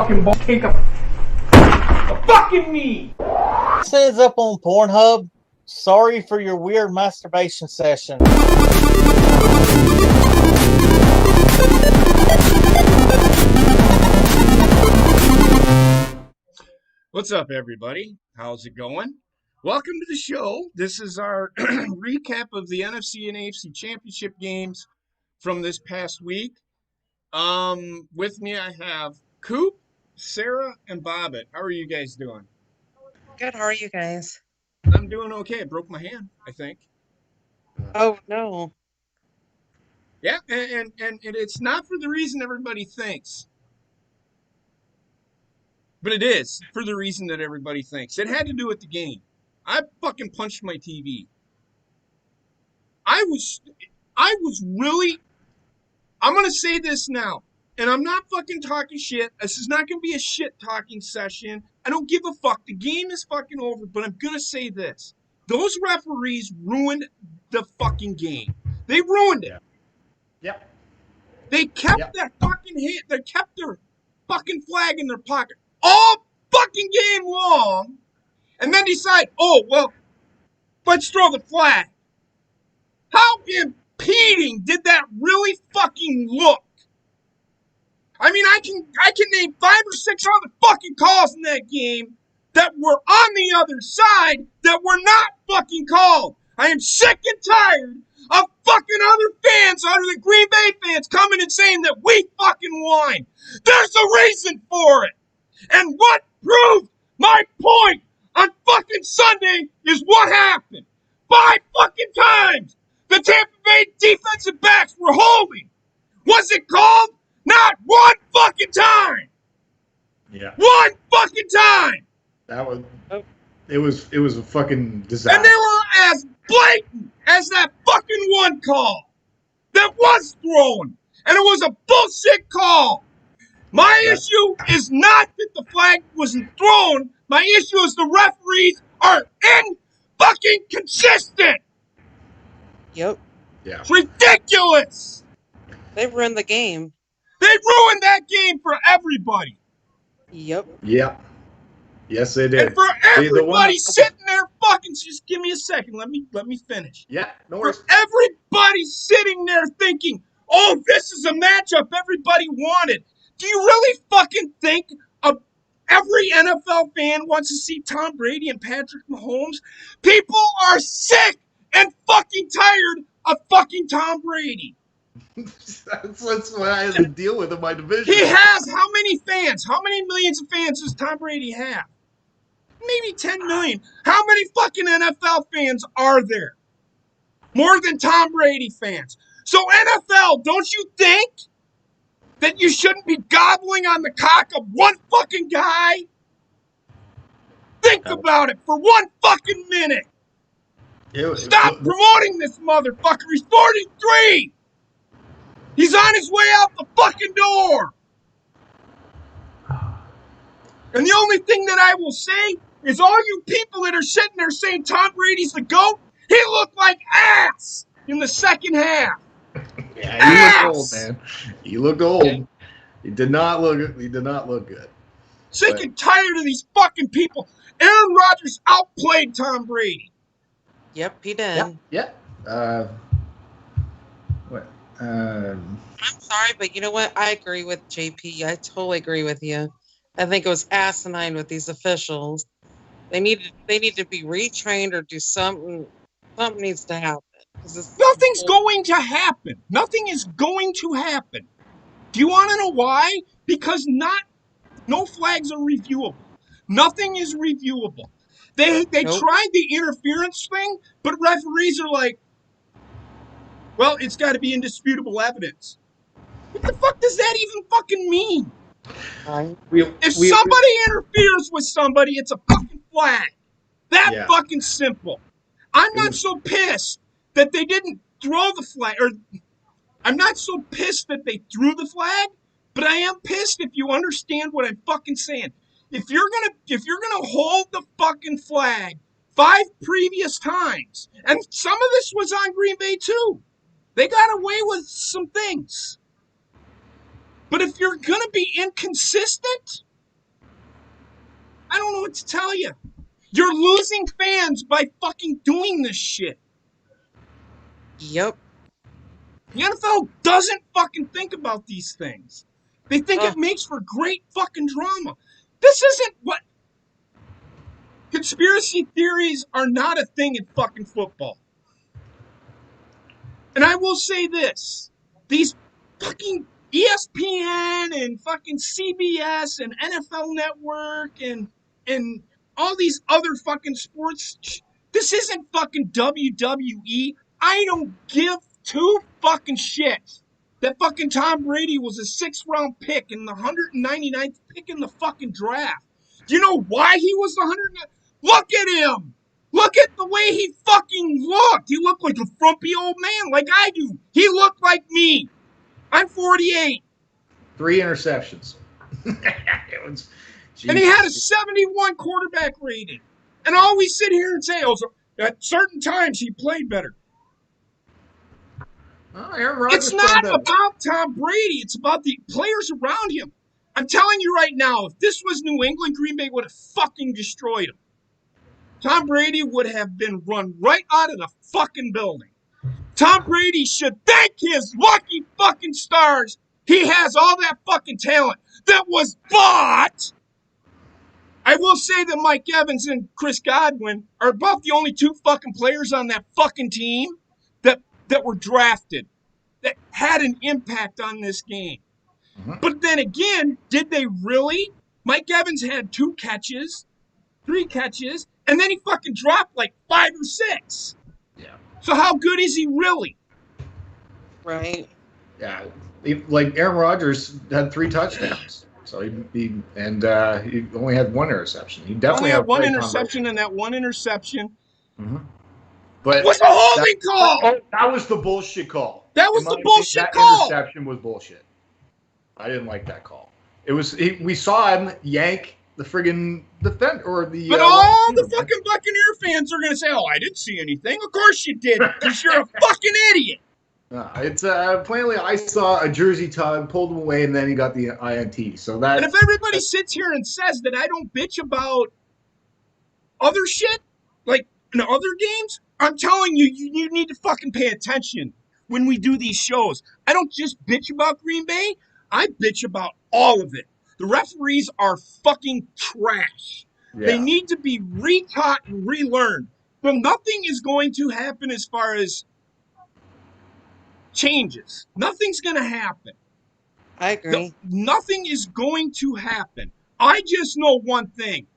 fucking ball take a fucking knee. This is up on Pornhub. Sorry for your weird masturbation session. What's up, everybody? How's it going? Welcome to the show. This is our recap of the NFC and AFC championship games from this past week. With me I have Coop, Sarah, and Bobbit. How are you guys doing? Good. How are you guys? I'm doing okay. I broke my hand, I think. Oh no. Yeah, and it's not for the reason everybody thinks. But it is for the reason that everybody thinks. It had to do with the game. I fucking punched my TV. I was really, I'm going to say this now, and I'm not fucking talking shit. This is not going to be a shit talking session. I don't give a fuck. The game is fucking over, but I'm going to say this. Those referees ruined the fucking game. They ruined it. Yep. They kept that fucking hand, they kept their fucking flag in their pocket all fucking game long, and then decide, oh, well, let's throw the flag. How impeding did that really fucking look? I mean, I can name 5 or 6 other fucking calls in that game that were on the other side that were not fucking called. I am sick and tired of fucking other fans, other than Green Bay fans, coming and saying that we fucking won. There's a reason for it. And what proved my point on fucking Sunday is what happened. 5 fucking times the Tampa Bay defensive backs were holding. Was it called? Not one fucking time. Yeah. One fucking time. That was. It was a fucking disaster. And they were as blatant as that fucking one call that was thrown. And it was a bullshit call. My issue is not that the flag wasn't thrown. My issue is the referees are inconsistent. Yep. Yeah. It's ridiculous. They ruined the game. They ruined that game for everybody. Yep. Yeah. Yes, they did. And for everybody sitting there fucking, just give me a second. Let me finish. Yeah, no worries. For everybody sitting there thinking, oh, this is a matchup everybody wanted. Do you really fucking think every NFL fan wants to see Tom Brady and Patrick Mahomes? People are sick and fucking tired of fucking Tom Brady. That's what I have to deal with in my division. He has how many fans? How many millions of fans does Tom Brady have? Maybe 10 million. How many fucking NFL fans are there? More than Tom Brady fans. So NFL, don't you think that you shouldn't be gobbling on the cock of one fucking guy? Think about it for one fucking minute. Stop promoting this motherfucker. He's 43. He's on his way out the fucking door. And the only thing that I will say is all you people that are sitting there saying Tom Brady's the GOAT, he looked like ass in the second half. Yeah, he looked old, man. He looked old. He did not look good. Sick and tired of these fucking people. Aaron Rodgers outplayed Tom Brady. Yep, he did. Yep. What? I'm sorry, but you know what? I agree with JP. I totally agree with you. I think it was asinine with these officials. They need to be retrained or do something. Something needs to happen. Nothing's going to happen. Nothing is going to happen. Do you want to know why? Because no flags are reviewable. Nothing is reviewable. They tried the interference thing, but referees are like, well, it's got to be indisputable evidence. What the fuck does that even fucking mean? If somebody interferes with somebody, it's a fucking flag. That fucking simple. I'm not so pissed that they didn't throw the flag, or I'm not so pissed that they threw the flag, but I am pissed if you understand what I'm fucking saying. If you're gonna hold the fucking flag 5 previous times, and some of this was on Green Bay too, they got away with some things. But if you're going to be inconsistent, I don't know what to tell you. You're losing fans by fucking doing this shit. Yep. The NFL doesn't fucking think about these things. They think it makes for great fucking drama. This isn't what... Conspiracy theories are not a thing in fucking football. And I will say this. These fucking ESPN and fucking CBS and NFL Network and all these other fucking sports... This isn't fucking WWE. I don't give two fucking shits that fucking Tom Brady was a 6th-round pick and the 199th pick in the fucking draft. Do you know why he was the 109th? Look at him! Look at the way he fucking looked. He looked like a frumpy old man like I do. He looked like me. I'm 48. 3 interceptions. And he had a 71 quarterback rating. And I always sit here and say, oh, so at certain times he played better. It's not about Tom Brady. It's about the players around him. I'm telling you right now, if this was New England, Green Bay would have fucking destroyed him. Tom Brady would have been run right out of the fucking building. Tom Brady should thank his lucky fucking stars. He has all that fucking talent that was bought. I will say that Mike Evans and Chris Godwin are about the only 2 fucking players on that fucking team that were drafted, that had an impact on this game. Mm-hmm. But then again, did they really? Mike Evans had 2 catches, 3 catches, and then he fucking dropped like 5 or 6. Yeah. So how good is he really? Right. Yeah. Like Aaron Rodgers had 3 touchdowns. So he only had 1 interception. He definitely had 1 interception, and that 1 interception but was a holding call. That was the bullshit call. That was the bullshit call. That interception was bullshit. I didn't like that call. It was. We saw him yank the friggin' defender or the. But all the fucking Buccaneer fans are gonna say, "Oh, I didn't see anything." Of course you did, because you're a fucking idiot. It's plainly I saw a jersey tug, pulled him away, and then he got the INT. So that. And if everybody sits here and says that I don't bitch about other shit, like in other games, I'm telling you, you need to fucking pay attention when we do these shows. I don't just bitch about Green Bay. I bitch about all of it. The referees are fucking trash. Yeah. They need to be retaught and relearned. But nothing is going to happen as far as changes. Nothing's going to happen. I agree. Nothing is going to happen. I just know one thing.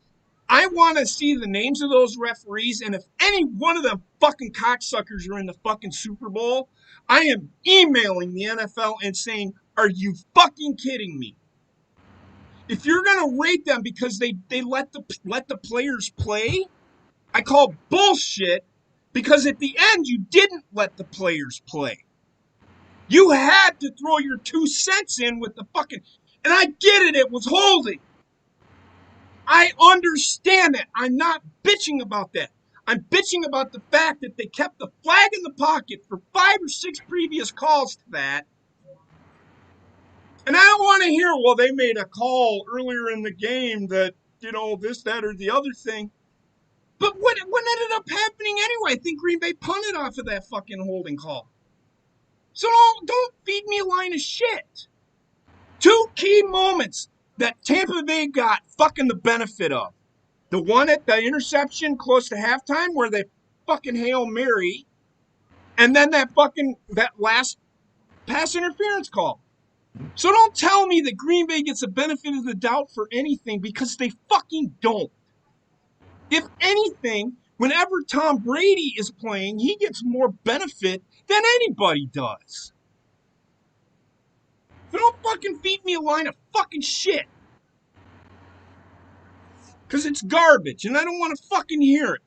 I want to see the names of those referees, and if any one of them fucking cocksuckers are in the fucking Super Bowl, I am emailing the NFL and saying, are you fucking kidding me? If you're going to rate them because they let the players play, I call bullshit, because at the end you didn't let the players play. You had to throw your 2 cents in with the fucking... And I get it, it was holding. I understand that. I'm not bitching about that. I'm bitching about the fact that they kept the flag in the pocket for 5 or 6 previous calls to that. And I don't want to hear, well, they made a call earlier in the game that, this, that, or the other thing. But what ended up happening anyway? I think Green Bay punted off of that fucking holding call. So don't feed me a line of shit. 2 key moments that Tampa Bay got fucking the benefit of. The one at the interception close to halftime where they fucking Hail Mary. And then that last pass interference call. So don't tell me that Green Bay gets a benefit of the doubt for anything, because they fucking don't. If anything, whenever Tom Brady is playing, he gets more benefit than anybody does. So don't fucking feed me a line of fucking shit. Because it's garbage, and I don't want to fucking hear it.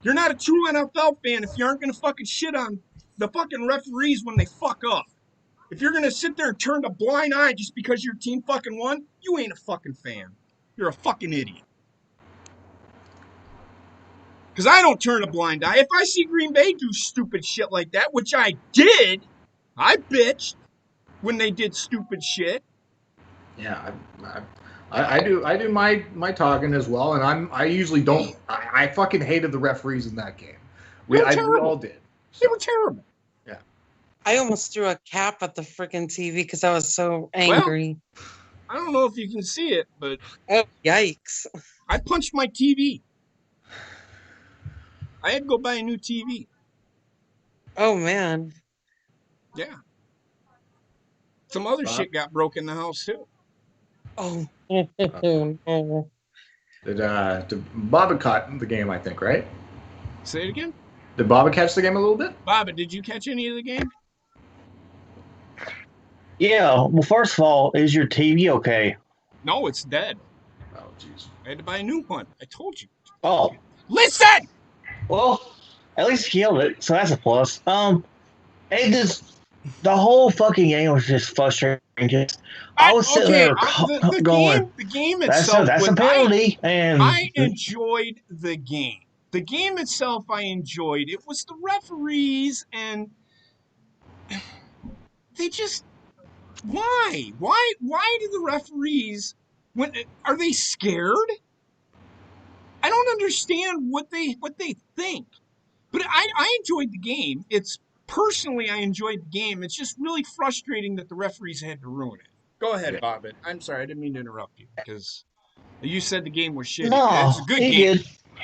You're not a true NFL fan if you aren't going to fucking shit on the fucking referees when they fuck up. If you're going to sit there and turn a blind eye just because your team fucking won, you ain't a fucking fan. You're a fucking idiot. Because I don't turn a blind eye. If I see Green Bay do stupid shit like that, which I did, I bitched when they did stupid shit. Yeah, I do my talking as well, and I usually don't. I fucking hated the referees in that game. We all did. So. They were terrible. Yeah. I almost threw a cap at the freaking TV because I was so angry. Well, I don't know if you can see it, but oh yikes! I punched my TV. I had to go buy a new TV. Oh man. Yeah. Some other shit got broke in the house too. Oh. Did Bob caught the game? I think, right? Say it again. Did Bob catch the game a little bit? Bob, did you catch any of the game? Yeah. Well, first of all, is your TV okay? No, it's dead. Oh, jeez. I had to buy a new one. I told you. Oh. Listen! Well, at least he killed it, so that's a plus. The whole fucking game was just frustrating. I was sitting there going, the game itself. That's a penalty. I enjoyed the game. The game itself, I enjoyed. It was the referees, and they just why do the referees are they scared? I don't understand what they think. But I enjoyed the game. Personally, I enjoyed the game. It's just really frustrating that the referees had to ruin it. Go ahead, Bob. I'm sorry, I didn't mean to interrupt you because you said the game was shitty. No, it's a good game.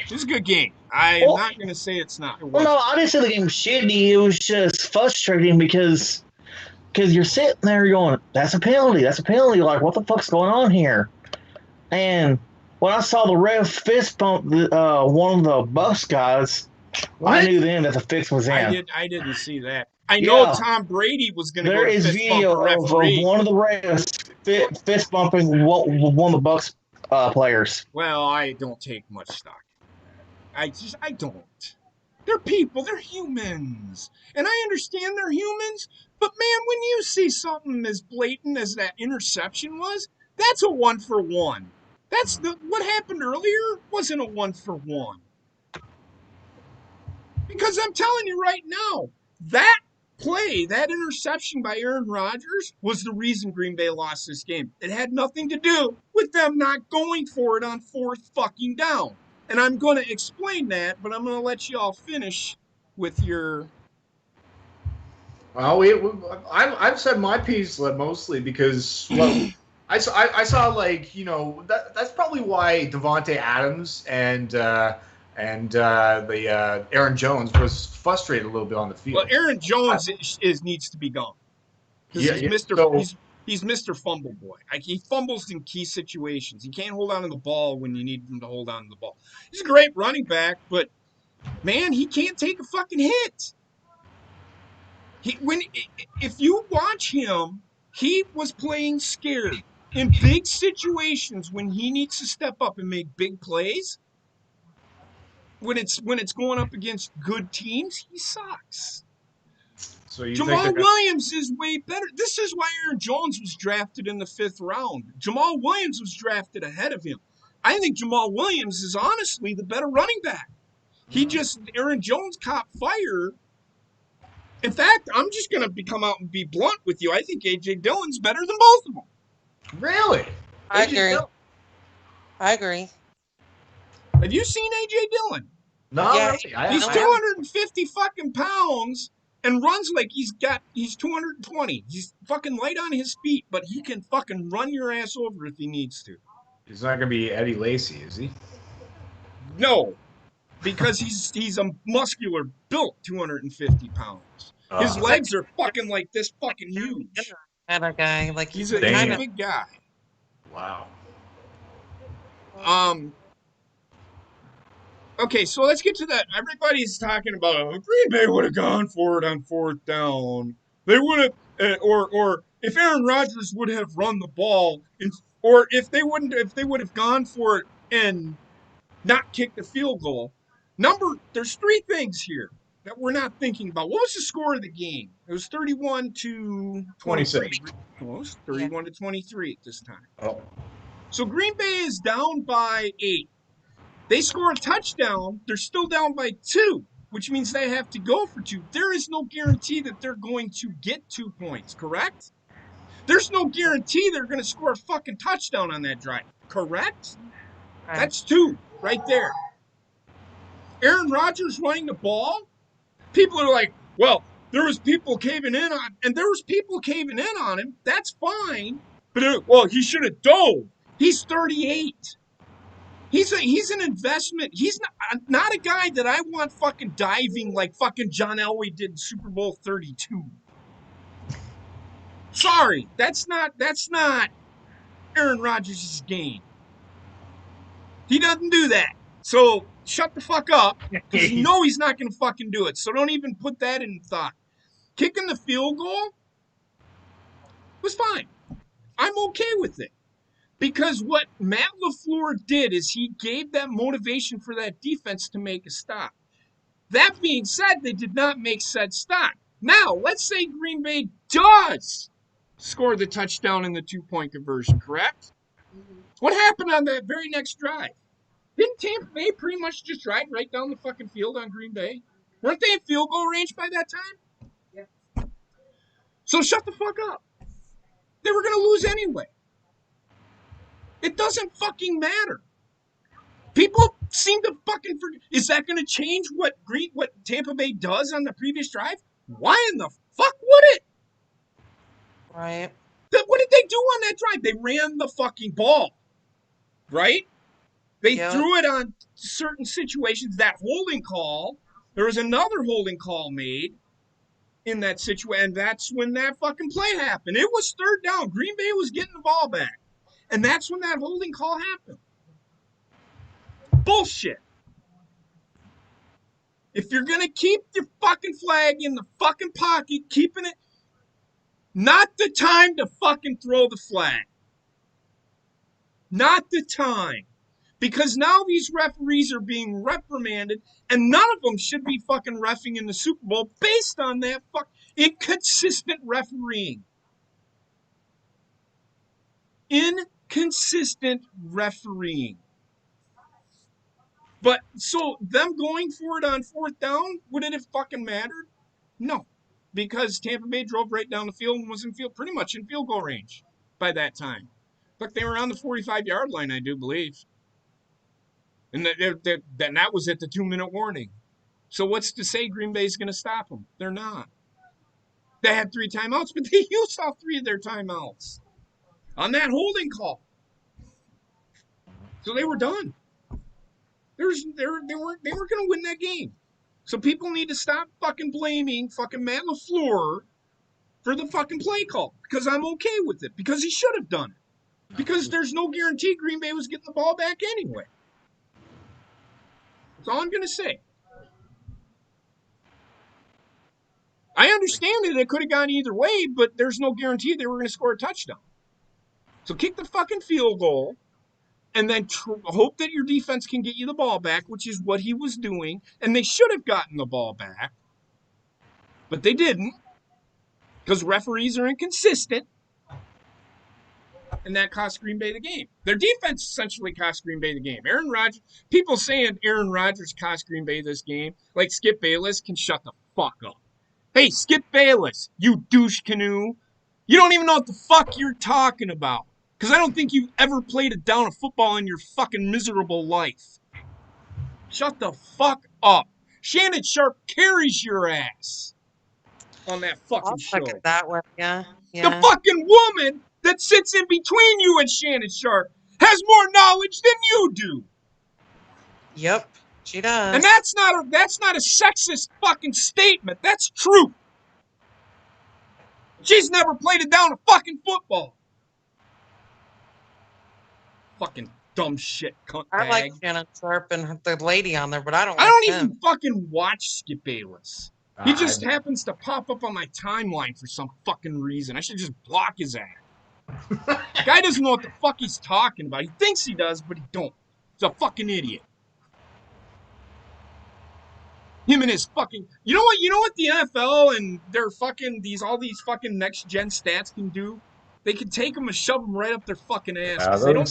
It's a good game. I'm not going to say it's not. Well, no, I didn't say the game was shitty. It was just frustrating because you're sitting there going, that's a penalty. That's a penalty. Like, what the fuck's going on here? And when I saw the ref fist bump one of the Bucks guys, I knew then that the fix was in. I didn't see that. I know Tom Brady was going to go to fist bump video of one of the refs fist bumping one of the Bucks players. Well, I don't take much stock. I don't. They're people. They're humans. And I understand they're humans. But, man, when you see something as blatant as that interception was, that's a 1-for-1. What happened earlier wasn't a 1-for-1. Because I'm telling you right now, that play, that interception by Aaron Rodgers was the reason Green Bay lost this game. It had nothing to do with them not going for it on fourth fucking down. And I'm going to explain that, but I'm going to let you all finish with your... Well, I've said my piece mostly because I saw like, you know, that's probably why Devontae Adams and the Aaron Jones was frustrated a little bit on the field. Well, Aaron Jones needs to be gone. He's Mr. Fumble Boy. Like, he fumbles in key situations. He can't hold on to the ball when you need him to hold on to the ball. He's a great running back, but man, he can't take a fucking hit. If you watch him, he was playing scared in big situations when he needs to step up and make big plays. When it's going up against good teams, he sucks. So Jamal Williams is way better. This is why Aaron Jones was drafted in the 5th round. Jamal Williams was drafted ahead of him. I think Jamal Williams is honestly the better running back. Aaron Jones caught fire. In fact, I'm just going to come out and be blunt with you. I think A.J. Dillon's better than both of them. Really? I agree. Have you seen A.J. Dillon? No, yeah, he's 250 fucking pounds and runs like he's 220. He's fucking light on his feet, but he can fucking run your ass over if he needs to. He's not going to be Eddie Lacy, is he? No, because he's a muscular built 250 pounds. His legs are fucking like this fucking huge. Kind of guy, like he's a big guy. Wow. Okay, so let's get to that. Everybody's talking about Green Bay would have gone for it on 4th down. They would have, or if Aaron Rodgers would have run the ball, or if they would have gone for it and not kicked the field goal. There's 3 things here that we're not thinking about. What was the score of the game? It was 31-23. 26. Well, it was 31-23 at this time. Oh. So Green Bay is down by 8. They score a touchdown, they're still down by 2, which means they have to go for 2. There is no guarantee that they're going to get 2 points, correct? There's no guarantee they're going to score a fucking touchdown on that drive. correct? Right. That's 2 right there. Aaron Rodgers running the ball, people are like, well, there was people caving in on, and there was people caving in on him. That's fine. But, he should have dove. He's 38. He's an investment. He's not a guy that I want fucking diving like fucking John Elway did in Super Bowl 32. Sorry, that's not Aaron Rodgers' game. He doesn't do that. So shut the fuck up. Because you know he's not going to fucking do it. So don't even put that in thought. Kicking the field goal was fine. I'm okay with it. Because what Matt LaFleur did is he gave that motivation for that defense to make a stop. That being said, they did not make said stop. Now, let's say Green Bay does score the touchdown in the 2-point conversion, correct? What happened on that very next drive? Didn't Tampa Bay pretty much just drive right down the fucking field on Green Bay? Weren't they in field goal range by that time? Yeah. So shut the fuck up. They were going to lose anyway. It doesn't fucking matter. People seem to fucking forget. Is that going to change what Tampa Bay does on the previous drive? Why in the fuck would it? Right. What did they do on that drive? They ran the fucking ball. Right? They threw it on certain situations. That holding call, there was another holding call made in that situation, and that's when that fucking play happened. It was 3rd down. Green Bay was getting the ball back. And that's when that holding call happened. Bullshit. If you're going to keep your fucking flag in the fucking pocket, keeping it, not the time to fucking throw the flag. Not the time. Because now these referees are being reprimanded, and none of them should be fucking reffing in the Super Bowl based on that inconsistent refereeing. Inconsistent refereeing. But so them going for it on 4th down, would it have fucking mattered? No. Because Tampa Bay drove right down the field and was pretty much in field goal range by that time. Look, they were on the 45-yard line, I do believe. And that was at the 2-minute warning. So what's to say Green Bay's going to stop them? They're not. They had 3 timeouts, but they used all 3 of their timeouts on that holding call. So they were done. They weren't going to win that game. So people need to stop fucking blaming fucking Matt LaFleur for the fucking play call. Because I'm okay with it. Because he should have done it. Because there's no guarantee Green Bay was getting the ball back anyway. That's all I'm going to say. I understand that it could have gone either way, but there's no guarantee they were going to score a touchdown. So kick the fucking field goal and then hope that your defense can get you the ball back, which is what he was doing. And they should have gotten the ball back, but they didn't because referees are inconsistent. And that cost Green Bay the game. Their defense essentially cost Green Bay the game. Aaron Rodgers, people saying Aaron Rodgers cost Green Bay this game, like Skip Bayless, can shut the fuck up. Hey, Skip Bayless, you douche canoe. You don't even know what the fuck you're talking about. Because I don't think you've ever played a down of football in your fucking miserable life. Shut the fuck up. Shannon Sharp carries your ass on that fucking show. Look at that one, yeah. The fucking woman that sits in between you and Shannon Sharp has more knowledge than you do. Yep, she does. And that's not a sexist fucking statement. That's true. She's never played a down of fucking football. Fucking dumb shit cunt bag. I like Shannon Sharp and the lady on there, but I don't even fucking watch Skip Bayless. He just happens to pop up on my timeline for some fucking reason. I should just block his ass. Guy doesn't know what the fuck he's talking about. He thinks he does, but he don't. He's a fucking idiot. Him and his fucking... You know what the NFL and their fucking... all these fucking next-gen stats can do? They can take them and shove them right up their fucking ass.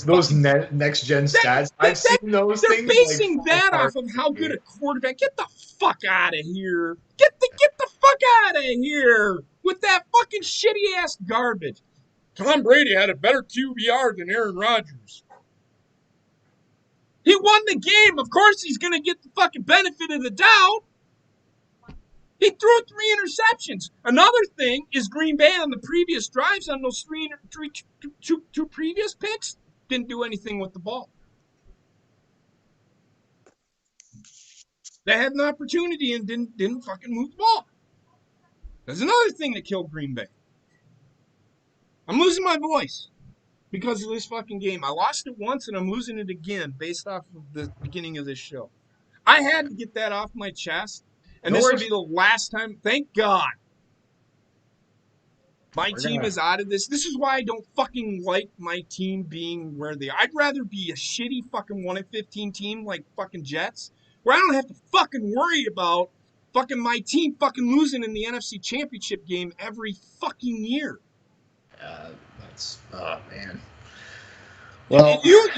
Those next-gen stats, I've seen those things. They're basing that off of how good a quarterback... Get the fuck out of here. Get the fuck out of here with that fucking shitty-ass garbage. Tom Brady had a better QBR than Aaron Rodgers. He won the game. Of course he's going to get the fucking benefit of the doubt. He threw 3 interceptions. Another thing is Green Bay on the previous drives on those two previous picks didn't do anything with the ball. They had an opportunity and didn't fucking move the ball. There's another thing that killed Green Bay. I'm losing my voice because of this fucking game. I lost it once and I'm losing it again based off of the beginning of this show. I had to get that off my chest. And this will be the last time. Thank God. My team is out of this. This is why I don't fucking like my team being where they are. I'd rather be a shitty fucking 1-15 team like fucking Jets, where I don't have to fucking worry about fucking my team fucking losing in the NFC Championship game every fucking year. That's man. Well, you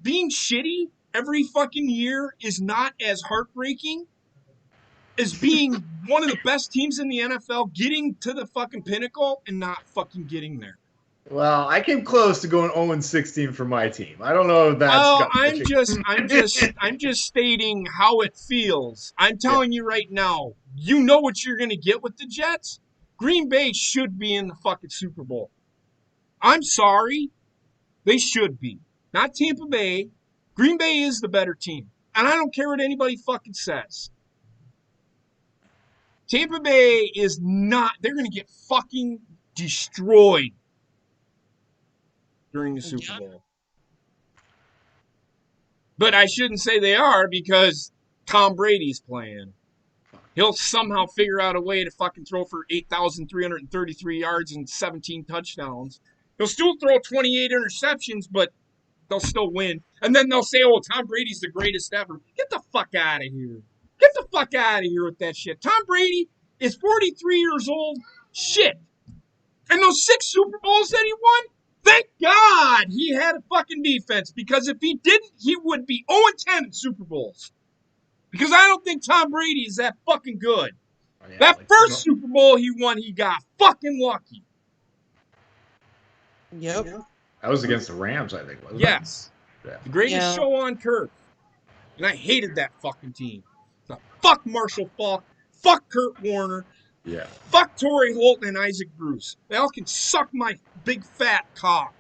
being shitty every fucking year is not as heartbreaking as being one of the best teams in the NFL, getting to the fucking pinnacle and not fucking getting there. Well, I came close to going 0-16 for my team. I don't know if that's. Well, I'm just stating how it feels. I'm telling you right now, you know what you're gonna get with the Jets. Green Bay should be in the fucking Super Bowl. I'm sorry, they should be. Not Tampa Bay. Green Bay is the better team, and I don't care what anybody fucking says. Tampa Bay is not. They're going to get fucking destroyed during the Super Bowl. But I shouldn't say they are because Tom Brady's playing. He'll somehow figure out a way to fucking throw for 8,333 yards and 17 touchdowns. He'll still throw 28 interceptions, but they'll still win. And then they'll say, oh, Tom Brady's the greatest ever. Get the fuck out of here. Get the fuck out of here with that shit. Tom Brady is 43 years old. Shit. And those 6 Super Bowls that he won, thank God he had a fucking defense. Because if he didn't, he would be 0-10 in Super Bowls. Because I don't think Tom Brady is that fucking good. Oh, yeah, that first Super Bowl he won, he got fucking lucky. Yep. That was against the Rams, I think, wasn't it? Yes. Yeah. The greatest show on turf. And I hated that fucking team. So fuck Marshall Faulk. Fuck Kurt Warner. Yeah. Fuck Torrey Holt and Isaac Bruce. They all can suck my big fat cock.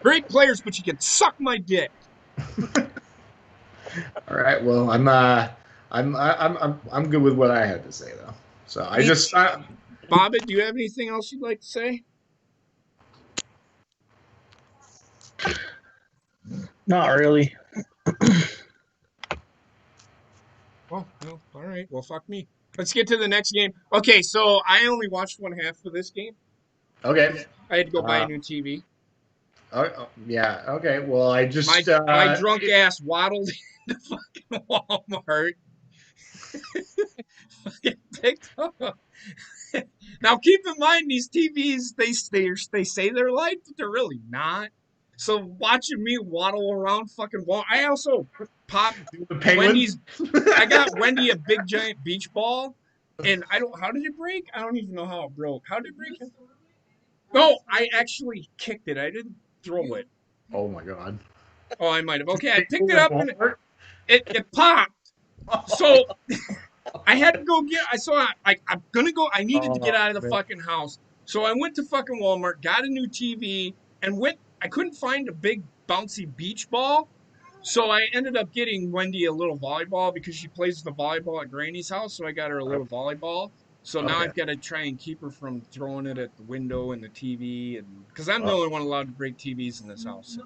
Great players, but you can suck my dick. All right. Well, I'm good with what I had to say though. So I just Bobbitt, do you have anything else you'd like to say? Not really. Oh, no. All right. Well, fuck me. Let's get to the next game. Okay, so I only watched one half of this game. Okay. I had to go buy a new TV. Oh, yeah. Okay. Well, I just my drunk ass waddled into fucking Walmart. Fucking picked up. Now, keep in mind, these TVs, they say they're light, but they're really not. So watching me waddle around fucking Walmart. I also popped Wendy's. I got Wendy a big giant beach ball, and how did it break? I don't even know how it broke. How did it break? No, I actually kicked it. I didn't throw it. Oh my God. Oh, I might have. Okay, I picked it up and it popped. So I had to go get. I'm gonna go. I needed to get out of the fucking house. So I went to fucking Walmart, got a new TV, and went. I couldn't find a big bouncy beach ball, so I ended up getting Wendy a little volleyball because she plays the volleyball at Granny's house. So I got her a little volleyball. So now I've got to try and keep her from throwing it at the window and the TV, and because I'm the only one allowed to break TVs in this house.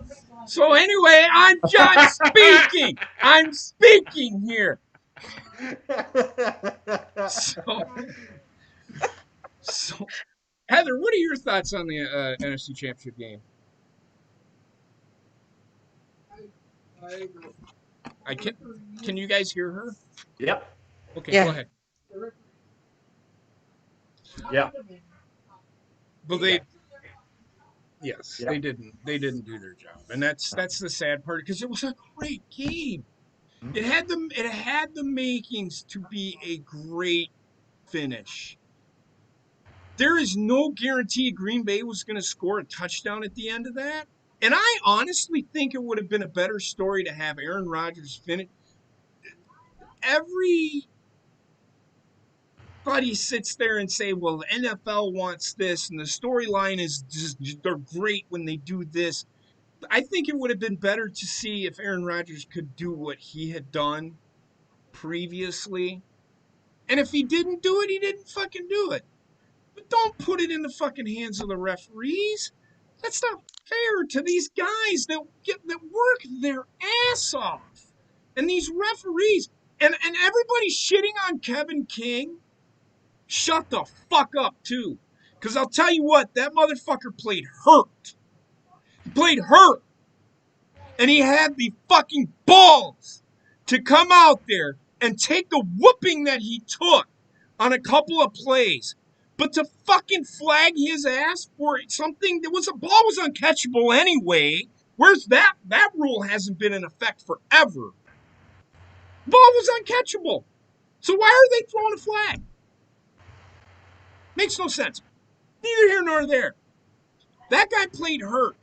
So anyway, I'm just speaking. I'm speaking here. So, Heather, what are your thoughts on the NFC Championship game? Can you guys hear her? Yep. Okay, go ahead. Yeah. But they didn't do their job, and that's the sad part because it was a great game. It had the makings to be a great finish. there is no guarantee Green Bay was going to score a touchdown at the end of that. And I honestly think it would have been a better story to have Aaron Rodgers finish. Everybody sits there and say, well, the NFL wants this, and the storyline is just, they're great when they do this. I think it would have been better to see if Aaron Rodgers could do what he had done previously. And if he didn't do it, he didn't fucking do it. But don't put it in the fucking hands of the referees. That's not fair to these guys that work their ass off. And these referees, and everybody's shitting on Kevin King. Shut the fuck up, too. Because I'll tell you what, that motherfucker played hurt. He played hurt. And he had the fucking balls to come out there and take the whooping that he took on a couple of plays. But to fucking flag his ass for something that was a ball was uncatchable anyway. Where's that? That rule hasn't been in effect forever. Ball was uncatchable. So why are they throwing a flag? Makes no sense. Neither here nor there. That guy played hurt.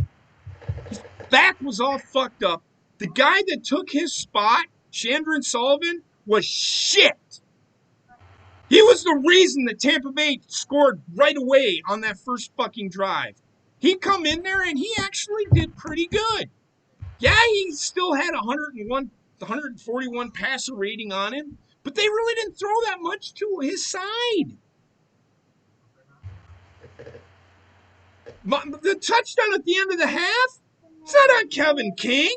His back was all fucked up. The guy that took his spot, Chandron Sullivan, was shit. He was the reason that Tampa Bay scored right away on that first fucking drive. He come in there and he actually did pretty good. Yeah, he still had 141 passer rating on him, but they really didn't throw that much to his side. The touchdown at the end of the half, it's not on Kevin King.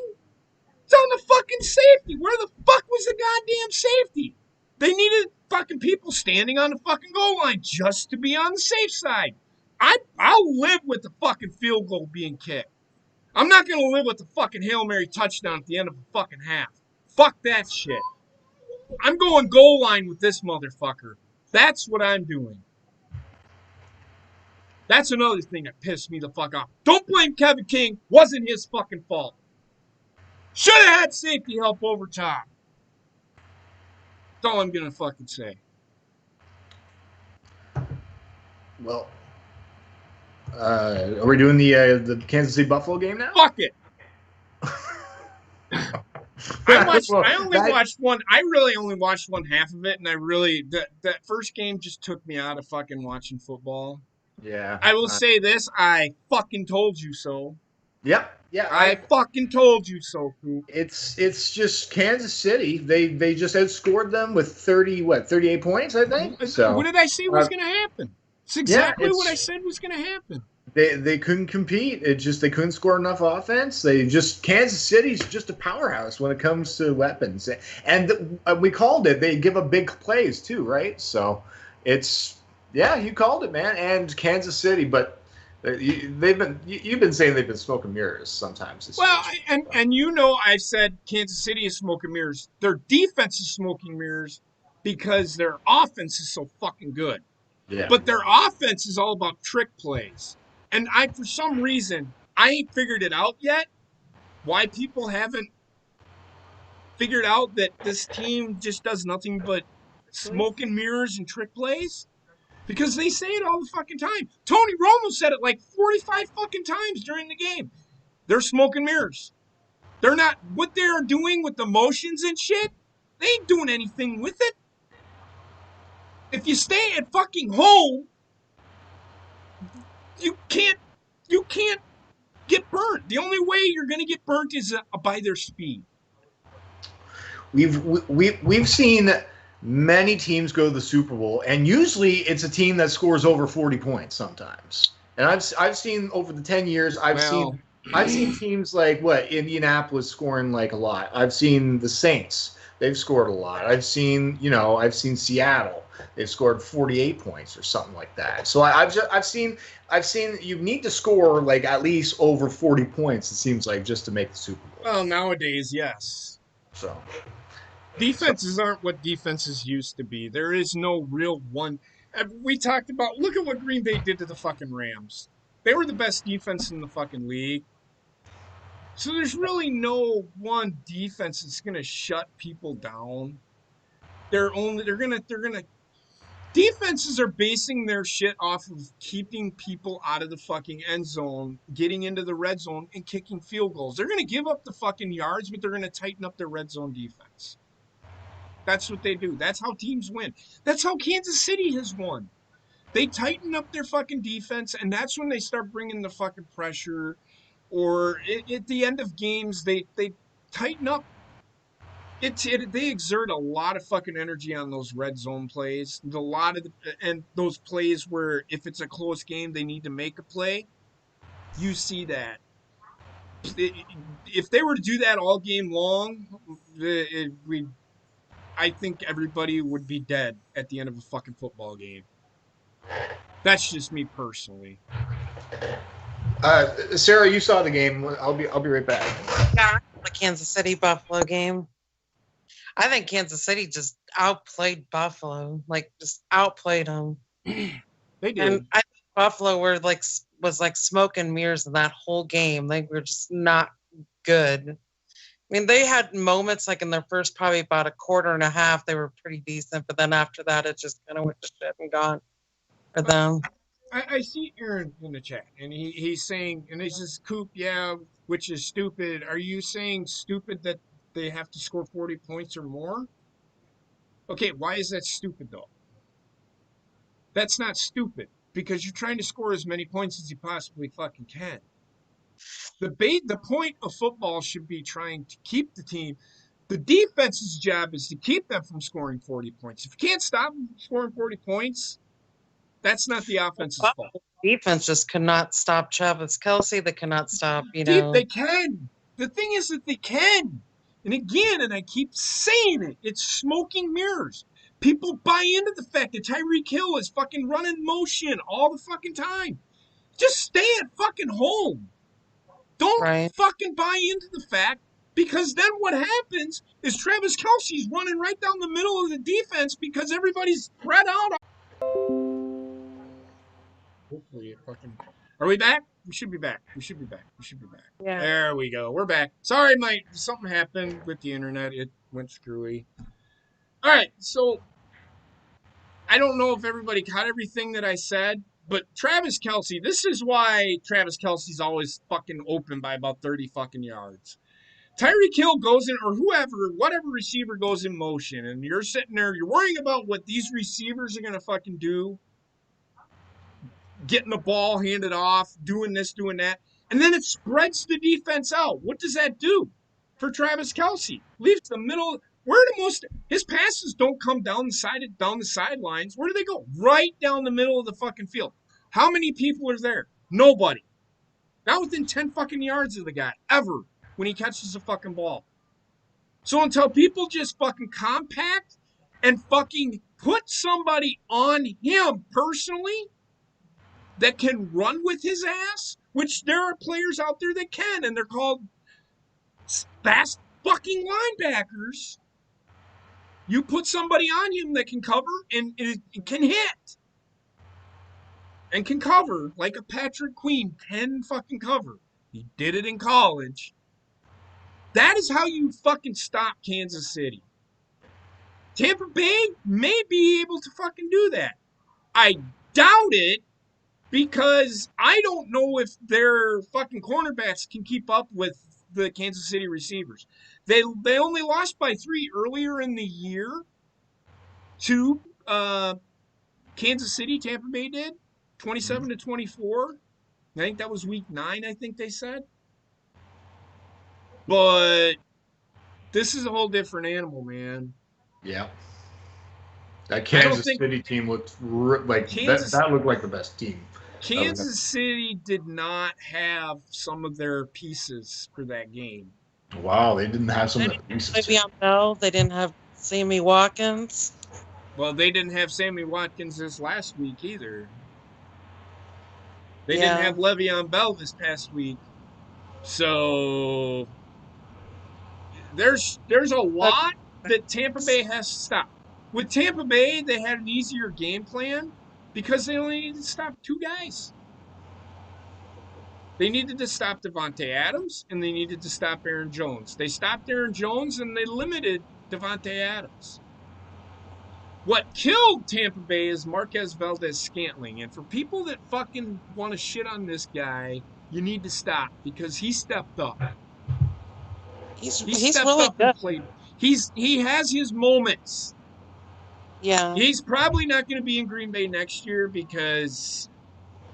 It's on the fucking safety. Where the fuck was the goddamn safety? They needed fucking people standing on the fucking goal line just to be on the safe side. I'll live with the fucking field goal being kicked. I'm not going to live with the fucking Hail Mary touchdown at the end of a fucking half. Fuck that shit. I'm going goal line with this motherfucker. That's what I'm doing. That's another thing that pissed me the fuck off. Don't blame Kevin King. Wasn't his fucking fault. Should have had safety help over top. That's all I'm going to fucking say. Well, are we doing the Kansas City Buffalo game now? Fuck it. I really only watched one half of it, and that first game just took me out of fucking watching football. Yeah. I will say this, I fucking told you so. Yep. Yeah. I fucking told you so, Coop. It's just Kansas City. They just outscored them with 38 points, I think. So what did I say was going to happen? It's exactly what I said was going to happen. They couldn't compete. They couldn't score enough offense. Kansas City's just a powerhouse when it comes to weapons. And we called it. They give up big plays too, right? So you called it, man. And Kansas City, but you've been saying they've been smoke and mirrors sometimes. Well, and you know I've said Kansas City is smoke and mirrors. Their defense is smoke and mirrors because their offense is so fucking good. Yeah. But their offense is all about trick plays. And for some reason, I ain't figured it out yet why people haven't figured out that this team just does nothing but smoke and mirrors and trick plays. Because they say it all the fucking time. Tony Romo said it like 45 fucking times during the game. They're smoke and mirrors. They're not, what they're doing with the motions and shit, they ain't doing anything with it. If you stay at fucking home, you can't get burnt. The only way you're going to get burnt is by their speed. We've seen many teams go to the Super Bowl, and usually it's a team that scores over 40 points sometimes. And I've seen over the 10 years, I've seen teams like Indianapolis scoring like a lot. I've seen the Saints, they've scored a lot. I've seen Seattle, they've scored 48 points or something like that. So I've seen you need to score like at least over 40 points, it seems like, just to make the Super Bowl. Well, nowadays, yes. So defenses aren't what defenses used to be. There is no real one. We talked about, look at what Green Bay did to the fucking Rams. They were the best defense in the fucking league. So there's really no one defense that's going to shut people down. They're gonna defenses are basing their shit off of keeping people out of the fucking end zone, getting into the red zone, and kicking field goals. They're going to give up the fucking yards, but they're going to tighten up their red zone defense. That's what they do. That's how teams win. That's how Kansas City has won. They tighten up their fucking defense, and that's when they start bringing the fucking pressure. Or at the end of games, they tighten up. They exert a lot of fucking energy on those red zone plays. And those plays where if it's a close game, they need to make a play. You see that. If they were to do that all game long, I think everybody would be dead at the end of a fucking football game. That's just me personally. Sarah, you saw the game. I'll be right back. Yeah, the Kansas City Buffalo game. I think Kansas City just outplayed Buffalo, like just outplayed them. They did. And I think Buffalo was like smoke and mirrors in that whole game. They were just not good. I mean, they had moments like in their first probably about a quarter and a half, they were pretty decent, but then after that, it just kind of went to shit and gone for them. I see Aaron in the chat, and he's saying, and he says, Coop, yeah, which is stupid. Are you saying stupid that they have to score 40 points or more? Okay, why is that stupid, though? That's not stupid, because you're trying to score as many points as you possibly fucking can. The point of football should be trying to keep the team. The defense's job is to keep them from scoring 40 points. If you can't stop them from scoring 40 points, that's not the offense's fault. Defense just cannot stop Travis Kelce. They cannot stop, They can. The thing is that they can. And again, and I keep saying it, it's smoking mirrors. People buy into the fact that Tyreek Hill is fucking running motion all the fucking time. Just stay at fucking home. Don't fucking buy into the fact, because then what happens is Travis Kelce's running right down the middle of the defense because everybody's spread out. Hopefully it fucking... Are we back? We should be back. Yeah. There we go. We're back. Sorry, something happened with the internet. It went screwy. All right, so I don't know if everybody caught everything that I said, but Travis Kelce, this is why Travis Kelce's always fucking open by about 30 fucking yards. Tyreek Hill goes in, or whatever receiver goes in motion, and you're sitting there, you're worrying about what these receivers are going to fucking do, getting the ball handed off, doing this, doing that, and then it spreads the defense out. What does that do for Travis Kelce? Leaves the middle. His passes don't come down the sidelines. Where do they go? Right down the middle of the fucking field. How many people are there? Nobody. Not within 10 fucking yards of the guy, ever, when he catches the fucking ball. So until people just fucking compact and fucking put somebody on him personally that can run with his ass, which there are players out there that can, and they're called fast fucking linebackers. You put somebody on him that can cover and it can hit and can cover like a Patrick Queen can fucking cover. He did it in college. That is how you fucking stop Kansas City. Tampa Bay may be able to fucking do that. I doubt it, because I don't know if their fucking cornerbacks can keep up with the Kansas City receivers. They only lost by 3 earlier in the year to Kansas City. Tampa Bay did 27-24. I think that was week 9. I think they said. But this is a whole different animal, man. Yeah. That Kansas City team looked like that looked like the best team. Kansas City did not have some of their pieces for that game. Wow, they didn't have some of their pieces. Le'Veon Bell, they didn't have Sammy Watkins. Well, they didn't have Sammy Watkins this last week either. They didn't have Le'Veon Bell this past week. So there's a lot that Tampa Bay has to stop. With Tampa Bay, they had an easier game plan because they only needed to stop 2 guys. They needed to stop Davante Adams, and they needed to stop Aaron Jones. They stopped Aaron Jones, and they limited Davante Adams. What killed Tampa Bay is Marquez Valdez-Scantling. And for people that fucking want to shit on this guy, you need to stop because he stepped up. He stepped really up good. and played. He has his moments. Yeah. He's probably not going to be in Green Bay next year because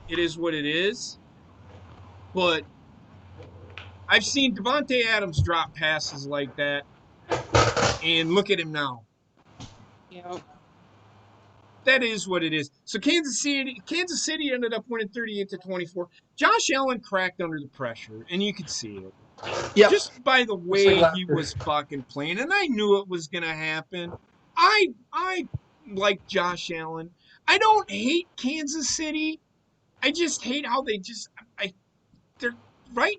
it is what it is. But I've seen Devontae Adams drop passes like that. And look at him now. Yeah. That is what it is. So Kansas City ended up winning 38-24. Josh Allen cracked under the pressure, and you could see it. Yep. Just by the way he was fucking playing, and I knew it was gonna happen. I like Josh Allen. I don't hate Kansas City. I just hate how they're right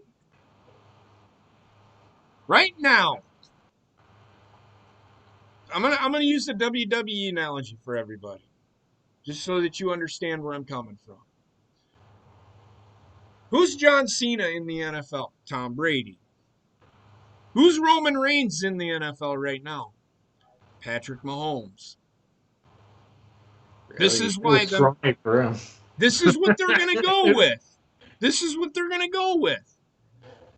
now. I'm gonna use the WWE analogy for everybody, just so that you understand where I'm coming from. Who's John Cena in the NFL? Tom Brady. Who's Roman Reigns in the NFL right now? Patrick Mahomes. This is why this is what they're gonna go with. This is what they're gonna go with.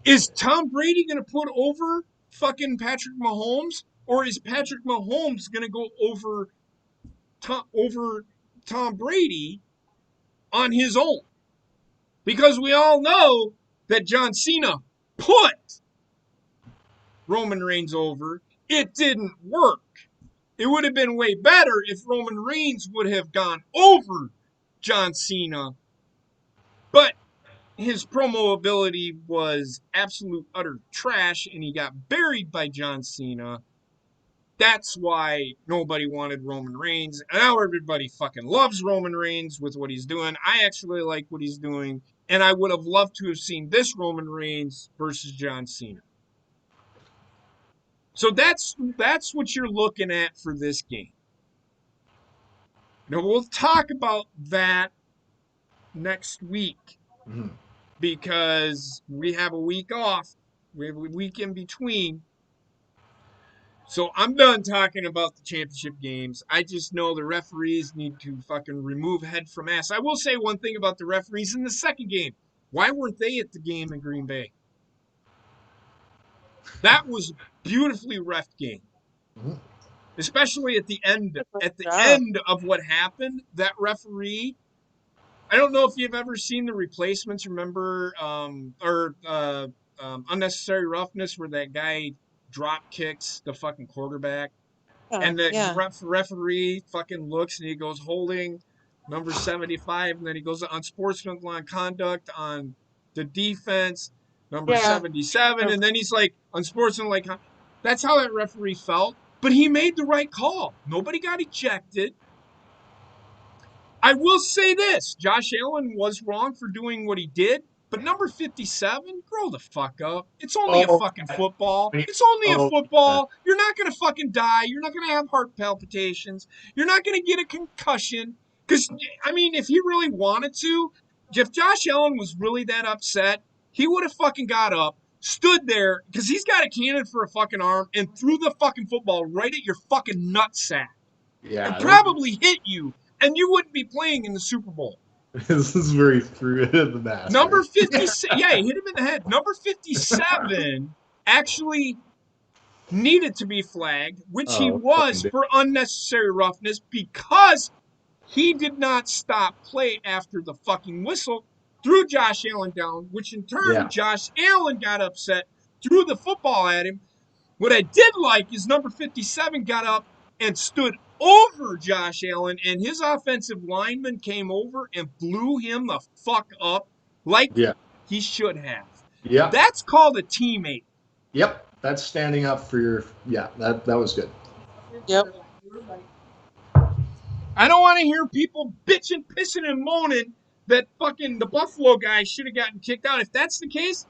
Is Tom Brady gonna put over fucking Patrick Mahomes, or is Patrick Mahomes gonna go over Tom Brady on his own? Because we all know that John Cena put Roman Reigns over. It didn't work. It would have been way better if Roman Reigns would have gone over John Cena. But his promo ability was absolute utter trash, and he got buried by John Cena. That's why nobody wanted Roman Reigns. And now everybody fucking loves Roman Reigns with what he's doing. I actually like what he's doing. And I would have loved to have seen this Roman Reigns versus John Cena. So that's what you're looking at for this game. Now, we'll talk about that next week because we have a week off. We have a week in between. So I'm done talking about the championship games. I just know the referees need to fucking remove head from ass. I will say one thing about the referees in the second game. Why weren't they at the game in Green Bay? That was a beautifully ref game. Especially at the end of what happened, that referee. I don't know if you've ever seen the replacements. Remember, unnecessary roughness where that guy drop kicks the fucking quarterback, and the referee fucking looks and he goes holding number 75, and then he goes unsportsmanlike conduct on the defense, number 77, and then he's like unsportsmanlike. That's how that referee felt. But he made the right call. Nobody got ejected. I will say this. Josh Allen was wrong for doing what he did. But number 57, grow the fuck up. It's only a fucking football. It's only a football. You're not going to fucking die. You're not going to have heart palpitations. You're not going to get a concussion. Because, I mean, if he really wanted to, if Josh Allen was really that upset, he would have fucking got up, stood there, because he's got a cannon for a fucking arm, and threw the fucking football right at your fucking nutsack. Yeah. And probably hit you, and you wouldn't be playing in the Super Bowl. This is where he threw it in the basket. Number 57, yeah, he hit him in the head. Number 57 actually needed to be flagged, which he was for unnecessary roughness because he did not stop play after the fucking whistle, threw Josh Allen down, which in turn, Josh Allen got upset, threw the football at him. What I did like is number 57 got up and stood over Josh Allen, and his offensive lineman came over and blew him the fuck up like he should have. Yeah. That's called a teammate. Yep. That's standing up for your that was good. Yep. I don't want to hear people bitching, pissing, and moaning that fucking the Buffalo guy should have gotten kicked out. If that's the case,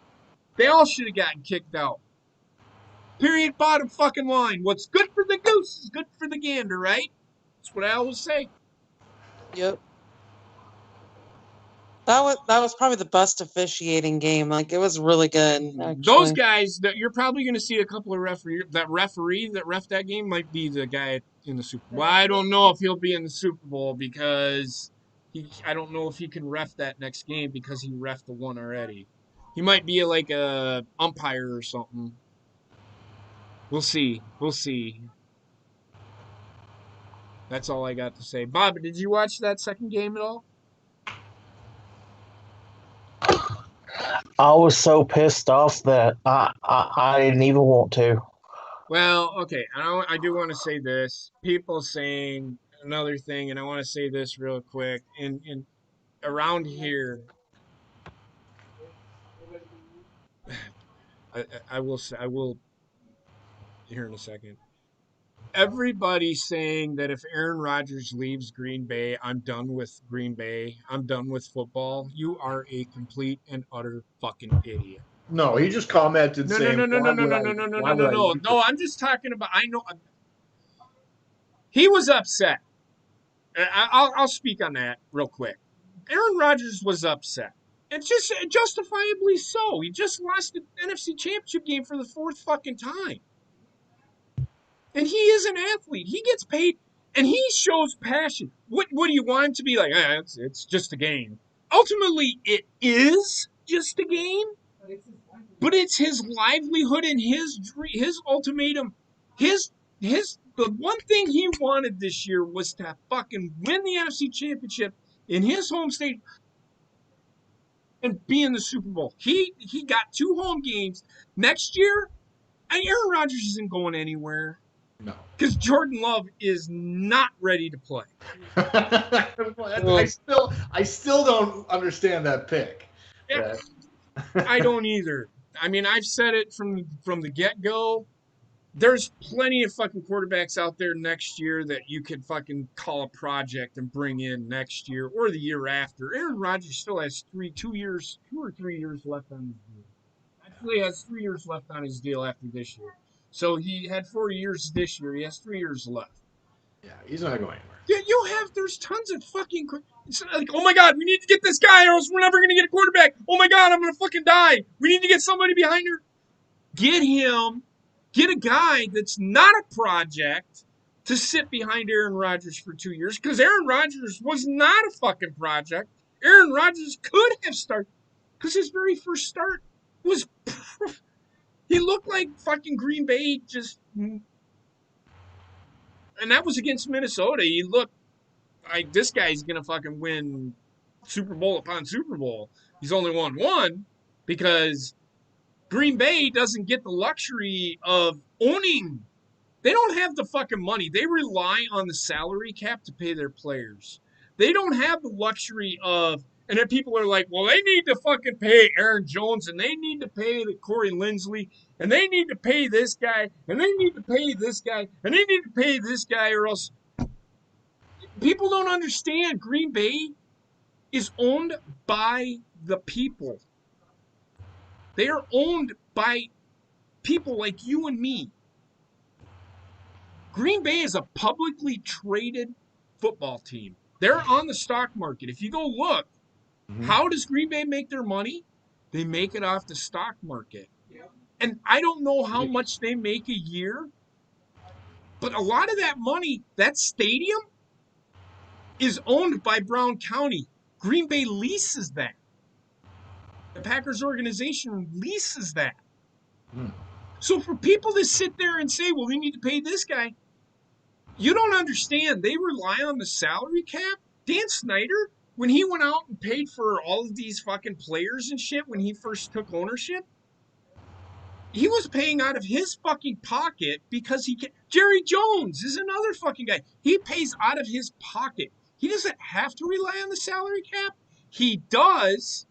they all should have gotten kicked out. Period, bottom fucking line. What's good for the goose is good for the gander, right? That's what I always say. Yep. That was probably the best officiating game. Like, it was really good. Actually. Those guys that you're probably going to see a couple of referee that ref that game might be the guy in the Super Bowl. I don't know if he'll be in the Super Bowl because I don't know if he can ref that next game because he reffed the one already. He might be like a umpire or something. We'll see. That's all I got to say. Bob, did you watch that second game at all? I was so pissed off that I didn't even want to. Well, okay. I do want to say this. People saying another thing, and I want to say this real quick. In around here, I will here in a second. Everybody's saying that if Aaron Rodgers leaves Green Bay, I'm done with Green Bay. I'm done with football. You are a complete and utter fucking idiot. No, he just commented saying, No, I'm just talking about, I know. He was upset. I'll speak on that real quick. Aaron Rodgers was upset. It's just justifiably so. He just lost the NFC Championship game for the fourth fucking time. And he is an athlete. He gets paid, and he shows passion. What do you want him to be like? It's just a game. Ultimately, it is just a game, but it's his livelihood and his ultimatum. The one thing he wanted this year was to fucking win the NFC Championship in his home state and be in the Super Bowl. He got 2 home games. Next year, Aaron Rodgers isn't going anywhere. No. Because Jordan Love is not ready to play. I still don't understand that pick. Yeah. I don't either. I mean, I've said it from the get-go. There's plenty of fucking quarterbacks out there next year that you could fucking call a project and bring in next year or the year after. Aaron Rodgers still has 2 or 3 years left on his deal. Actually has 3 years left on his deal after this year. So he had 4 years this year. He has 3 years left. Yeah, he's not going anywhere. Yeah, there's tons of fucking, it's like, oh my God, we need to get this guy or else we're never going to get a quarterback. Oh my God, I'm going to fucking die. We need to get somebody behind her. Get him. Get a guy that's not a project to sit behind Aaron Rodgers for 2 years because Aaron Rodgers was not a fucking project. Aaron Rodgers could have started because his very first start was he looked like fucking Green Bay just, and that was against Minnesota. He looked like this guy's going to fucking win Super Bowl upon Super Bowl. He's only won one because Green Bay doesn't get the luxury of owning. They don't have the fucking money. They rely on the salary cap to pay their players. They don't have the luxury of, and then people are like, well, they need to fucking pay Aaron Jones, and they need to pay Corey Linsley, and they need to pay this guy, and they need to pay this guy, and they need to pay this guy, or else. People don't understand. Green Bay is owned by the people. They are owned by people like you and me. Green Bay is a publicly traded football team. They're on the stock market. If you go look, how does Green Bay make their money? They make it off the stock market. And I don't know how much they make a year, but a lot of that money, that stadium, is owned by Brown County. Green Bay leases that. The Packers organization leases that. So for people to sit there and say, well, we need to pay this guy, you don't understand. They rely on the salary cap. Dan Snyder, when he went out and paid for all of these fucking players and shit when he first took ownership, he was paying out of his fucking pocket because he can. Jerry Jones is another fucking guy. He pays out of his pocket. He doesn't have to rely on the salary cap. He does,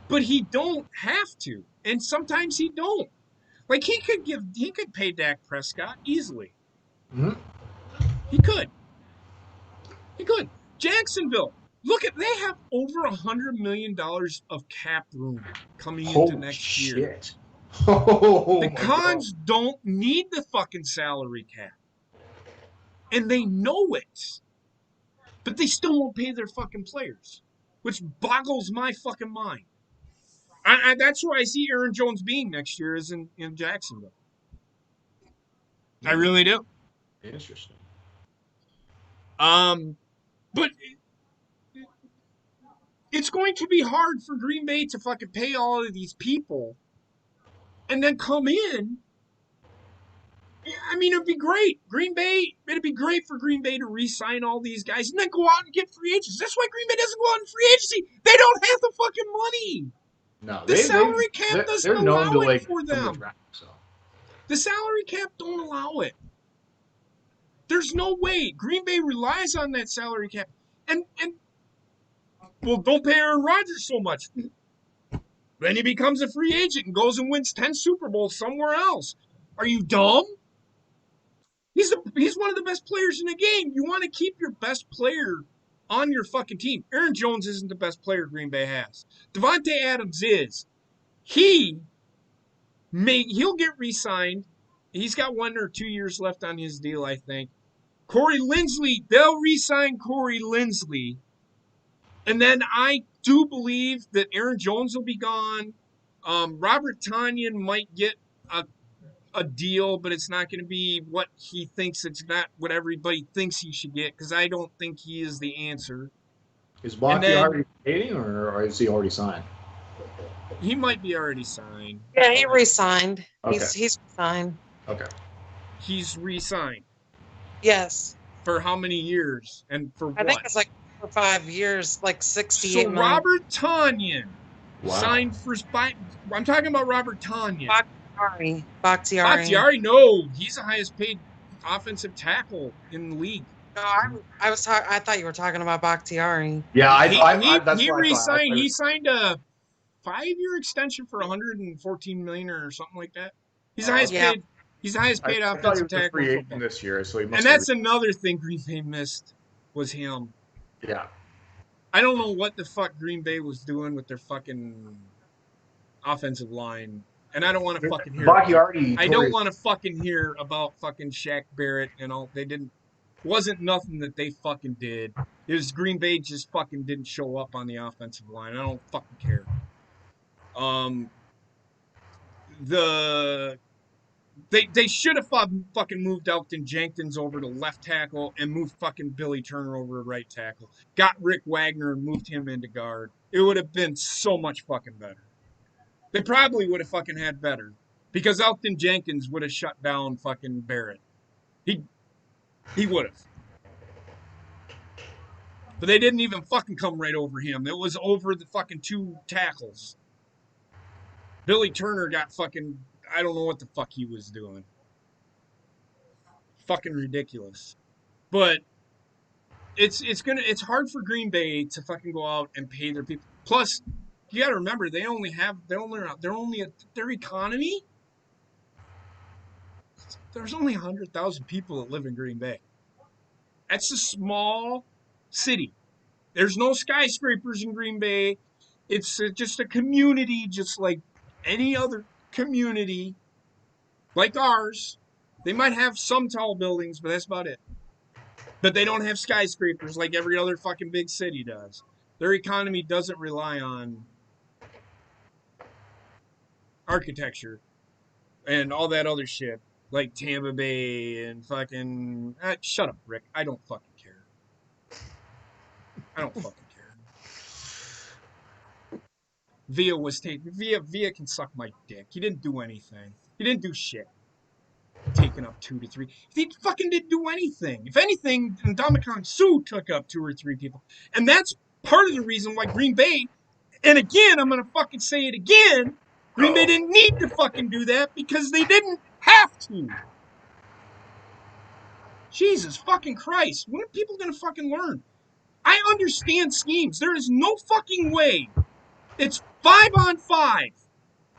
but he don't have to. And sometimes he don't. Like he could pay Dak Prescott easily. He could. Jacksonville. Look at, they have over $100 million of cap room coming into next year. The Cons don't need the fucking salary cap. And they know it. But they still won't pay their fucking players. which boggles my fucking mind. That's where I see Aaron Jones being next year is in Jacksonville. I really do. Interesting. But it's going to be hard for Green Bay to fucking pay all of these people and then come in. I mean, it'd be great. It'd be great for Green Bay to re-sign all these guys and then go out and get free agents. That's why Green Bay doesn't go out in free agency. They don't have the fucking money. No, the salary cap doesn't allow it for them. Draft, so. The salary cap don't allow it. There's no way. Green Bay relies on that salary cap. And well, don't pay Aaron Rodgers so much. Then he becomes a free agent and goes and wins 10 Super Bowls somewhere else. Are you dumb? He's one of the best players in the game. You want to keep your best player on your fucking team. Aaron Jones isn't the best player Green Bay has. Devontae Adams is. He'll get re-signed. He's got 1 or 2 years left on his deal, I think. Corey Linsley, they'll re-sign Corey Linsley. And then I do believe that Aaron Jones will be gone. Robert Tonyan might get a deal, but it's not going to be what he thinks. It's not what everybody thinks he should get, because I don't think he is the answer. Is Bumpy already dating, or is he already signed? He might be already signed. Yeah, he re-signed. Okay. He's re-signed. Okay. He's re-signed. Yes. For how many years? And for what? I think it's like for 5 years, like 68 So million. Robert Tonyan signed for... I'm talking about Robert Tonyan. Bakhtiari. No. He's the highest paid offensive tackle in the league. No, I thought you were talking about Bakhtiari. Yeah, he re-signed. He signed a 5-year extension for $114 million or something like that. He's the highest paid. He's the highest paid offensive tackle. Free agent this year, so he must. And that's another thing Green Bay missed was him. Yeah. I don't know what the fuck Green Bay was doing with their fucking offensive line. And I don't want to fucking hear. I don't want to fucking hear about fucking Shaq Barrett and all. Wasn't nothing that they fucking did. It was Green Bay just fucking didn't show up on the offensive line. I don't fucking care. They should have fucking moved Elton Jenkins over to left tackle and moved fucking Billy Turner over to right tackle. Got Rick Wagner and moved him into guard. It would have been so much fucking better. They probably would have fucking had better, because Elton Jenkins would have shut down fucking Barrett. He would have. But they didn't even fucking come right over him. It was over the fucking 2 tackles. Billy Turner got fucking... I don't know what the fuck he was doing. Fucking ridiculous. But it's hard for Green Bay to fucking go out and pay their people. Plus, you got to remember their economy. There's only 100,000 people that live in Green Bay. That's a small city. There's no skyscrapers in Green Bay. It's just a community, just like any other community, like ours. They might have some tall buildings, but that's about it. But they don't have skyscrapers like every other fucking big city does. Their economy doesn't rely on architecture and all that other shit, like Tampa Bay and fucking... shut up, Rick. I don't fucking care. I don't fucking care. Via can suck my dick. He didn't do anything. He didn't do shit. Taking up 2 to 3. He fucking didn't do anything. If anything, Ndamukong Suh took up 2 or 3 people. And that's part of the reason why Green Bay, and again, I'm going to fucking say it again, Green Bay didn't need to fucking do that because they didn't have to. Jesus fucking Christ. When are people going to fucking learn? I understand schemes. There is no fucking way. It's 5-on-5.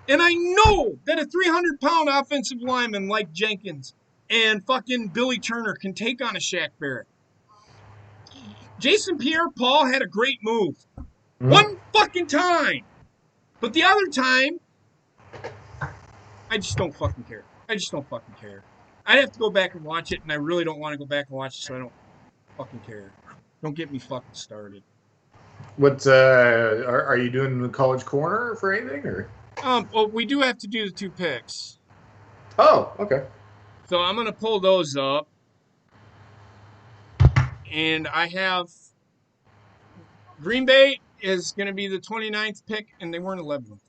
And I know that a 300-pound offensive lineman like Jenkins and fucking Billy Turner can take on a Shaq Barrett. Jason Pierre-Paul had a great move. One fucking time. But the other time, I just don't fucking care. I just don't fucking care. I'd have to go back and watch it, and I really don't want to go back and watch it, so I don't fucking care. Don't get me fucking started. What are you doing the college corner for anything or? Well, we do have to do the 2 picks. Oh, okay. So I'm gonna pull those up, and I have Green Bay is gonna be the 29th pick, and they weren't 11th.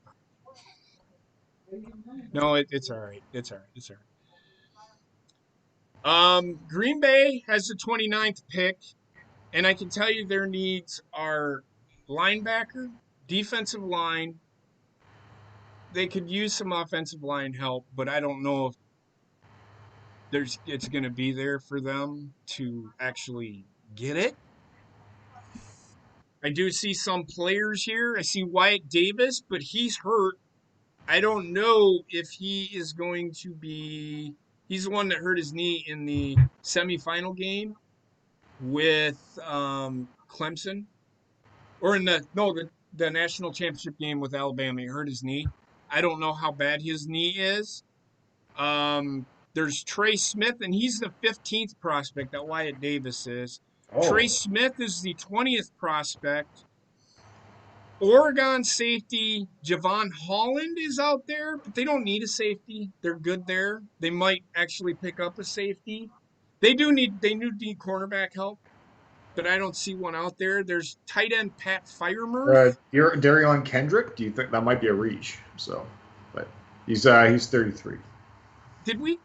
No, it's all right. It's all right. It's all right. Green Bay has the 29th pick, and I can tell you their needs are linebacker, defensive line. They could use some offensive line help, but I don't know if it's going to be there for them to actually get it. I do see some players here. I see Wyatt Davis, but he's hurt. I don't know if he is going to be. He's the one that hurt his knee in the semifinal game with Clemson, or in the national championship game with Alabama. He hurt his knee. I don't know how bad his knee is. There's Trey Smith, and he's the 15th prospect that Wyatt Davis is. Oh. Trey Smith is the 20th prospect. Oregon safety Javon Holland is out there, but they don't need a safety. They're good there. They might actually pick up a safety. They do need cornerback help, but I don't see one out there. There's tight end Pat Firemouth. You're Darion Kendrick. Do you think that might be a reach? So, but he's 33. Did we?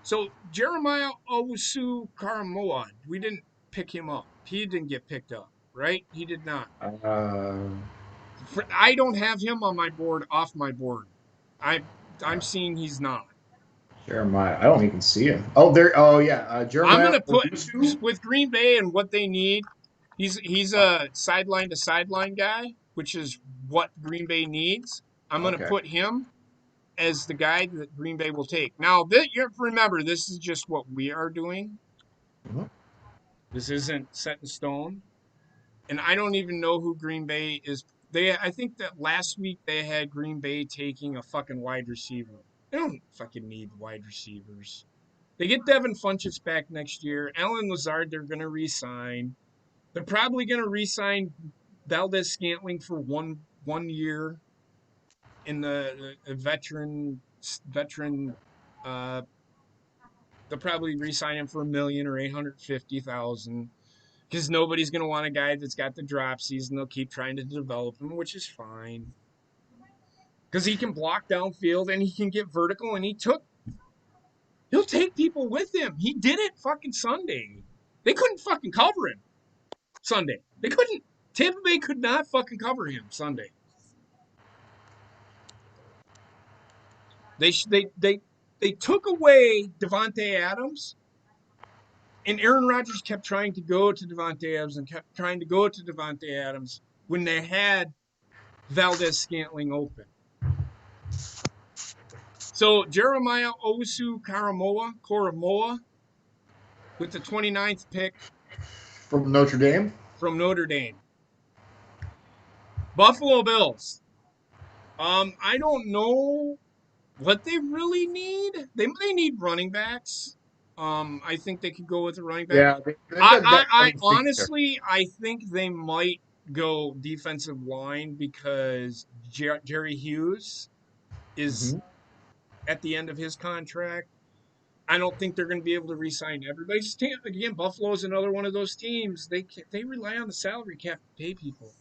So Jeremiah Owusu Karamoa, we didn't pick him up. He didn't get picked up, right? He did not. I don't have him on my board, off my board. I'm seeing he's not. Jeremiah, I don't even see him. Oh, there. Oh, yeah. Jeremiah. I'm gonna put with Green Bay and what they need. He's a sideline to sideline guy, which is what Green Bay needs. I'm gonna put him as the guy that Green Bay will take. Now, you have to remember, this is just what we are doing. Mm-hmm. This isn't set in stone. And I don't even know who Green Bay is. I think that last week they had Green Bay taking a fucking wide receiver. They don't fucking need wide receivers. They get Devin Funchess back next year. Alan Lazard, they're going to re-sign. They're probably going to re-sign Valdez-Scantling for one year in the veteran. They'll probably re-sign him for $1 million or $850,000 because nobody's going to want a guy that's got the drop season. They'll keep trying to develop him, which is fine because he can block downfield and he can get vertical, and he'll take people with him. He did it fucking Sunday. They couldn't fucking cover him Sunday. They couldn't. Tampa Bay could not fucking cover him Sunday. They took away Devontae Adams, and Aaron Rodgers kept trying to go to Devontae Adams when they had Valdez-Scantling open. So Jeremiah Owusu Karamoa with the 29th pick. From Notre Dame? From Notre Dame. Buffalo Bills. I don't know what they really need. They need running backs. I think they could go with a running back. Yeah, I honestly, I think they might go defensive line because Jerry Hughes is at the end of his contract. I don't think they're going to be able to re-sign everybody. Again, Buffalo is another one of those teams. They rely on the salary cap to pay people.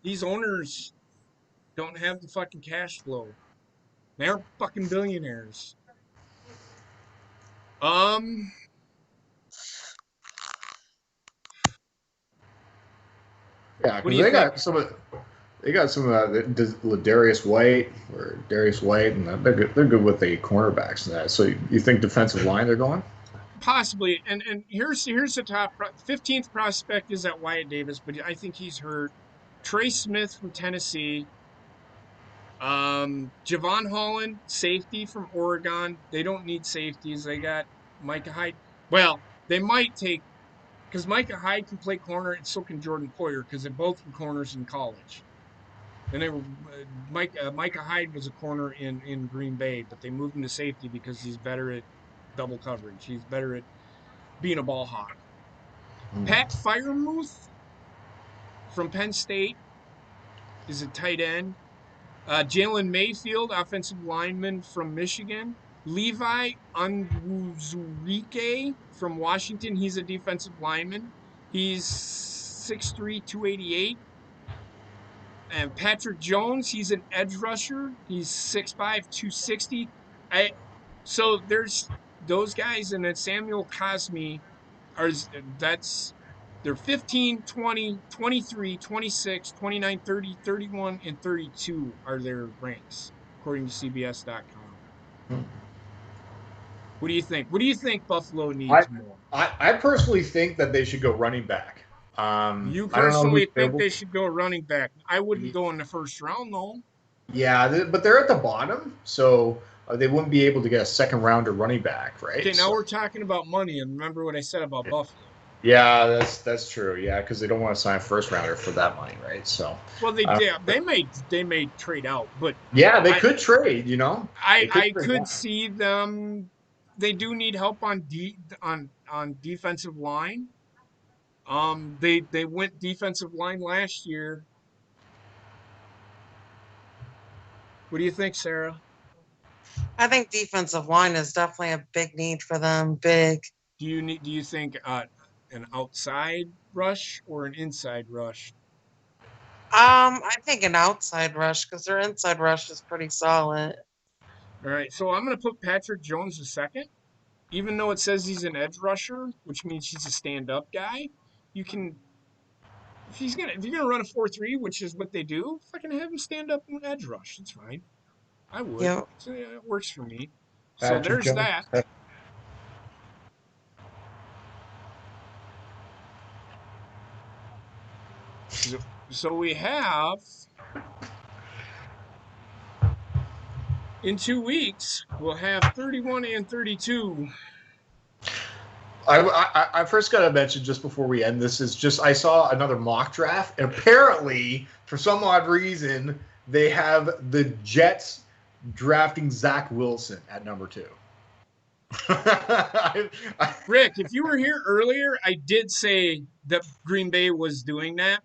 These owners don't have the fucking cash flow. They're fucking billionaires. Yeah, because they got some of Darius White, and they're good. They're good with the cornerbacks and that. So you think defensive line they're going? Possibly, and here's the top 15th prospect is at Wyatt Davis, but I think he's hurt. Trey Smith from Tennessee. Javon Holland, safety from Oregon. They don't need safeties. They got Micah Hyde. Well, they might take, because Micah Hyde can play corner, and so can Jordan Poyer, because they both were corners in college. And they were Micah Hyde was a corner in Green Bay, but they moved him to safety because he's better at double coverage. He's better at being a ball hawk. Pat Freiermuth from Penn State is a tight end. Jalen Mayfield, offensive lineman from Michigan. Levi Onwuzurike from Washington. He's a defensive lineman. He's 6'3", 288. And Patrick Jones, he's an edge rusher. He's 6'5", 260. So there's those guys, and then Samuel Cosme they're 15, 20, 23, 26, 29, 30, 31, and 32 are their ranks, according to CBS.com. What do you think? What do you think Buffalo needs more? I personally think that they should go running back. You personally think they should go running back? I wouldn't go in the first round, though. Yeah, but they're at the bottom, so they wouldn't be able to get a second rounder running back, right? Okay, now we're talking about money, and remember what I said about Buffalo. Yeah, that's true. Yeah, because they don't want to sign a first rounder for that money, right? So well, they may trade out, but yeah, they could trade. I could see them. They do need help on defensive line. They went defensive line last year. What do you think, Sarah? I think defensive line is definitely a big need for them. Big. Do you think an outside rush or an inside rush? I think an outside rush because their inside rush is pretty solid. All right, so I'm going to put Patrick Jones a second, even though it says he's an edge rusher, which means he's a stand-up guy. You can, if you're gonna run a 4-3, which is what they do, fucking have him stand up and edge rush. It's fine. I would. Yeah. It works for me. Patrick so there's Jones. that. So we have, in 2 weeks, we'll have 31 and 32. I first got to mention just before we end this is just I saw another mock draft, and apparently for some odd reason they have the Jets drafting Zach Wilson at number 2. Rick, if you were here earlier, I did say that Green Bay was doing that.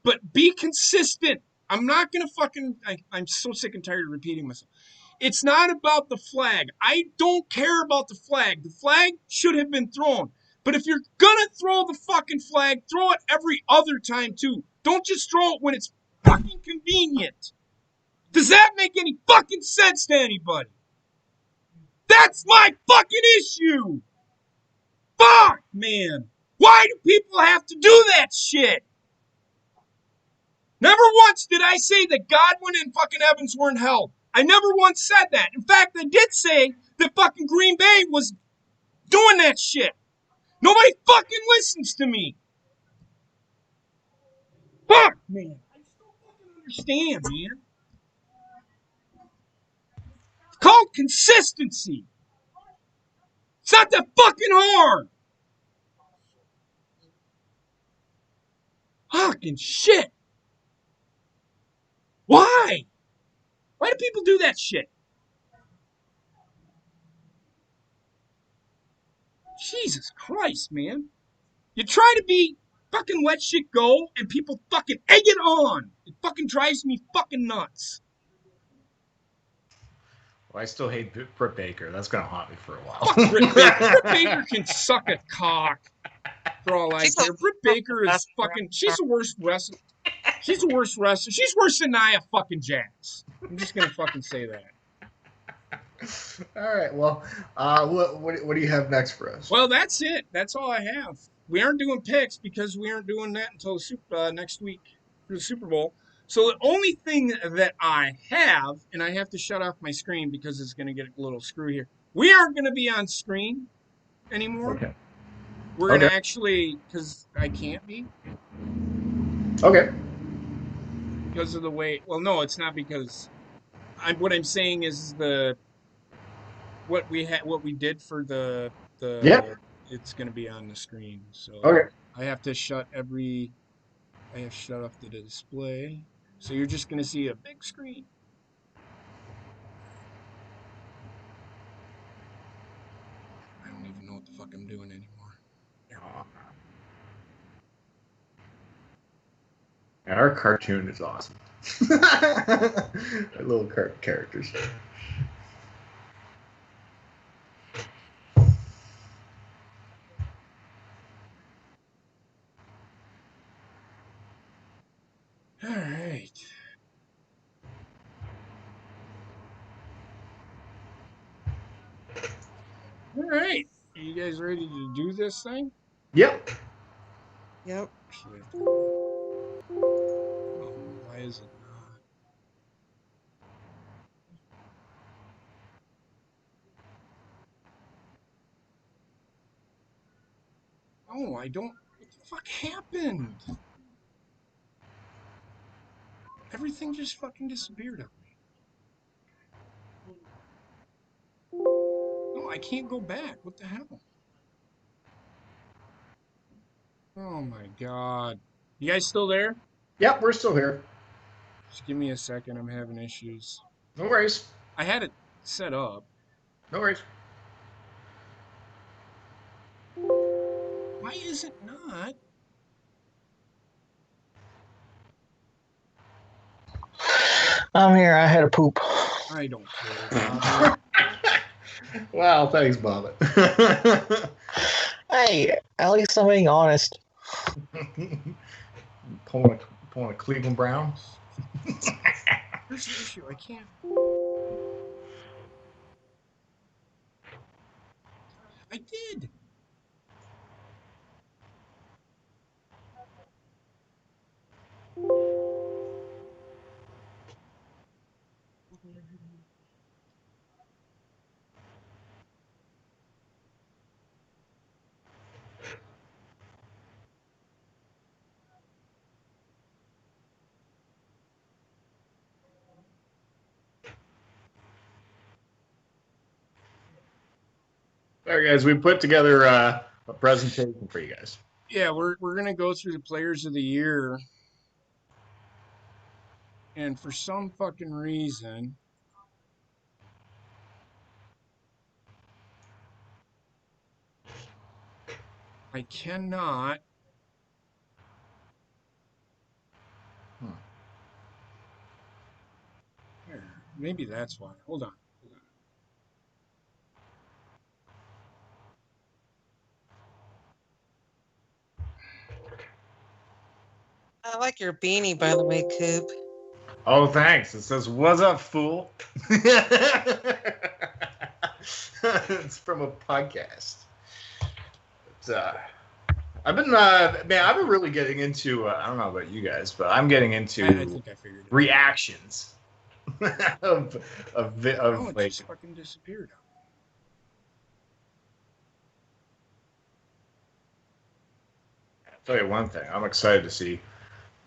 But be consistent. I'm not going to I'm so sick and tired of repeating myself. It's not about the flag. I don't care about the flag. The flag should have been thrown. But if you're going to throw the fucking flag, throw it every other time too. Don't just throw it when it's fucking convenient. Does that make any fucking sense to anybody? That's my fucking issue. Fuck, man. Why do people have to do that shit? Never once did I say that Godwin and fucking Evans weren't held. I never once said that. In fact, I did say that fucking Green Bay was doing that shit. Nobody fucking listens to me. Fuck, man. I just don't fucking understand, man. It's called consistency. It's not that fucking hard. Fucking shit. Why? Why do people do that shit? Jesus Christ, man. You try to be fucking let shit go and people fucking egg it on. It fucking drives me fucking nuts. Well, I still hate Britt Baker. That's going to haunt me for a while. Fuck Britt Baker. Britt Baker can suck a cock for all I care. Britt Baker is fucking, she's the worst wrestler. She's the worst wrestler. She's worse than Nia fucking Jax. I'm just going to fucking say that. All right. Well, what do you have next for us? Well, that's it. That's all I have. We aren't doing picks because we aren't doing that until next week for the Super Bowl. So the only thing that I have, and I have to shut off my screen because it's going to get a little screwy here. We aren't going to be on screen anymore. Okay. We're going to actually, because I can't be. Okay. Because of the way, well, no, it's not because, what I'm saying is what we did for the it's going to be on the screen. So okay. I have to shut off the display. So you're just going to see a big screen. I don't even know what the fuck I'm doing anymore. Our cartoon is awesome. Our little characters. All right. All right. Are you guys ready to do this thing? Yep. Yep. Oh, why is it not? Oh, I don't. What the fuck happened? Everything just fucking disappeared on me. No, I can't go back. What the hell? Oh my god. You guys still there? Yep, we're still here. Just give me a second. I'm having issues. No worries. I had it set up. No worries. Why is it not? I'm here. I had a poop. I don't care, Bobby. Wow, thanks, Bob. Hey, at least I'm being honest. pulling a Cleveland Brown. Here's the issue. I can't. I did. All right, guys, we put together a presentation for you guys. Yeah, we're gonna go through the players of the year, and for some fucking reason, I cannot. Here, maybe that's why. Hold on. I like your beanie, by the way, Coop. Oh, thanks. It says, "What's up, fool?" It's from a podcast. I've been really getting into. I don't know about you guys, but I'm getting into I think I figured it. Reactions of It like. just fucking disappeared. I'll tell you one thing. I'm excited to see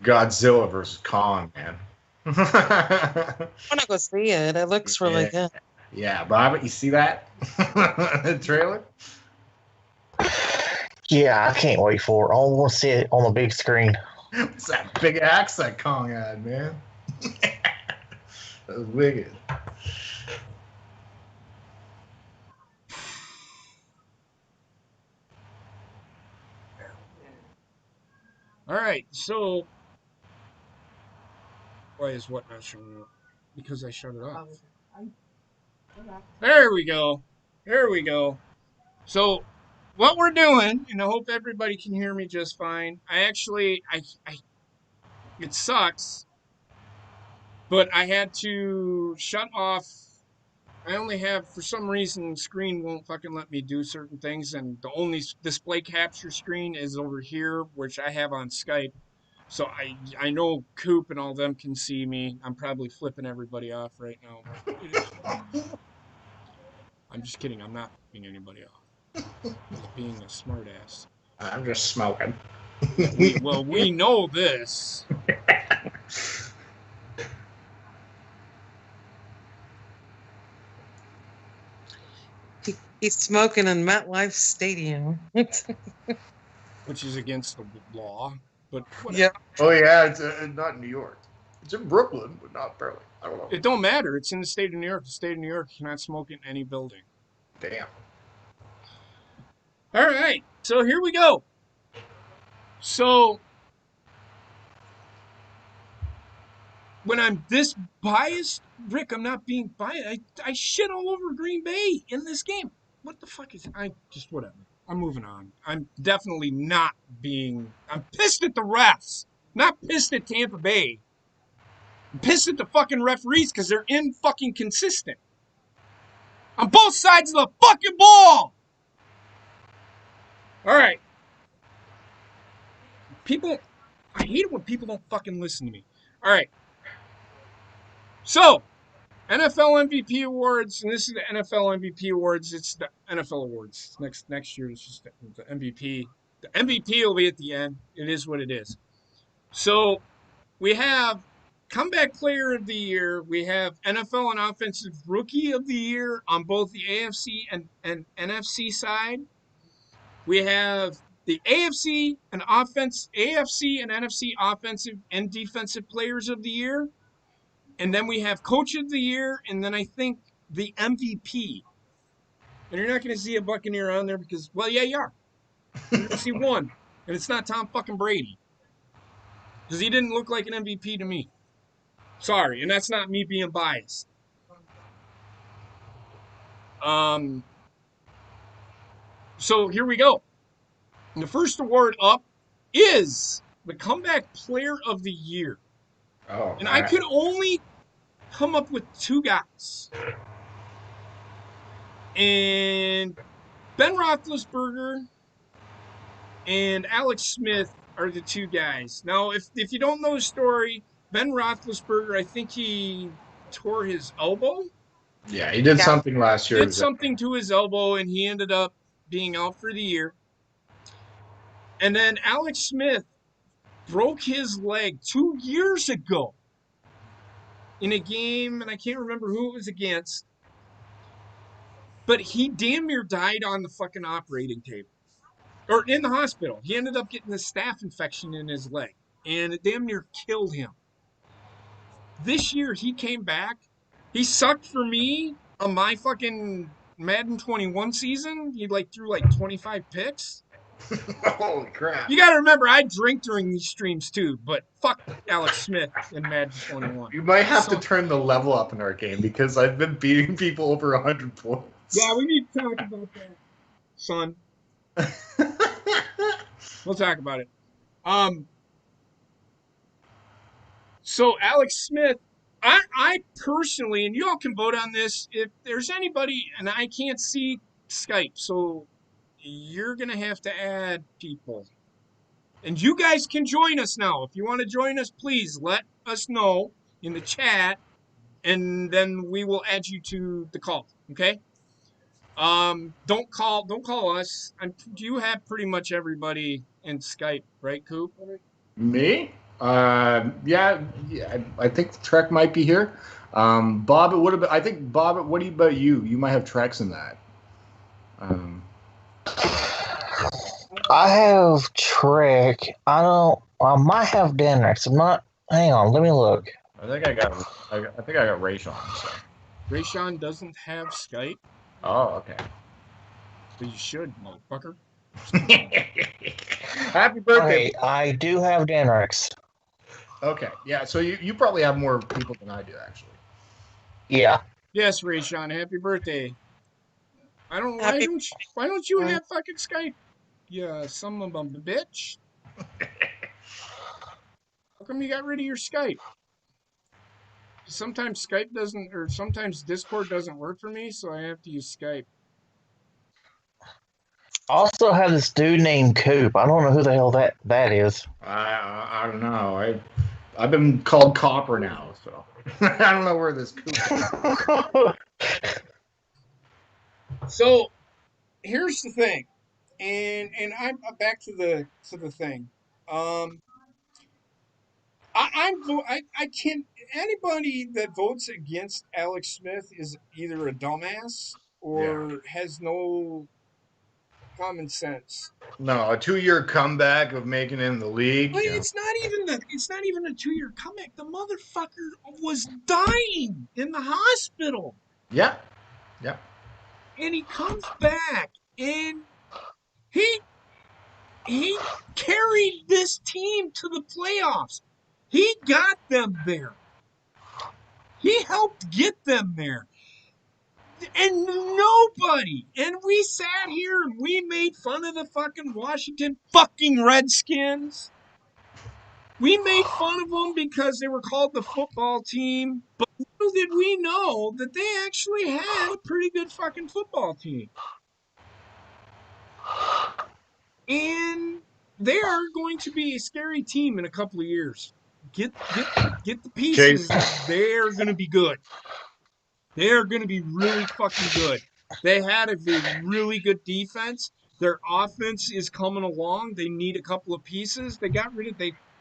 Godzilla versus Kong, man. I'm gonna go see it. It looks really good. Yeah, Bob, you see that trailer? Yeah, I can't wait for it. I want to see it on the big screen. It's that big axe that Kong had, man. That was wicked. All right, so why is what not showing up? Because I shut it off. There we go. There we go. So what we're doing, and I hope everybody can hear me just fine. It sucks, but I had to shut off. I only have, for some reason, screen won't fucking let me do certain things, and the only display capture screen is over here, which I have on Skype. So I know Coop and all them can see me. I'm probably flipping everybody off right now. I'm just kidding. I'm not flipping anybody off. Just being a smartass. I'm just smoking. We know this. He's smoking in MetLife Stadium. Which is against the law, but whatever. Yeah. Oh yeah, it's not in New York. It's in Brooklyn, but not barely. I don't know. It don't matter. It's in the state of New York. The state of New York cannot smoke in any building. Damn. All right, so here we go. So when I'm this biased, Rick, I'm not being biased. I shit all over Green Bay in this game. What the fuck is whatever. I'm moving on. I'm definitely not I'm pissed at the refs. Not pissed at Tampa Bay. I'm pissed at the fucking referees because they're fucking consistent. On both sides of the fucking ball. All right. I hate it when people don't fucking listen to me. All right. So, NFL MVP awards, and this is the NFL MVP awards. It's the NFL awards. Next year, it's just the MVP. The MVP will be at the end. It is what it is. So, we have Comeback Player of the Year. We have NFL and Offensive Rookie of the Year on both the AFC and NFC side. We have the AFC and NFC Offensive and Defensive Players of the Year. And then we have Coach of the Year, and then I think the MVP. And you're not going to see a Buccaneer on there because, well, yeah, you are. You're going to see one, and it's not Tom fucking Brady. Because he didn't look like an MVP to me. Sorry, and that's not me being biased. So here we go. And the first award up is the Comeback Player of the Year. Oh, and I could only come up with two guys. And Ben Roethlisberger and Alex Smith are the two guys. Now, if you don't know the story, Ben Roethlisberger, I think he tore his elbow. Yeah, he did something last year. Did something to his elbow, and he ended up being out for the year. And then Alex Smith broke his leg 2 years ago in a game, and I can't remember who it was against. But he damn near died on the fucking operating table. Or in the hospital. He ended up getting a staph infection in his leg. And it damn near killed him. This year, he came back. He sucked for me on my fucking Madden 21 season. He threw 25 picks. Holy crap. You got to remember, I drink during these streams too, but fuck Alex Smith in Madden 21. You might have to turn the level up in our game because I've been beating people over 100 points. Yeah, we need to talk about that, son. We'll talk about it. So Alex Smith, I personally, and you all can vote on this, if there's anybody, and I can't see Skype, so you're going to have to add people. And you guys can join us now. If you want to join us, please let us know in the chat, and then we will add you to the call, okay? Don't call us. You have pretty much everybody in Skype, right, Coop? Me? Yeah, I think Trek might be here. Bob, I think Bob, what about you? You might have Trex in that. I have Trek. I might have Denrix. I'm not. Hang on, let me look. I think I got Rayshawn. So. Rayshawn doesn't have Skype. Oh, okay. But you should, motherfucker. Happy birthday! Okay, I do have Denrix. Okay, yeah. So you probably have more people than I do, actually. Yeah. Yes, Rayshawn. Happy birthday. I don't. Why don't you have fucking Skype? Yeah, some of them, bitch. How come you got rid of your Skype? Sometimes Skype doesn't, or sometimes Discord doesn't work for me, so I have to use Skype. I also have this dude named Coop. I don't know who the hell that is. I don't know. I've been called Copper now, so I don't know where this Coop is. So here's the thing, and I'm back to the thing. I can't. Anybody that votes against Alex Smith is either a dumbass or has no common sense. No, a 2-year comeback of making it in the league. But it's not even a 2-year comeback. The motherfucker was dying in the hospital. Yeah. And he comes back and he carried this team to the playoffs. He got them there. He helped get them there. And nobody. And we sat here and we made fun of the fucking Washington fucking Redskins. We made fun of them because they were called the football team. But little did we know that they actually had a pretty good fucking football team. And they are going to be a scary team in a couple of years. Get the pieces. They're going to be good. They're going to be really fucking good. They had a really good defense. Their offense is coming along. They need a couple of pieces. They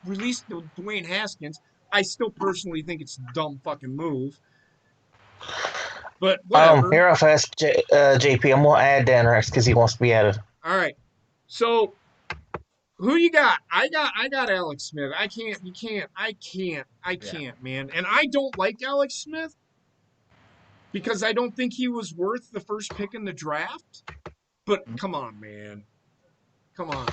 released Dwayne Haskins. I still personally think it's a dumb fucking move. But whatever. Here I'll ask JP. I'm going to add Dan Rex because he wants to be added. All right. So, who you got? I got Alex Smith. I can't, man. And I don't like Alex Smith because I don't think he was worth the first pick in the draft. But come on, man. Come on.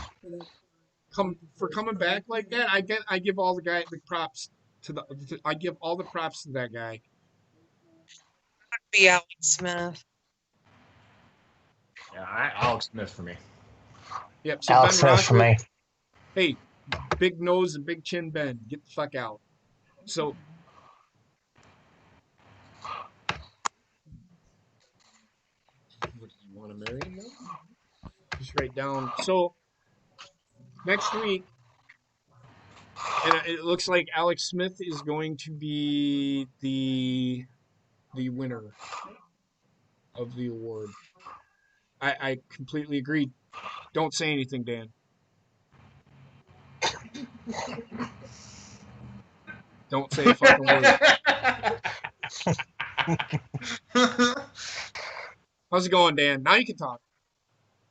For coming back like that, I give all the props to that guy. Be Alex Smith. Yeah, Alex Smith for me. Yep. So Alex Smith for me. Hey, big nose and big chin Ben, get the fuck out. So what, do you want to marry him now? Just write down. So next week, and it looks like Alex Smith is going to be the winner of the award. I completely agree. Don't say anything, Dan. Don't say a fucking word. How's it going, Dan? Now you can talk.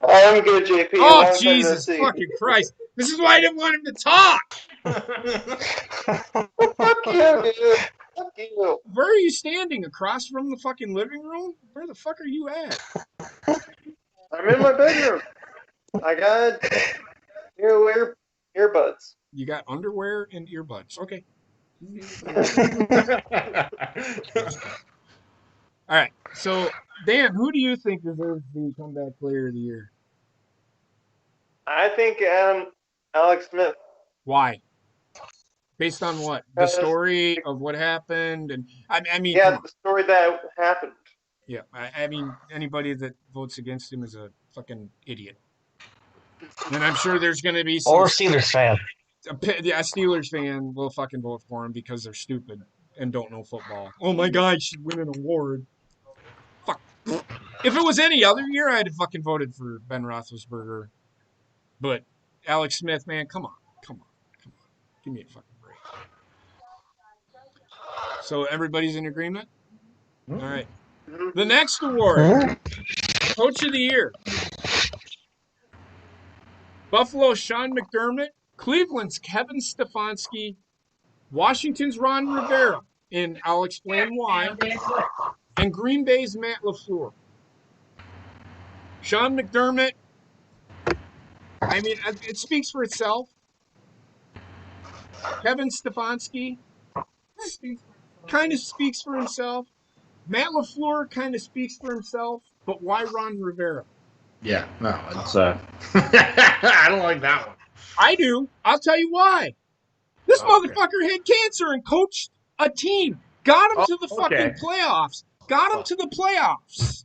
I'm good, JP. Oh, Jesus fucking Christ. This is why I didn't want him to talk. Fuck you, dude. Fuck you. Where are you standing? Across from the fucking living room? Where the fuck are you at? I'm in my bedroom. I got earbuds. You got underwear and earbuds. Okay. All right. So, Dan, who do you think deserves the comeback player of the year? I think Alex Smith. Why? Based on what? The story of what happened, and I mean, yeah, the story that happened. Yeah, I mean, anybody that votes against him is a fucking idiot. And I'm sure there's going to be some... Or a Steelers fan. A Steelers fan will fucking vote for him because they're stupid and don't know football. Oh my God, he should win an award. Fuck. If it was any other year, I'd have fucking voted for Ben Roethlisberger. But Alex Smith, man, come on. Give me a fucking break. So everybody's in agreement? All right. The next award, Coach of the Year. Buffalo's Sean McDermott, Cleveland's Kevin Stefanski, Washington's Ron Rivera, and I'll explain why, and Green Bay's Matt LaFleur. Sean McDermott, I mean, it speaks for itself. Kevin Stefanski kind of speaks for himself. Matt LaFleur kind of speaks for himself, but why Ron Rivera? Yeah, no, it's I don't like that one. I do. I'll tell you why. This motherfucker had cancer and coached a team. Got him to the fucking playoffs. Got him to the playoffs.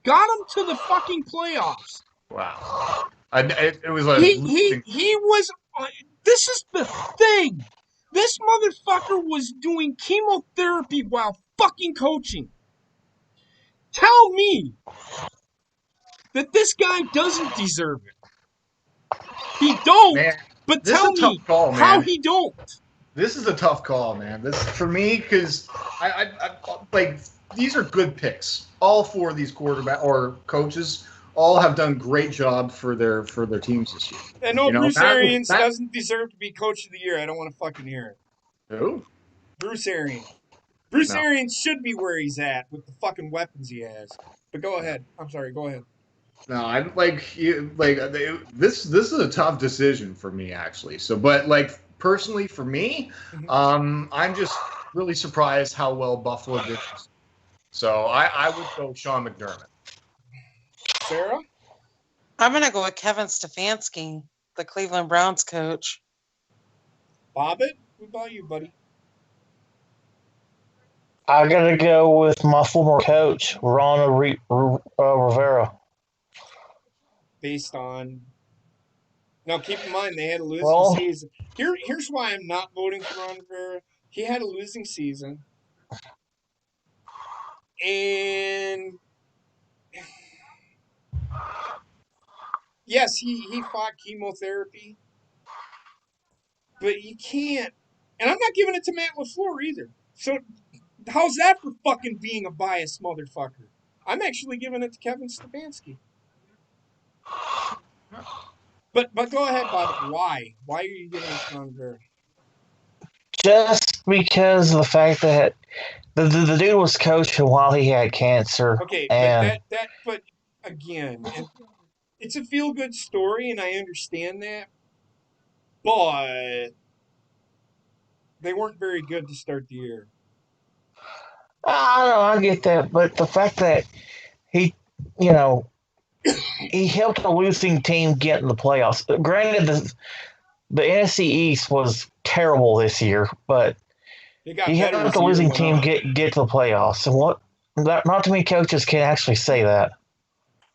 Got him to the fucking playoffs. Wow. It was like he was. This is the thing. This motherfucker was doing chemotherapy while fucking coaching. Tell me that this guy doesn't deserve it. He don't. Man, but tell me how he don't. This is a tough call, man. This for me because I like these are good picks. All four of these quarterback or coaches all have done great job for their teams this year. I know Bruce Arians doesn't deserve to be coach of the year. I don't want to fucking hear it. Who? Bruce Arians. Bruce Arians should be where he's at with the fucking weapons he has. But go ahead. I'm sorry. Go ahead. No, I'm this is a tough decision for me actually. So, but like personally for me, I'm just really surprised how well Buffalo did. So I would go Sean McDermott. Sarah? I'm going to go with Kevin Stefanski, the Cleveland Browns coach. Bobbitt? What about you, buddy? I got to go with my former coach, Ron Rivera. Based on... Now, keep in mind, they had a losing season. Here's why I'm not voting for Ron Rivera. He had a losing season. And... Yes, he fought chemotherapy. But you can't... And I'm not giving it to Matt LaFleur either. So, how's that for fucking being a biased motherfucker? I'm actually giving it to Kevin Stefanski. But go ahead, Bob. Why? Why are you giving it to Ron Rivera? Just because of the fact that the dude was coaching while he had cancer. Okay, and but again, it's a feel-good story, and I understand that. But they weren't very good to start the year. I don't know, I get that, but the fact that he helped a losing team get in the playoffs. Granted, the NFC East was terrible this year, but he helped the losing team get to the playoffs. And not too many coaches can actually say that.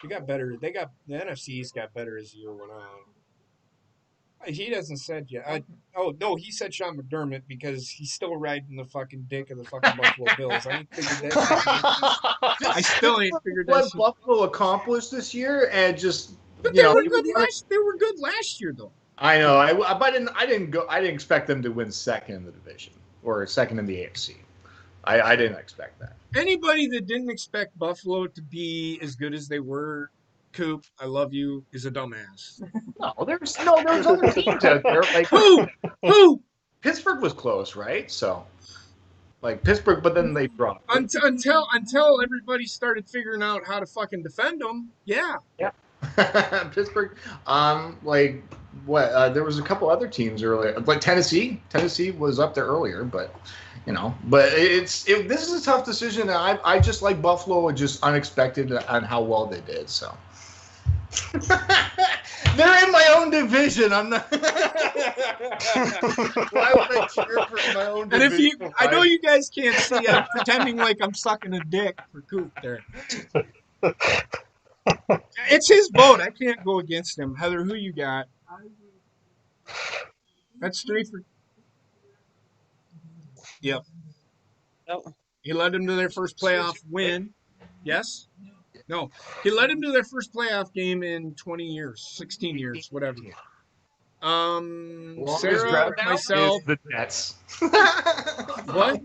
They got better. The NFC East got better as the year went on. He hasn't said yet. No, he said Sean McDermott because he's still riding the fucking dick of the fucking Buffalo Bills. I ain't figured that. I still ain't figured that. What Buffalo accomplished this year, and just but they were good last. They were good last year, though. I know. I didn't expect them to win second in the division or second in the AFC. I didn't expect that. Anybody that didn't expect Buffalo to be as good as they were, Coop, I love you, is a dumbass. No, there's other teams out there. Like who? Pittsburgh was close, right? So, like Pittsburgh, but then they dropped. Until everybody started figuring out how to fucking defend them. Yeah. Pittsburgh. Like what? There was a couple other teams earlier, like Tennessee. Tennessee was up there earlier, but. But this is a tough decision. And I just like Buffalo, just unexpected on how well they did. So they're in my own division. I'm not. Why would I cheer for my own division? And I know you guys can't see. I'm pretending like I'm sucking a dick for Coop there. It's his vote. I can't go against him. Heather, who you got? That's 3 for. Yep. Oh. He led them to their first playoff win. Yes? No. He led them to their first playoff game in 20 years, 16 years, whatever. Sarah, myself. The Jets. What?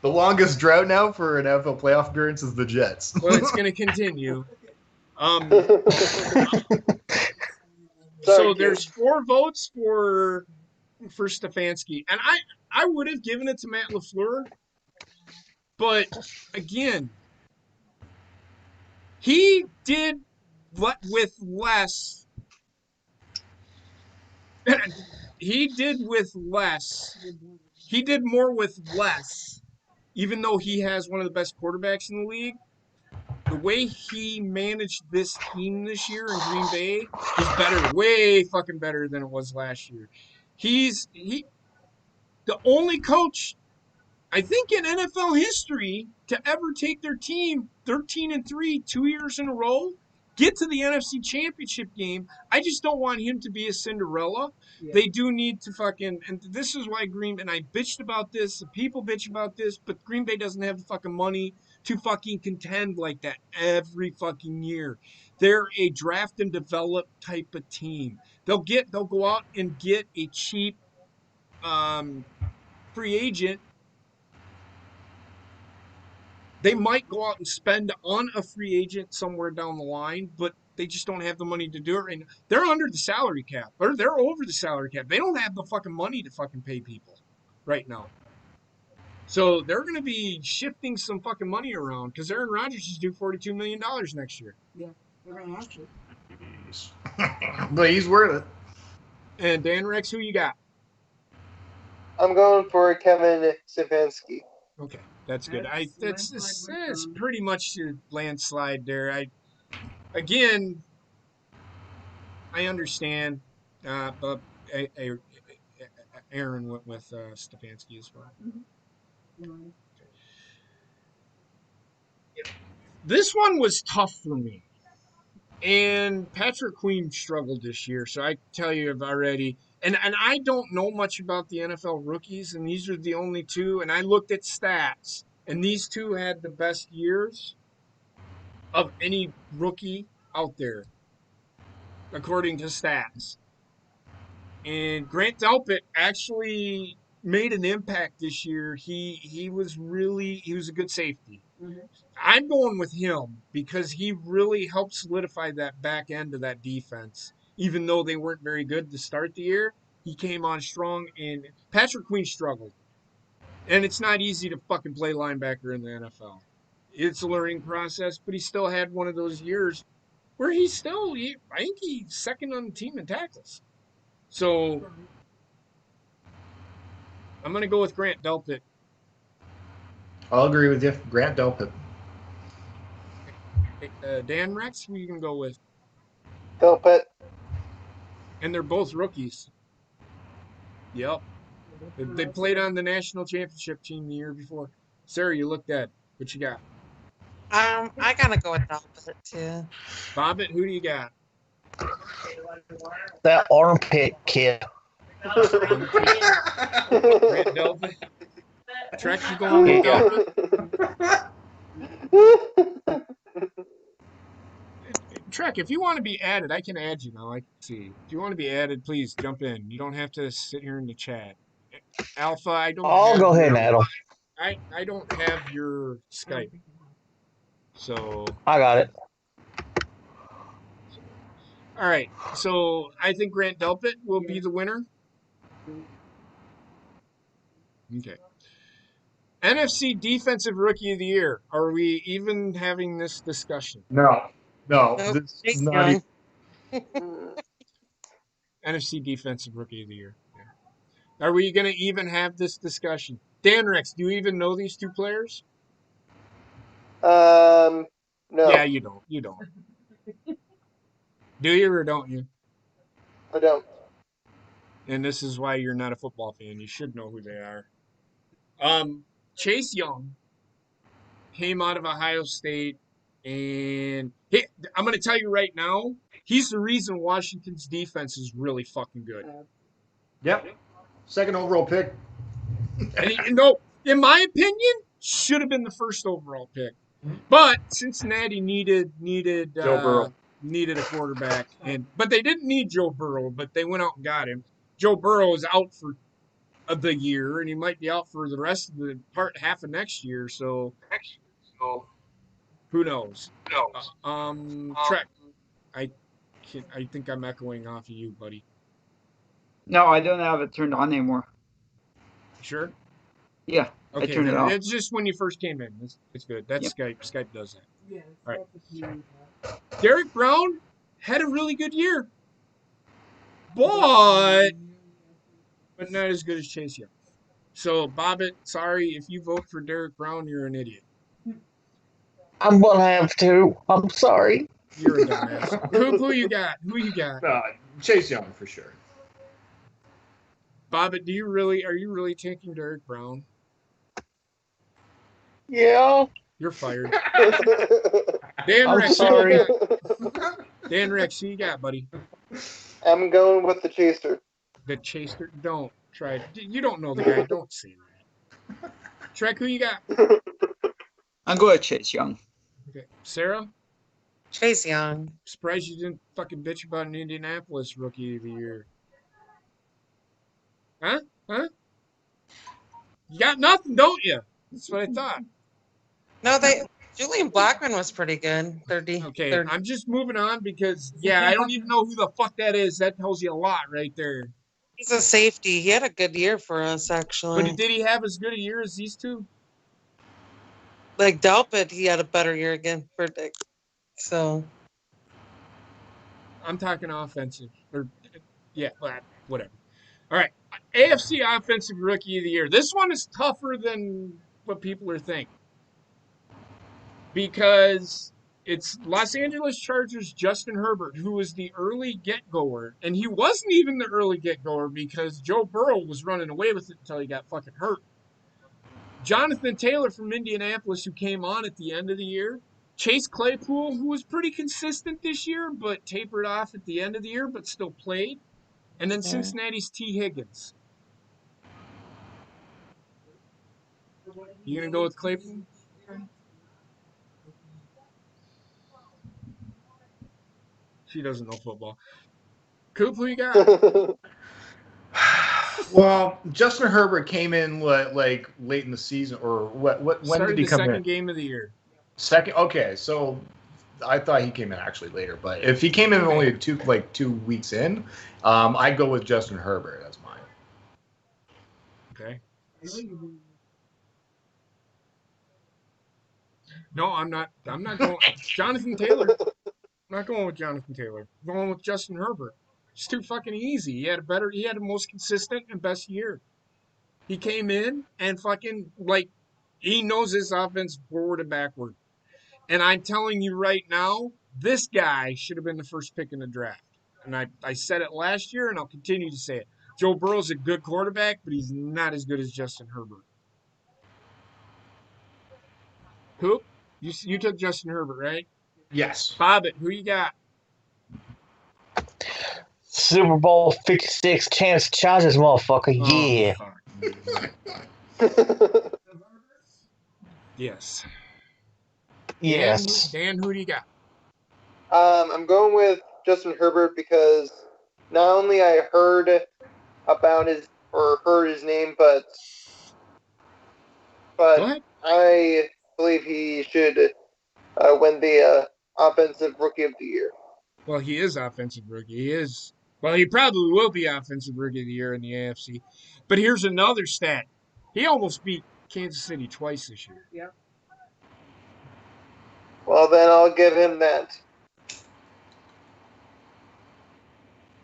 The longest drought now for an NFL playoff appearance is the Jets. Well, it's going to continue. So there's 4 votes for Stefanski. And I would have given it to Matt LaFleur. But, again, he did with less. He did more with less, even though he has one of the best quarterbacks in the league. The way he managed this team this year in Green Bay is better, way fucking better than it was last year. He's the only coach, I think, in NFL history to ever take their team 13-3 2 years in a row, get to the NFC Championship game. I just don't want him to be a Cinderella. Yeah. They do need to fucking, and this is why and I bitched about this, the people bitch about this, but Green Bay doesn't have the fucking money to fucking contend like that every fucking year. They're a draft and develop type of team. They'll go out and get a cheap free agent. They might go out and spend on a free agent somewhere down the line, but they just don't have the money to do it right now. They're under the salary cap, or they're over the salary cap. They don't have the fucking money to fucking pay people right now. So they're going to be shifting some fucking money around because Aaron Rodgers is due $42 million next year. Yeah, they're going to have to. But he's worth it. And Dan Rex, who you got? I'm going for Kevin Stefanski. Okay, that's good. It's pretty much a landslide there. Again, I understand, but Aaron went with Stefanski as well. This one was tough for me. And Patrick Queen struggled this year, so I tell you already. And I don't know much about the NFL rookies, and these are the only two. And I looked at stats, and these two had the best years of any rookie out there, according to stats. And Grant Delpit actually made an impact this year. He was a good safety. I'm going with him because he really helped solidify that back end of that defense. Even though they weren't very good to start the year, he came on strong, and Patrick Queen struggled. And it's not easy to fucking play linebacker in the NFL. It's a learning process, but he still had one of those years where I think he's second on the team in tackles. So I'm going to go with Grant Delpit. I'll agree with you. Grant Delpit. Dan Rex, who you can go with? Delpit. And they're both rookies. Yep. They played on the national championship team the year before. Sarah, you looked at what you got? I gotta go with Delpit too. Bobbitt, who do you got? That armpit kid. Grant Delpit. Trek, you going with Delpit? Trek, if you want to be added, I can add you now. I can see. If you want to be added, please jump in. You don't have to sit here in the chat. Alpha, I'll go ahead and add him. I don't have your Skype. So I got it. All right. So I think Grant Delpit will be the winner. Okay. NFC Defensive Rookie of the Year. Are we even having this discussion? No. Nope. This Chase is not Young. NFC Defensive Rookie of the Year. Yeah. Are we going to even have this discussion? Dan Rex, do you even know these two players? No. Yeah, you don't. You don't. Do you or don't you? I don't. And this is why you're not a football fan. You should know who they are. Chase Young came out of Ohio State, and I'm going to tell you right now, he's the reason Washington's defense is really fucking good. Yep. Second overall pick. And in my opinion, should have been the first overall pick. But Cincinnati needed Joe Burrow. Needed a quarterback, but they didn't need Joe Burrow, but they went out and got him. Joe Burrow is out for the year, and he might be out for the rest of the half of next year. So who knows? Trek, I think I'm echoing off of you, buddy. No, I don't have it turned on anymore. Sure. Yeah. Okay. I turned it off. It's just when you first came in. It's good. That's Yep. Skype. Skype does that. Yeah. All right. Derek Brown had a really good year, but not as good as Chase Young. So, Bobbitt, sorry, if you vote for Derek Brown, you're an idiot. I'm gonna have to. I'm sorry. You're a dumbass. Who you got? Who you got? Chase Young for sure. Bobbitt, are you really taking Derek Brown? Yeah. You're fired. Dan I'm Rex, sorry. Dan Rex, who you got, buddy? I'm going with the Chaser. The Chaser. Don't try. You don't know the guy. Don't say that. Trek, who you got? I'm going to Chase Young. Okay. Sarah? Chase Young. Surprised you didn't fucking bitch about an Indianapolis Rookie of the Year. Huh? You got nothing, don't you? That's what I thought. No, Julian Blackman was pretty good. Okay, I'm just moving on because, I don't even know who the fuck that is. That tells you a lot right there. He's a safety. He had a good year for us, actually. But did he have as good a year as these two? Like Delpit, he had a better year again. So. I'm talking offensive. Whatever. All right. AFC Offensive Rookie of the Year. This one is tougher than what people are thinking because it's Los Angeles Chargers Justin Herbert, who was the early get-goer, and he wasn't even the early get-goer because Joe Burrow was running away with it until he got fucking hurt. Jonathan Taylor from Indianapolis, who came on at the end of the year. Chase Claypool, who was pretty consistent this year, but tapered off at the end of the year, but still played. And then Cincinnati's T. Higgins. You gonna go with Claypool? She doesn't know football. Coop, who you got? Well, Justin Herbert came in like late in the season, or what? When did he come in? Second game of the year. Second. Okay, so I thought he came in actually later, but if he came in only 2 weeks in, I'd go with Justin Herbert as mine. Okay. No, I'm not going. Jonathan Taylor. I'm not going with Jonathan Taylor. I'm going with Justin Herbert. It's too fucking easy. He had the most consistent and best year. He came in and fucking he knows his offense forward and backward. And I'm telling you right now, this guy should have been the first pick in the draft. And I said it last year and I'll continue to say it. Joe Burrow's a good quarterback, but he's not as good as Justin Herbert. Who? You took Justin Herbert, right? Yes. Bobbitt, who you got? Super Bowl 56 chance Chargers, motherfucker. Yeah. Yes. Yes. Dan, who do you got? I'm going with Justin Herbert because not only I heard about heard his name, but I believe he should win the Offensive Rookie of the Year. Well, he is Offensive Rookie. He probably will be Offensive Rookie of the Year in the AFC. But here's another stat. He almost beat Kansas City twice this year. Yeah. Well, then I'll give him that.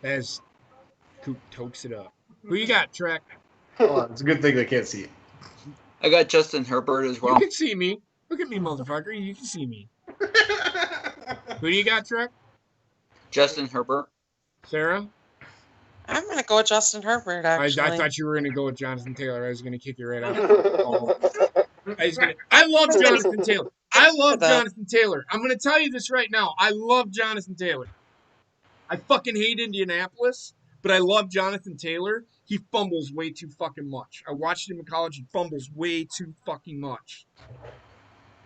As Coop tokes it up. Who you got, Trek? Oh, it's a good thing they can't see it. I got Justin Herbert as well. You can see me. Look at me, motherfucker. You can see me. Who do you got, Trek? Justin Herbert. Sarah? I'm going to go with Justin Herbert, actually. I thought you were going to go with Jonathan Taylor. I was going to kick you right out. I love Jonathan Taylor. I love Jonathan Taylor. I'm going to tell you this right now. I love Jonathan Taylor. I fucking hate Indianapolis, but I love Jonathan Taylor. He fumbles way too fucking much. I watched him in college. He fumbles way too fucking much.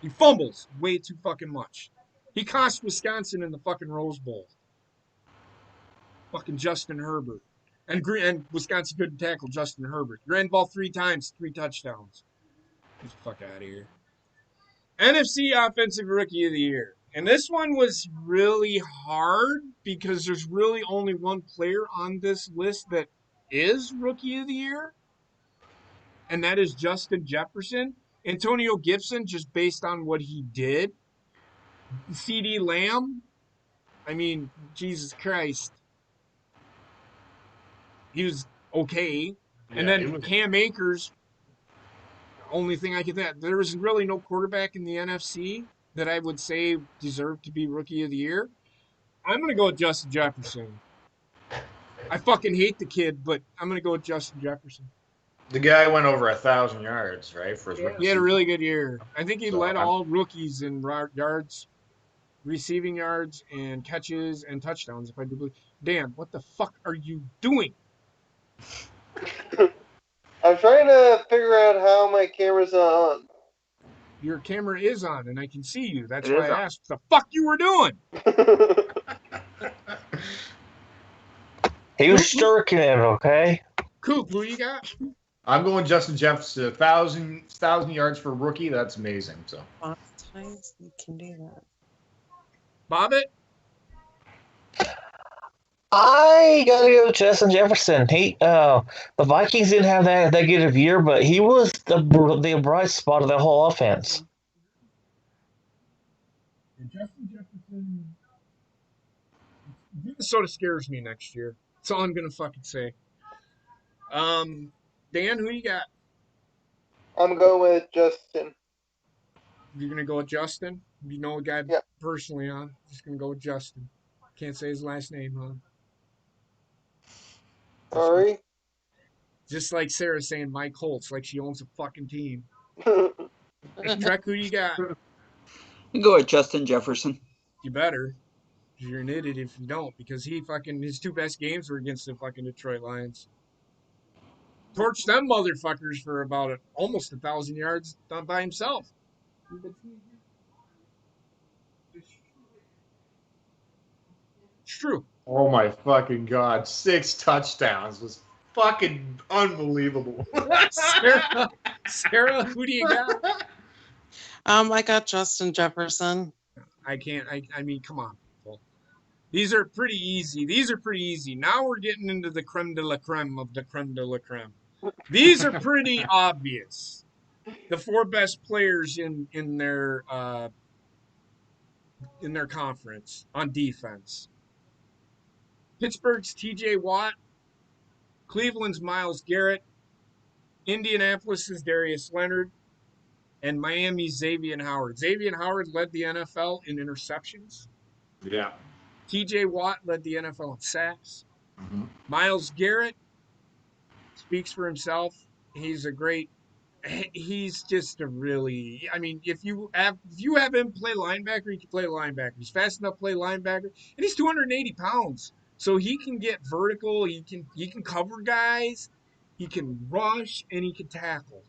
He fumbles way too fucking much. He cost Wisconsin in the fucking Rose Bowl. Fucking Justin Herbert. And Wisconsin couldn't tackle Justin Herbert. Ran ball 3 times, 3 touchdowns. Get the fuck out of here. NFC Offensive Rookie of the Year. And this one was really hard because there's really only one player on this list that is Rookie of the Year. And that is Justin Jefferson. Antonio Gibson, just based on what he did. CD Lamb. I mean, Jesus Christ. He was okay. And then Cam Akers, only thing I could think, there was really no quarterback in the NFC that I would say deserved to be Rookie of the Year. I'm going to go with Justin Jefferson. I fucking hate the kid, but I'm going to go with Justin Jefferson. The guy went over 1,000 yards, right? For his rookie He had a season. really good year. I think he led all rookies in yards, receiving yards, and catches and touchdowns, if I do believe. Dan, what the fuck are you doing? I'm trying to figure out how my camera's on. Your camera is on, and I can see you. That's why I asked what the fuck you were doing. He was stirking it, okay? Coop, who you got? I'm going Justin Jefferson. 1,000 yards for a rookie. That's amazing. So. Times you can do that. Bobbitt? I gotta go with Justin Jefferson. The Vikings didn't have that good of a year, but he was the bright spot of the whole offense. Justin Jefferson. Minnesota scares me next year. That's all I'm gonna fucking say. Dan, who you got? I'm going with Justin. You're gonna go with Justin? You know a guy Yeah. personally, huh? Just gonna go with Justin. Can't say his last name, huh? Sorry. Just like Sarah saying Mike Holtz, like she owns a fucking team. I Trek, who do you got? You go with Justin Jefferson. You better. You're an idiot if you don't, because his 2 best games were against the fucking Detroit Lions. Torched them motherfuckers for about almost 1,000 yards done by himself. It's true. Oh my fucking god! 6 touchdowns was fucking unbelievable. Sarah, who do you got? I got Justin Jefferson. I mean, come on, people. These are pretty easy. Now we're getting into the creme de la creme of the creme de la creme. These are pretty obvious. The 4 best players in their conference on defense. Pittsburgh's TJ Watt, Cleveland's Myles Garrett, Indianapolis's Darius Leonard, and Miami's Xavier Howard. Xavier Howard led the NFL in interceptions. Yeah. TJ Watt led the NFL in sacks. Mm-hmm. Myles Garrett speaks for himself. He's just a really, I mean, if you have him play linebacker, he can play linebacker. He's fast enough to play linebacker, and he's 280 pounds. So he can get vertical, he can cover guys, he can rush, and he can tackle.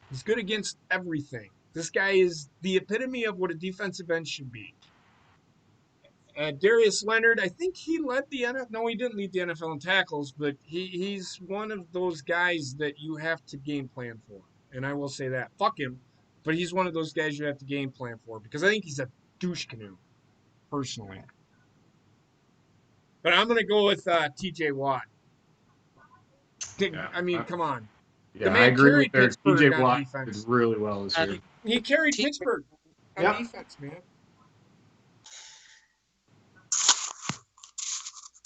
He's good against everything. This guy is the epitome of what a defensive end should be. Darius Leonard, I think he led the NFL. No, he didn't lead the NFL in tackles, but he's one of those guys that you have to game plan for. And I will say that. Fuck him. But he's one of those guys you have to game plan for because I think he's a douche canoe, personally. But I'm going to go with TJ Watt. I mean, come on. Yeah, I agree with their TJ Watt did really well this year. He carried Pittsburgh on defense, man.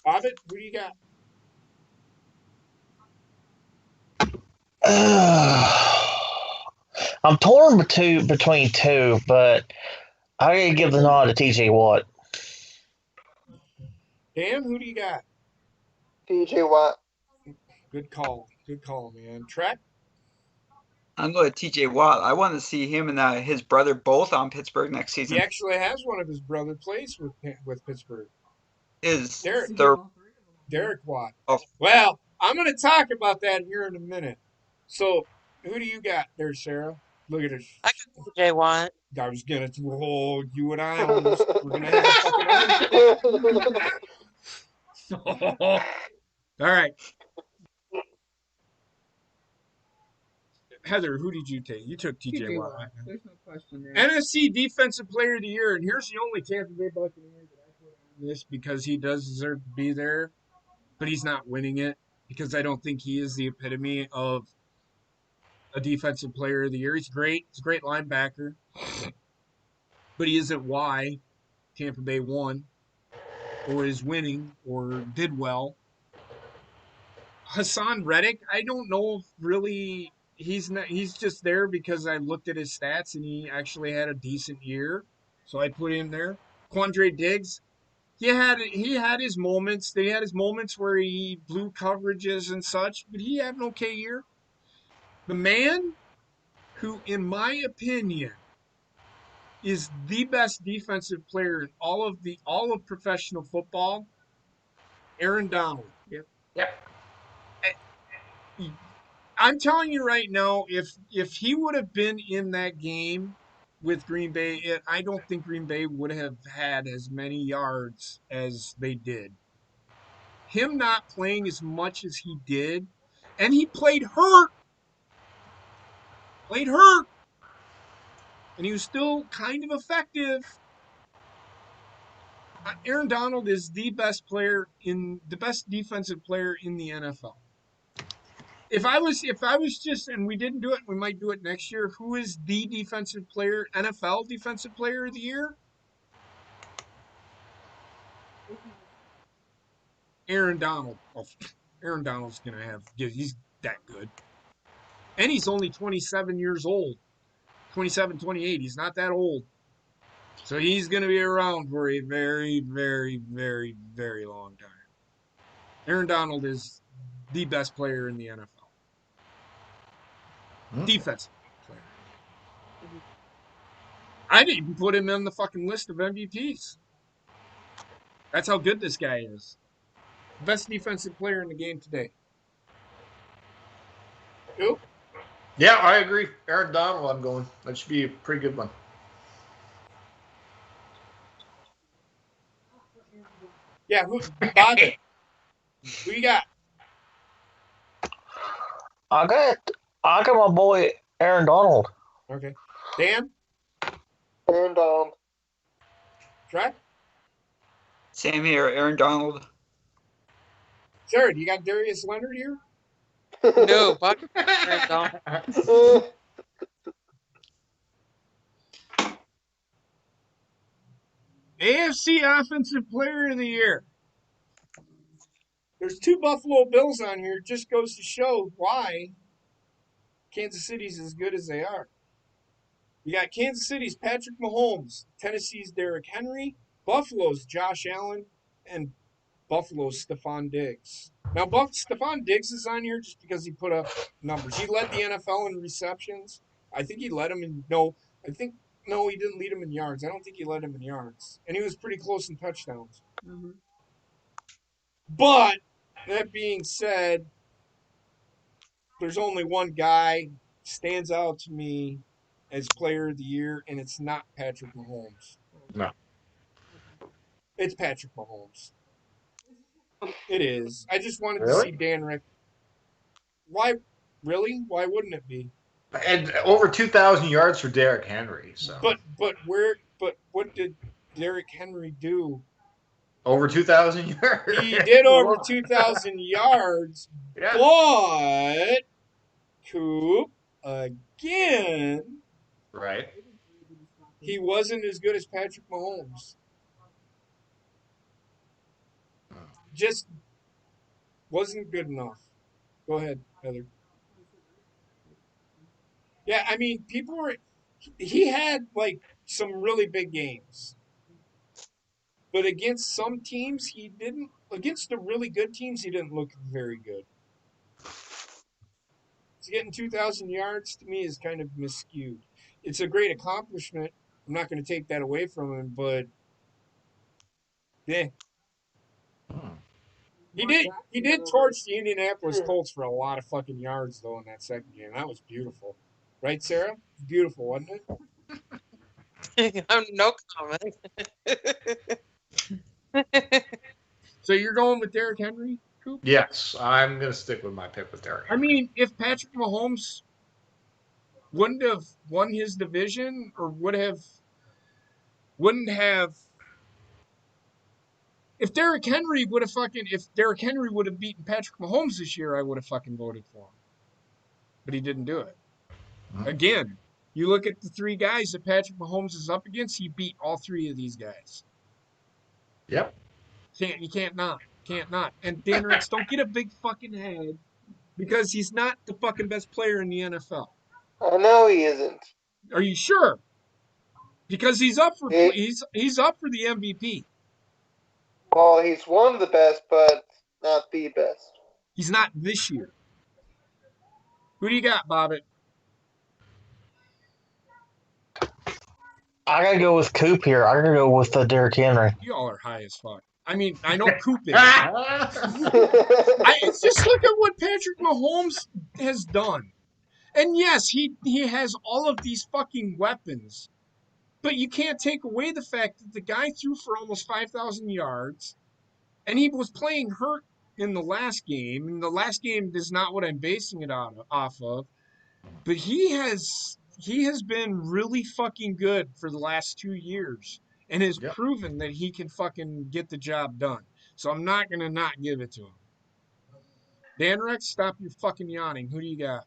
Bobbit, who do you got? I'm torn between 2, but I gotta give the nod to TJ Watt. Dan, who do you got? TJ Watt. Good call, man. Trek? I'm going with TJ Watt. I want to see him and his brother both on Pittsburgh next season. He actually has one of his brother plays with Pittsburgh. Is Derek Watt. Oh. Well, I'm going to talk about that here in a minute. So, who do you got there, Sarah? Look at her. I got TJ Watt. I was going to you and I almost. We're going to have a fucking All right. Heather, who did you take? You took TJ Watt. There's no question there. NFC Defensive Player of the Year, and here's the only Tampa Bay Buccaneer that I put on this because he does deserve to be there, but he's not winning it because I don't think he is the epitome of a Defensive Player of the Year. He's great. He's a great linebacker, but he isn't why Tampa Bay won or is winning or did well. Hassan Reddick, I don't know if really he's just there because I looked at his stats and he actually had a decent year, so I put him there. Quandre Diggs, he had his moments. They had his moments where he blew coverages and such, but he had an okay year. The man who, in my opinion, is the best defensive player in all of professional football, Aaron Donald. Yep. I'm telling you right now, if he would have been in that game with Green Bay, I don't think Green Bay would have had as many yards as they did. Him not playing as much as he did, and he played hurt. And he was still kind of effective. Aaron Donald is the best defensive player in the NFL. If I was just, and we didn't do it, we might do it next year. Who is the NFL defensive player of the year? Aaron Donald. Oh, Aaron Donald's going to have, he's that good. And he's only 27 years old. 27, 28. He's not that old. So he's going to be around for a very, very, very, very long time. Aaron Donald is the best player in the NFL. Defensive player. I didn't even put him on the fucking list of MVPs. That's how good this guy is. Best defensive player in the game today. Who? Yeah, I agree. Aaron Donald, I'm going. That should be a pretty good one. Yeah, Bobby? Who you got? I got my boy Aaron Donald. Okay. Dan? Aaron Donald. Trey? Same here, Aaron Donald. Sarah, do you got Darius Leonard here? No, Buck. AFC Offensive Player of the Year. There's 2 Buffalo Bills on here. Just goes to show why Kansas City's as good as they are. You got Kansas City's Patrick Mahomes, Tennessee's Derrick Henry, Buffalo's Josh Allen, and Buffalo's Stephon Diggs. Now, Stephon Diggs is on here just because he put up numbers. He led the NFL in receptions. I think he led him in no, he didn't lead him in yards. I don't think he led him in yards. And he was pretty close in touchdowns. Mm-hmm. But, that being said, there's only one guy stands out to me as player of the year, and it's not Patrick Mahomes. No. It's Patrick Mahomes. It is. I just wanted to Really? see Dan Rick. Why? Really? Why wouldn't it be? And over 2,000 yards for Derrick Henry. So. But what did Derrick Henry do? Over 2,000 yards. He did over 2,000 yards. Yeah. But Coop, again, Right. he wasn't as good as Patrick Mahomes. Just wasn't good enough. Go ahead, Heather. Yeah, I mean, he had like some really big games. But against some teams, he didn't. Against the really good teams, he didn't look very good. So getting 2,000 yards to me is kind of miscued. It's a great accomplishment. I'm not going to take that away from him, but yeah. He did torch the Indianapolis Colts for a lot of fucking yards, though, in that second game. That was beautiful. Right, Sarah? Beautiful, wasn't it? No comment. So you're going with Derrick Henry, Coop? Yes, I'm going to stick with my pick with Derrick Henry. I mean, if Patrick Mahomes wouldn't have won his division or wouldn't have if Derrick Henry would have beaten Patrick Mahomes this year, I would have fucking voted for him. But he didn't do it. Again, you look at the 3 guys that Patrick Mahomes is up against, he beat all 3 of these guys. Yep. You can't not. And Dan Rex, don't get a big fucking head because he's not the fucking best player in the NFL. I know he isn't. Are you sure? Because he's up for he's up for the MVP. Well, he's one of the best, but not the best. He's not this year. Who do you got, Bobbitt? I gotta go with Coop here. I gotta go with Derrick Henry. You all are high as fuck. I mean, I know Coop is. It's just look at what Patrick Mahomes has done. And yes, he has all of these fucking weapons. But you can't take away the fact that the guy threw for almost 5,000 yards. And he was playing hurt in the last game. And the last game is not what I'm basing it off of. But he has been really fucking good for the last 2 years. And has proven that he can fucking get the job done. So I'm not going to not give it to him. Dan Rex, stop your fucking yawning. Who do you got?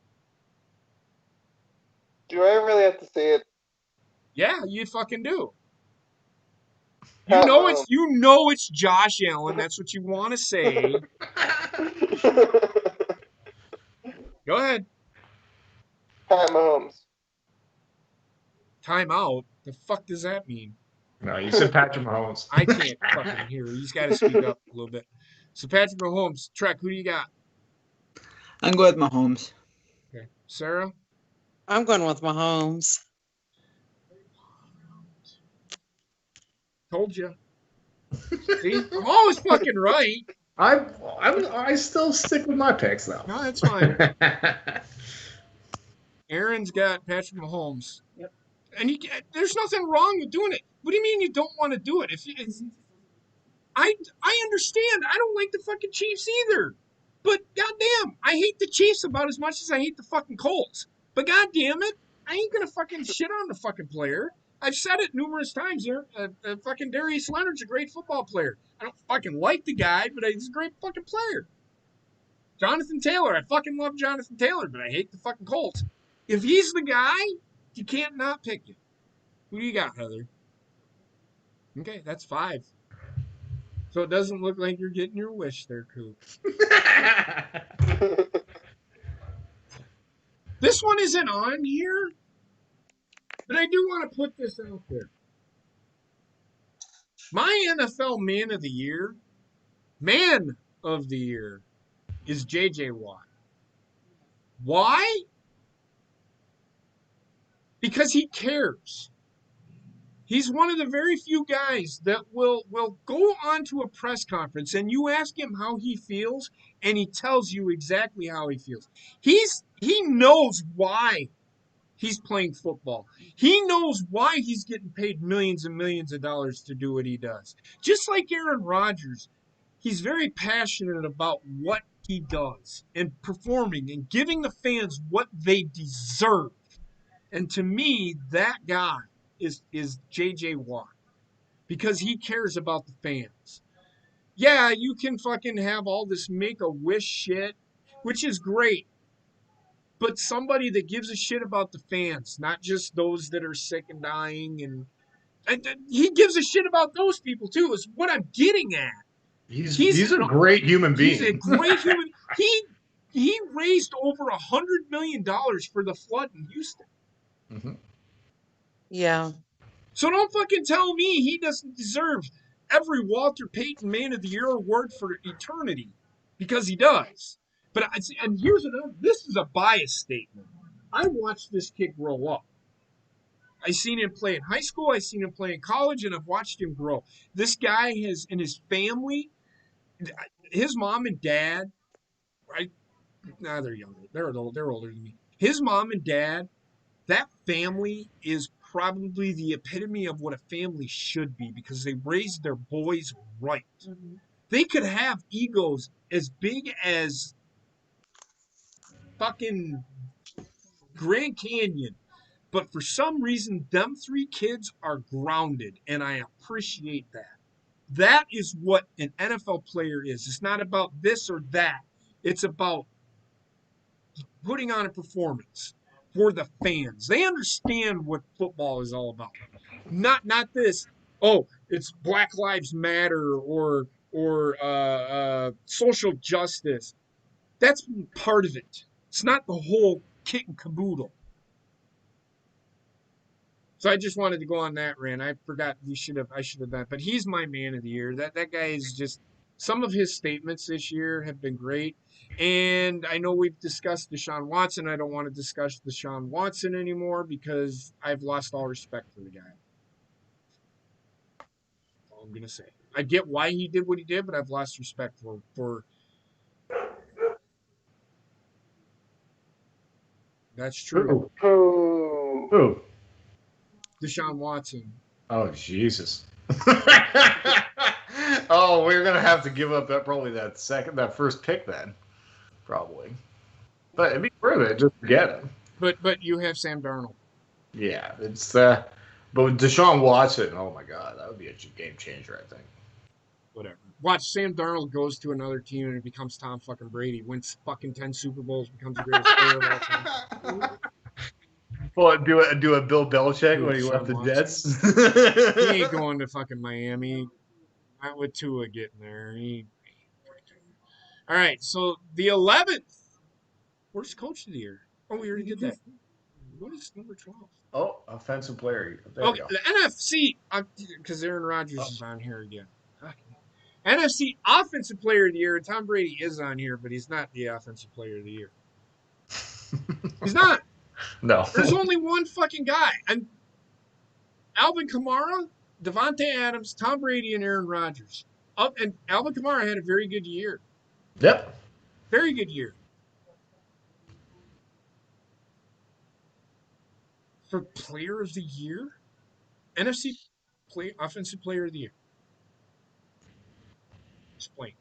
Do I really have to say it? Yeah, you fucking do. it's Josh Allen. That's what you want to say. Go ahead. Pat Mahomes. Time out. The fuck does that mean? No, you said Patrick Mahomes. I can't fucking hear. He's got to speak up a little bit. So Patrick Mahomes, Trek, who do you got? I'm going with Mahomes. Okay, Sarah. I'm going with Mahomes. Told you. See, I'm always fucking right. I still stick with my picks though. No, that's fine. Aaron's got Patrick Mahomes. Yep. And there's nothing wrong with doing it. What do you mean you don't want to do it? I understand. I don't like the fucking Chiefs either. But goddamn, I hate the Chiefs about as much as I hate the fucking Colts. But goddamn it, I ain't gonna fucking shit on the fucking player. I've said it numerous times here. Fucking Darius Leonard's a great football player. I don't fucking like the guy, but he's a great fucking player. Jonathan Taylor, I fucking love Jonathan Taylor, but I hate the fucking Colts. If he's the guy, you can't not pick him. Who do you got, Heather? Okay, that's 5. So it doesn't look like you're getting your wish there, Coop. This one isn't on here, but I do want to put this out there. My NFL Man of the Year is J.J. Watt. Why? Because he cares. He's one of the very few guys that will go onto a press conference and you ask him how he feels and he tells you exactly how he feels. He knows why he's playing football. He knows why he's getting paid millions and millions of dollars to do what he does. Just like Aaron Rodgers, he's very passionate about what he does and performing and giving the fans what they deserve. And to me, that guy is J.J. Watt because he cares about the fans. Yeah, you can fucking have all this make-a-wish shit, which is great. But somebody that gives a shit about the fans, not just those that are sick and dying. And he gives a shit about those people, too, is what I'm getting at. He's a great human being. He's a great human. He raised over $100 million for the flood in Houston. Mm-hmm. Yeah. So don't fucking tell me he doesn't deserve every Walter Payton Man of the Year award for eternity, because he does. And here's another. This is a bias statement. I watched this kid grow up. I seen him play in high school. I seen him play in college, and I've watched him grow. This guy has, in his family, his mom and dad, right? Nah, they're younger. They're older than me. His mom and dad, that family is probably the epitome of what a family should be because they raised their boys right. Mm-hmm. They could have egos as big as fucking Grand Canyon, but for some reason, them 3 kids are grounded, and I appreciate that. That is what an NFL player is. It's not about this or that. It's about putting on a performance for the fans. They understand what football is all about. Not this, it's Black Lives Matter or social justice. That's part of it. It's not the whole kit and caboodle. So I just wanted to go on that rant. I forgot I should have done. But he's my Man of the Year. That guy is just, some of his statements this year have been great. And I know we've discussed Deshaun Watson. I don't want to discuss Deshaun Watson anymore because I've lost all respect for the guy. That's all I'm going to say. I get why he did what he did, but I've lost respect for That's true. Who? Deshaun Watson. Oh, Jesus. Oh, we're going to have to give up that first pick then. Probably. But it'd be worth it just to get him. But you have Sam Darnold. Yeah, it's but with Deshaun Watson, oh my God, that would be a game changer, I think. Whatever. Watch, Sam Darnold goes to another team and it becomes Tom fucking Brady. Wins fucking 10 Super Bowls, becomes the greatest player of all time. Well, do a Bill Belichick when he left the Jets. He ain't going to fucking Miami. Not with Tua getting there. All right, so the 11th. Worst coach of the year. Oh, we already did that. What is number 12? Oh, offensive player. Okay, the NFC, because Aaron Rodgers is on here again. Okay. NFC Offensive Player of the Year. Tom Brady is on here, but he's not the Offensive Player of the Year. He's not. No. There's only one fucking guy. And Alvin Kamara, Devontae Adams, Tom Brady, and Aaron Rodgers. And Alvin Kamara had a very good year. Yep. Very good year. For Player of the Year? NFC Offensive Player of the Year. Explain.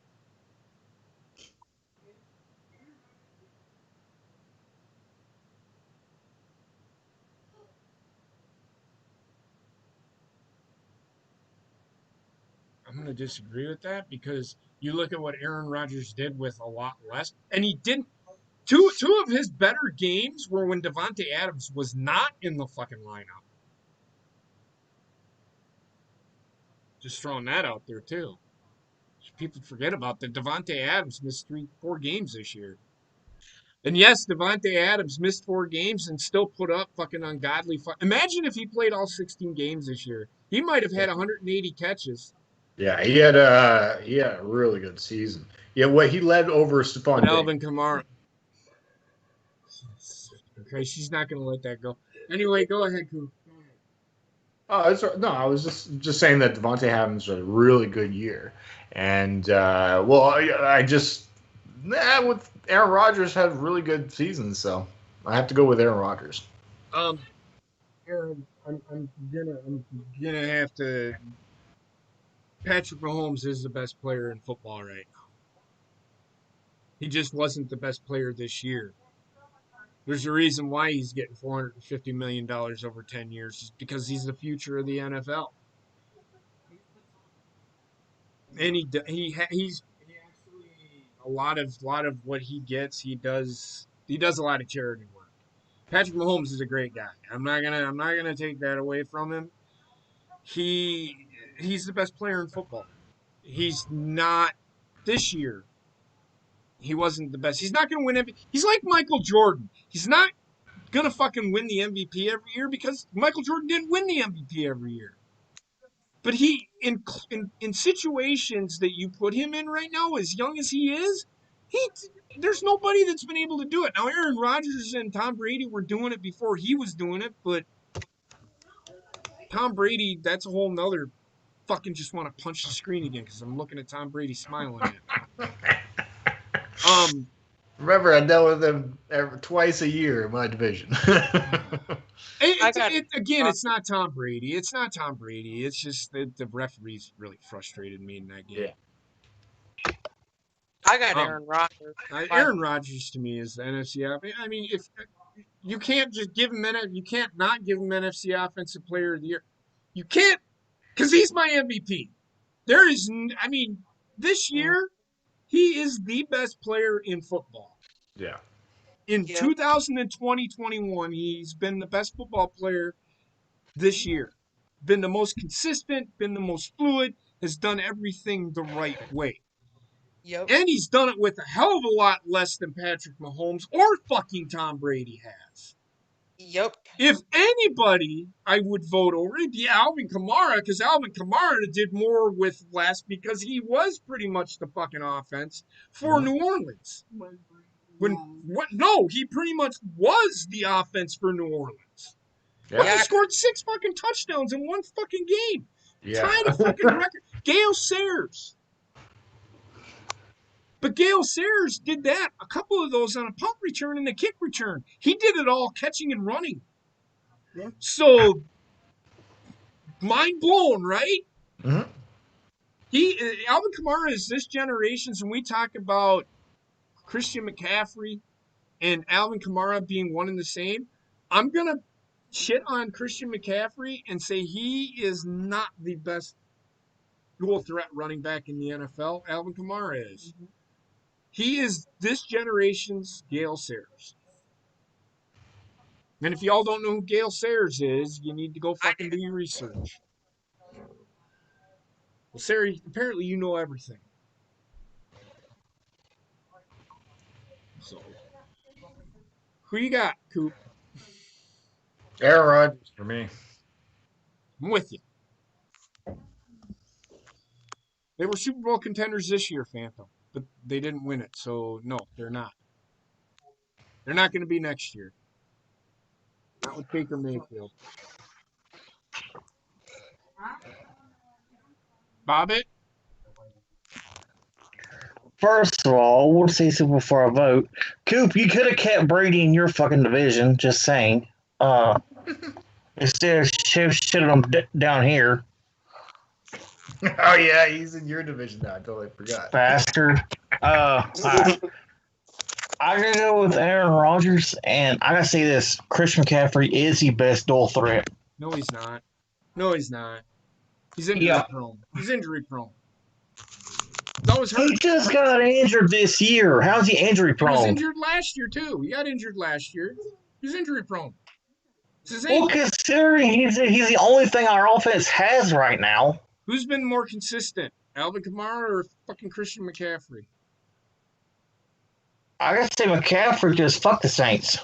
I'm going to disagree with that because you look at what Aaron Rodgers did with a lot less, and he didn't. Two of his better games were when Devontae Adams was not in the fucking lineup. Just throwing that out there too. People forget about that. Devontae Adams missed 4 games this year. And yes, Devontae Adams missed 4 games and still put up fucking ungodly. Imagine if he played all 16 games this year. He might have had 180 catches. Yeah, he had a really good season. Yeah, what he led over Stephon Diggs. Alvin Kamara. Okay, she's not going to let that go. Anyway, go ahead, Coop. I was just saying that Devontae Adams had a really good year, and with Aaron Rodgers had really good seasons, so I have to go with Aaron Rodgers. Aaron, I'm gonna have to. Patrick Mahomes is the best player in football right now. He just wasn't the best player this year. There's a reason why he's getting $450 million over 10 years. It's because he's the future of the NFL. And he's actually a lot of what he gets. He does a lot of charity work. Patrick Mahomes is a great guy. I'm not gonna take that away from him. He's the best player in football. He's not this year. He wasn't the best. He's not going to win MVP. He's like Michael Jordan. He's not going to fucking win the MVP every year because Michael Jordan didn't win the MVP every year. But he, in situations that you put him in right now, as young as he is, there's nobody that's been able to do it. Now, Aaron Rodgers and Tom Brady were doing it before he was doing it, but Tom Brady, that's a whole nother fucking just want to punch the screen again because I'm looking at Tom Brady smiling at me. Remember, I dealt with him twice a year in my division. It's not Tom Brady. It's not Tom Brady. It's just that the referees really frustrated me in that game. Yeah. I got Aaron Rodgers. Aaron Rodgers to me is the NFC. I mean, if you can't just give him you can't not give him NFC Offensive Player of the Year. You can't, because he's my MVP. This year. He is the best player in football. Yeah. In 2020-21, he's been the best football player this year. Been the most consistent, been the most fluid, has done everything the right way. Yep. And he's done it with a hell of a lot less than Patrick Mahomes or fucking Tom Brady has. Yep. If anybody I would vote over, it'd be Alvin Kamara, because Alvin Kamara did more with less because he was pretty much the fucking offense for New Orleans. He pretty much was the offense for New Orleans. Yeah. He scored 6 fucking touchdowns in one fucking game. Yeah. Tied a fucking record. Gale Sayers. But Gale Sayers did that, a couple of those on a punt return and a kick return. He did it all catching and running. Yeah. So, mind blown, right? Mm-hmm. Alvin Kamara is this generation's, when we talk about Christian McCaffrey and Alvin Kamara being one and the same, I'm going to shit on Christian McCaffrey and say he is not the best dual threat running back in the NFL. Alvin Kamara is. Mm-hmm. He is this generation's Gale Sayers. And if y'all don't know who Gale Sayers is, you need to go fucking do your research. Well, Sarah, apparently you know everything. So, who you got, Coop? Aaron Rodgers for me. I'm with you. They were Super Bowl contenders this year, Phantom, but they didn't win it. So, no, they're not. They're not going to be next year. Not with Baker Mayfield. Bobbitt? First of all, we'll say so before I vote. Coop, you could have kept Brady in your fucking division. Just saying. Instead of shitting them down here. Oh yeah, he's in your division now. I totally forgot. Bastard. I gotta go with Aaron Rodgers, and I gotta say this: Christian McCaffrey is the best dual threat. No, he's not. No, he's not. He's injury prone. He's injury prone. That was hurt. He just got injured this year. How's he injury prone? He was injured last year too. He got injured last year. He's injury prone. Well, considering he's the only thing our offense has right now. Who's been more consistent, Alvin Kamara or fucking Christian McCaffrey? I gotta say McCaffrey just fuck the Saints.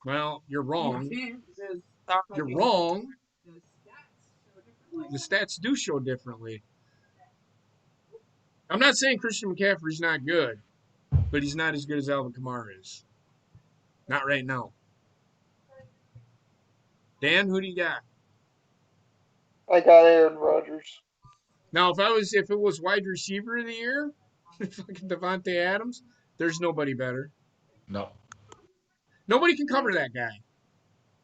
Well, you're wrong. You're wrong. The stats do show differently. I'm not saying Christian McCaffrey's not good, but he's not as good as Alvin Kamara is. Not right now. Dan, who do you got? I got Aaron Rodgers. Now, if it was wide receiver of the year, fucking Devontae Adams, there's nobody better. No. Nobody can cover that guy.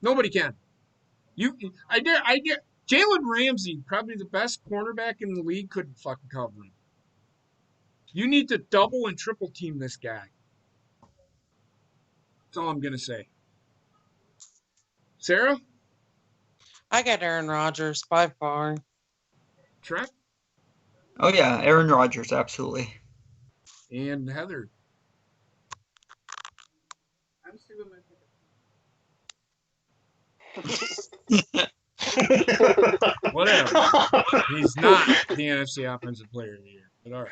Nobody can. I dare. Jalen Ramsey, probably the best cornerback in the league, couldn't fucking cover him. You need to double and triple team this guy. That's all I'm gonna say. Sarah? I got Aaron Rodgers by far. Trent? Oh yeah, Aaron Rodgers, absolutely. And Heather? I'm still with my Whatever. He's not the NFC Offensive Player of the Year. But all right.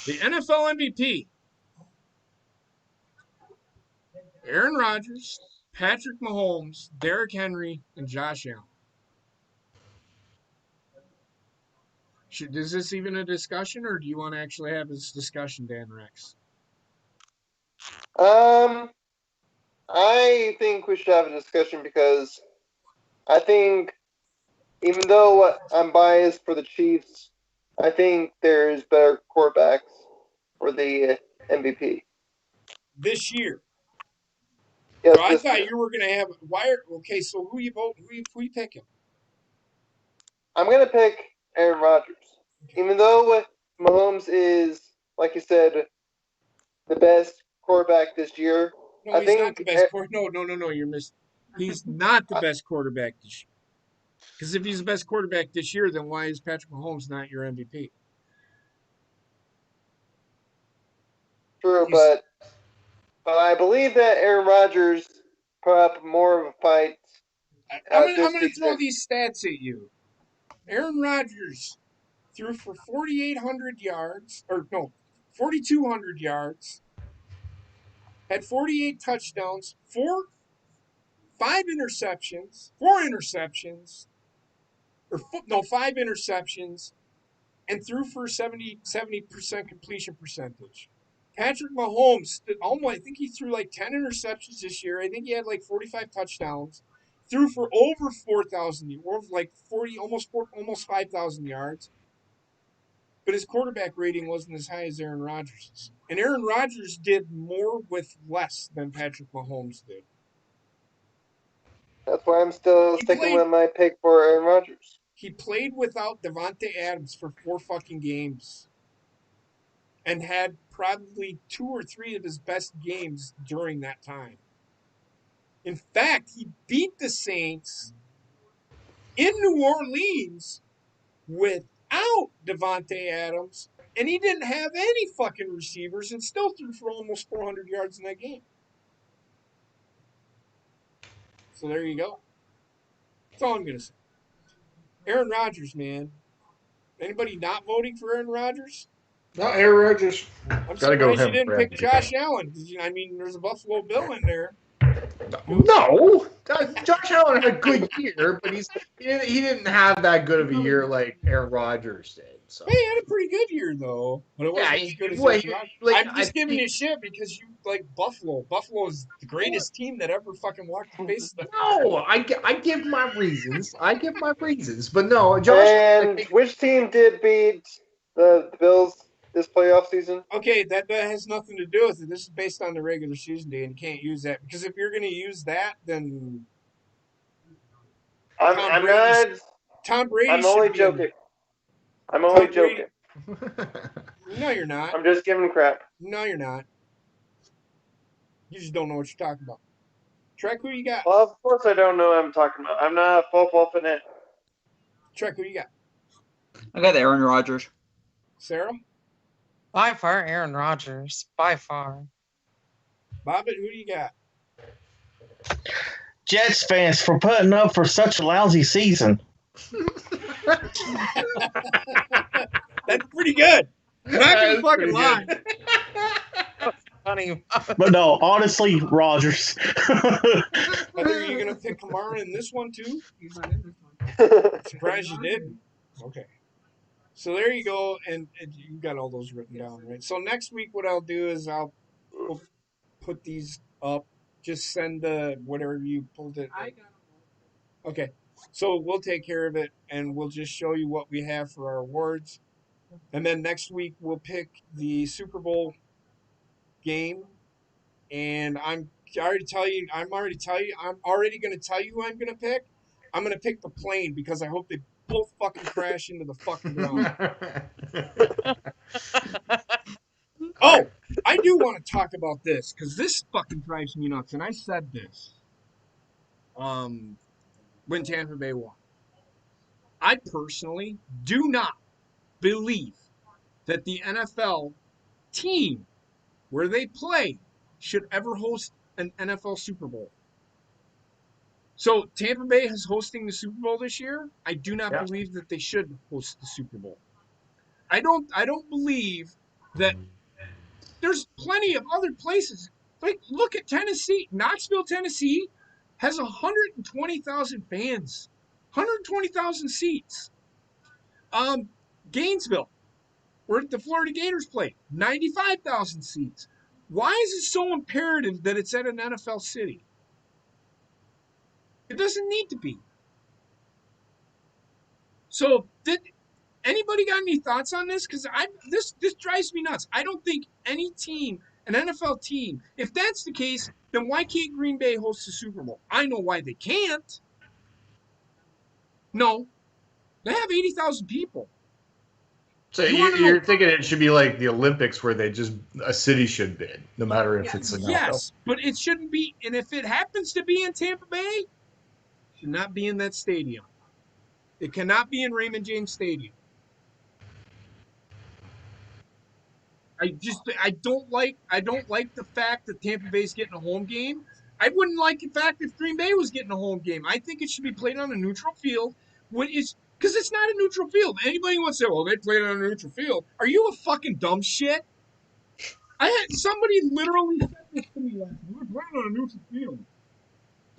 The NFL MVP. Aaron Rodgers, Patrick Mahomes, Derrick Henry, and Josh Allen. Is this even a discussion, or do you want to actually have this discussion, Dan Rex? I think we should have a discussion because I think, even though I'm biased for the Chiefs, I think there's better quarterbacks for the MVP. This year? Yes, I thought you were going to have okay, so who you vote? Who you picking? I'm going to pick Aaron Rodgers. Even though Mahomes is, like you said, the best quarterback this year. No, he's not the best quarterback. No, you're missing. He's not the best quarterback this year. Because if he's the best quarterback this year, then why is Patrick Mahomes not your MVP? True, but I believe that Aaron Rodgers put up more of a fight. I'm going to throw these stats at you. Aaron Rodgers threw for 4,200 yards, had 48 touchdowns, 4 interceptions, 5 interceptions, and threw for 70% completion percentage. Patrick Mahomes, I think he threw like 10 interceptions this year. I think he had like 45 touchdowns. Threw for over 4,000, or like 40, almost 5,000 yards. But his quarterback rating wasn't as high as Aaron Rodgers'. And Aaron Rodgers did more with less than Patrick Mahomes did. That's why I'm still sticking with my pick for Aaron Rodgers. He played without Devontae Adams for 4 fucking games. And had probably 2 or 3 of his best games during that time. In fact, he beat the Saints in New Orleans without Devontae Adams And he didn't have any fucking receivers and still threw for almost 400 yards in that game. So there you go. That's all I'm going to say. Aaron Rodgers, man. Anybody not voting for Aaron Rodgers? No, Aaron Rodgers. I'm Gotta go surprised you him didn't for pick MVP. Josh Allen. I mean, there's a Buffalo Bill in there. No, Josh Allen had a good year, but he didn't have that good of a year like Aaron Rodgers did. So. Hey, he had a pretty good year though, but it wasn't as good as Aaron Rodgers. I'm just giving you shit because you like Buffalo. Buffalo is the greatest team that ever fucking walked the face of the. No, I give my reasons. But no, Josh. And which team did beat the Bills this playoff season? Okay, that has nothing to do with it. This is based on the regular season day, and you can't use that because if you're going to use that, then I'm not. Tom Brady. I'm only joking. I'm only joking. No, you're not. I'm just giving crap. No, you're not. You just don't know what you're talking about. Trek, who you got? Well, of course I don't know what I'm talking about. I'm not a football fanatic. Trek, who you got? I got Aaron Rodgers. Sarah? By far, Aaron Rodgers. By far. Bobbit, who do you got? Jets fans for putting up for such a lousy season. That's pretty good. I'm not going to fucking lie. Funny. But no, honestly, Rodgers. Are you going to pick Kamara in this one too? He's not in this one. Surprised you did. Okay. So there you go, and you got all those written down, right? So next week, what I'll do is we'll put these up. Just send whatever you pulled it. I got him. Okay. So we'll take care of it, and we'll just show you what we have for our awards. And then next week, we'll pick the Super Bowl game. And I'm already going to tell you who I'm going to pick. I'm going to pick the plane because I hope they both fucking crash into the fucking ground. Oh, I do want to talk about this because this fucking drives me nuts. And I said this when Tampa Bay won. I personally do not believe that the NFL team where they play should ever host an NFL Super Bowl. So Tampa Bay is hosting the Super Bowl this year. I do not believe that they should host the Super Bowl. I don't believe that there's plenty of other places. Like, look at Tennessee. Knoxville, Tennessee has 120,000 fans. 120,000 seats. Gainesville, where the Florida Gators play, 95,000 seats. Why is it so imperative that it's at an NFL city? It doesn't need to be. So, did anybody got any thoughts on this? Because this drives me nuts. I don't think any team, an NFL team, if that's the case, then why can't Green Bay host the Super Bowl? I know why they can't. No. They have 80,000 people. So you're thinking it should be like the Olympics where a city should bid, no matter if it's an NFL. Yes, but it shouldn't be. And if it happens to be in Tampa Bay, it should not be in that stadium. It cannot be in Raymond James Stadium. I don't like the fact that Tampa Bay's getting a home game. I wouldn't like the fact if Green Bay was getting a home game. I think it should be played on a neutral field. Because it's not a neutral field. Anybody wants to say, well, they played on a neutral field. Are you a fucking dumb shit? I had somebody literally said this to me last night. We're playing on a neutral field.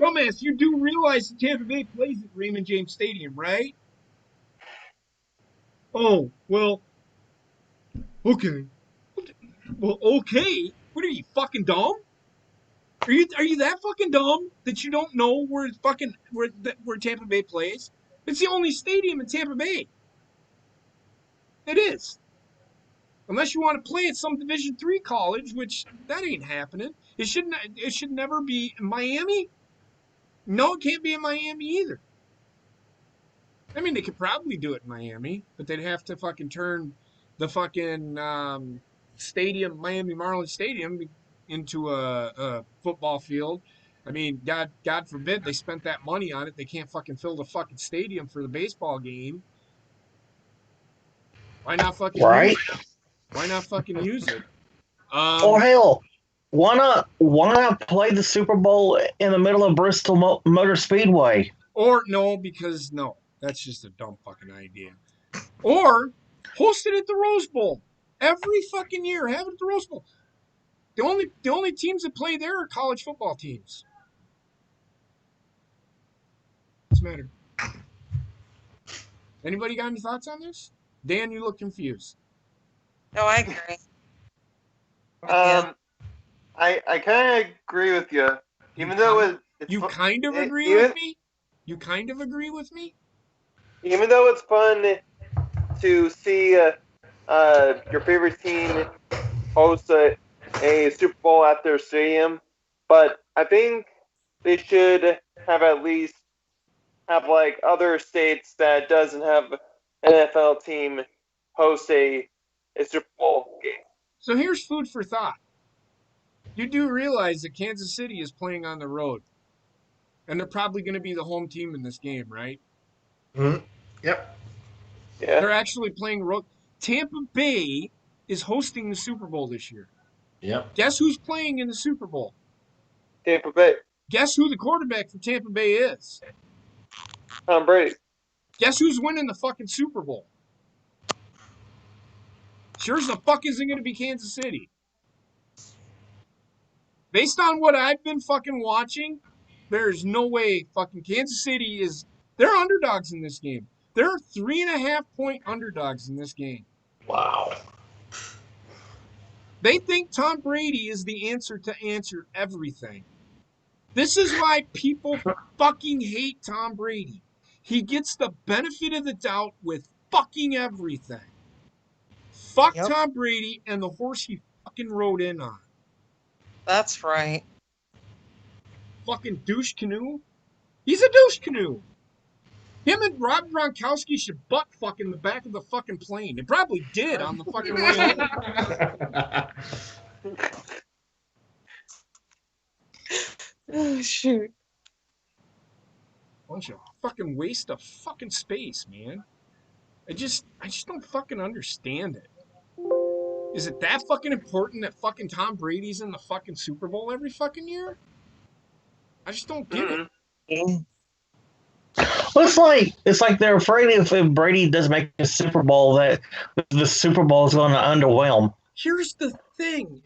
Dumbass, you do realize that Tampa Bay plays at Raymond James Stadium, right? Oh, well, okay. Well, okay. What are you, fucking dumb? Are you that fucking dumb that you don't know where Tampa Bay plays? It's the only stadium in Tampa Bay. It is. Unless you want to play at some Division III college, which that ain't happening. It should never be in Miami. No, it can't be in Miami either. I mean, they could probably do it in Miami, but they'd have to fucking turn the fucking stadium, Miami Marlins Stadium, into a football field. I mean, God forbid they spent that money on it. They can't fucking fill the fucking stadium for the baseball game. Why not fucking right? Why not fucking use it? Or hell, why not play the Super Bowl in the middle of Bristol Motor Speedway? Or no, because no, that's just a dumb fucking idea. Or host it at the Rose Bowl every fucking year. Have it at the Rose Bowl. The only teams that play there are college football teams. What's the matter? Anybody got any thoughts on this? Dan, you look confused. No, I agree. I kind of agree with you, even though you kind of agree with me. You kind of agree with me. Even though it's fun to see your favorite team host a Super Bowl at their stadium, but I think they should have at least have like other states that doesn't have an NFL team host a Super Bowl game. So here's food for thought. You do realize that Kansas City is playing on the road, and they're probably going to be the home team in this game, right? Mm-hmm. Yep. Yeah. They're actually playing road. Tampa Bay is hosting the Super Bowl this year. Yep. Guess who's playing in the Super Bowl? Tampa Bay. Guess who the quarterback for Tampa Bay is? Tom Brady. Guess who's winning the fucking Super Bowl? Sure as the fuck isn't going to be Kansas City. Based on what I've been fucking watching, there's no way fucking Kansas City is... They're underdogs in this game. They're 3.5-point underdogs in this game. Wow. They think Tom Brady is the answer to answer everything. This is why people fucking hate Tom Brady. He gets the benefit of the doubt with fucking everything. Fuck Yep. Tom Brady and the horse he fucking rode in on. That's right. Fucking douche canoe. He's a douche canoe. Him and Rob Gronkowski should butt fuck in the back of the fucking plane. They probably did on the fucking way home. Oh, shoot. Bunch of fucking waste of fucking space, man. I just don't fucking understand it. Is it that fucking important that fucking Tom Brady's in the fucking Super Bowl every fucking year? I just don't get it. Well, it's like they're afraid if Brady does make a Super Bowl that the Super Bowl is going to underwhelm. Here's the thing.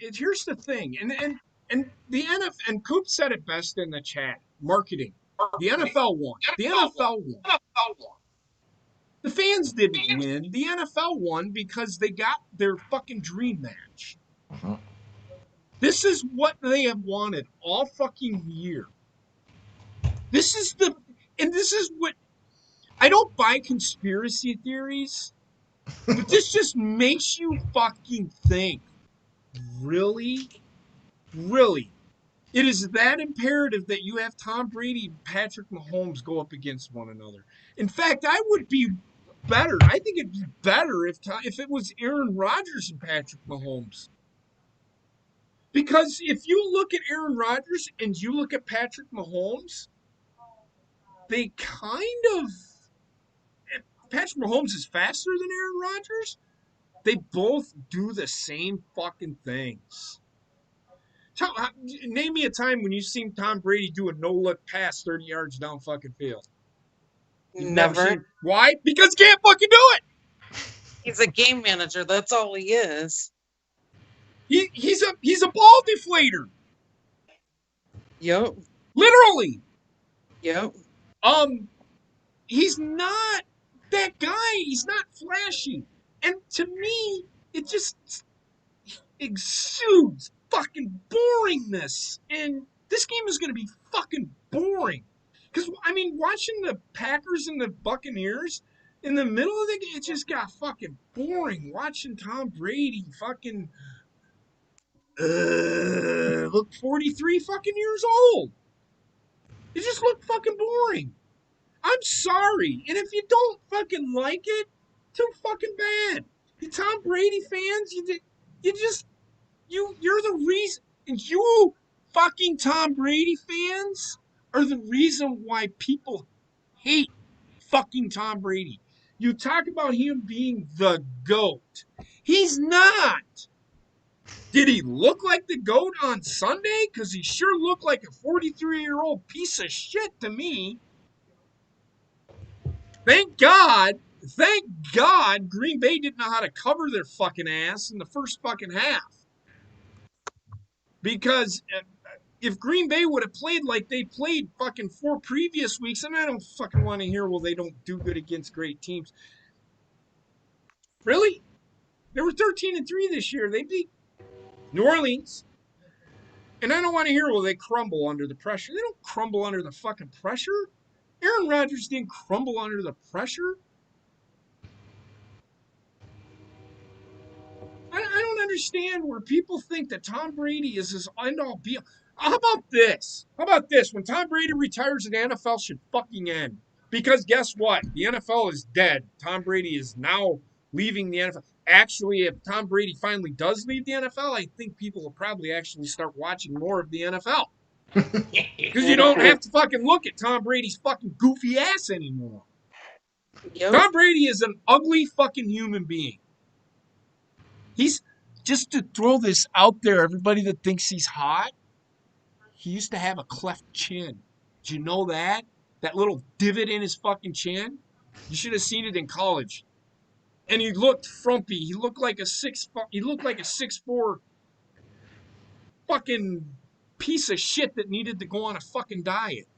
And the NFL, and Coop said it best in the chat. Marketing. The NFL won. The NFL won. The fans didn't win. The NFL won because they got their fucking dream match. Uh-huh. This is what they have wanted all fucking year. This is what, I don't buy conspiracy theories, but this just makes you fucking think. Really? Really? It is that imperative that you have Tom Brady and Patrick Mahomes go up against one another. In fact, I would be better. I think it'd be better if it was Aaron Rodgers and Patrick Mahomes. Because if you look at Aaron Rodgers and you look at Patrick Mahomes, they kind of... Patrick Mahomes is faster than Aaron Rodgers. They both do the same fucking things. Name me a time when you've seen Tom Brady do a no-look pass 30 yards down fucking field. You've never seen. Why? Because he can't fucking do it. He's a game manager. That's all he is. He's a ball deflator. Yep. Literally. Yep. He's not that guy. He's not flashy. And to me, it just exudes fucking boringness. And this game is going to be fucking boring. Because, I mean, watching the Packers and the Buccaneers in the middle of the game, it just got fucking boring. Watching Tom Brady fucking look 43 fucking years old. It just looked fucking boring. I'm sorry. And if you don't fucking like it, too fucking bad. You Tom Brady fans, you're the reason. You fucking Tom Brady fans are the reason why people hate fucking Tom Brady. You talk about him being the GOAT. He's not. Did he look like the GOAT on Sunday? Because he sure looked like a 43-year-old piece of shit to me. Thank God Green Bay didn't know how to cover their fucking ass in the first fucking half. Because if Green Bay would have played like they played fucking 4 previous weeks, and I don't fucking want to hear, well, they don't do good against great teams. Really? They were 13-3 this year. They beat New Orleans. And I don't want to hear, well, they crumble under the pressure. They don't crumble under the fucking pressure. Aaron Rodgers didn't crumble under the pressure. I don't understand where people think that Tom Brady is his end-all be-all. How about this? When Tom Brady retires, the NFL should fucking end. Because guess what? The NFL is dead. Tom Brady is now leaving the NFL. Actually, if Tom Brady finally does leave the NFL, I think people will probably actually start watching more of the NFL. Because you don't have to fucking look at Tom Brady's fucking goofy ass anymore. Yep. Tom Brady is an ugly fucking human being. He's, just to throw this out there, everybody that thinks he's hot, he used to have a cleft chin. Did you know that? That little divot in his fucking chin? You should have seen it in college. And he looked frumpy. He looked like a 6'4" fucking piece of shit that needed to go on a fucking diet.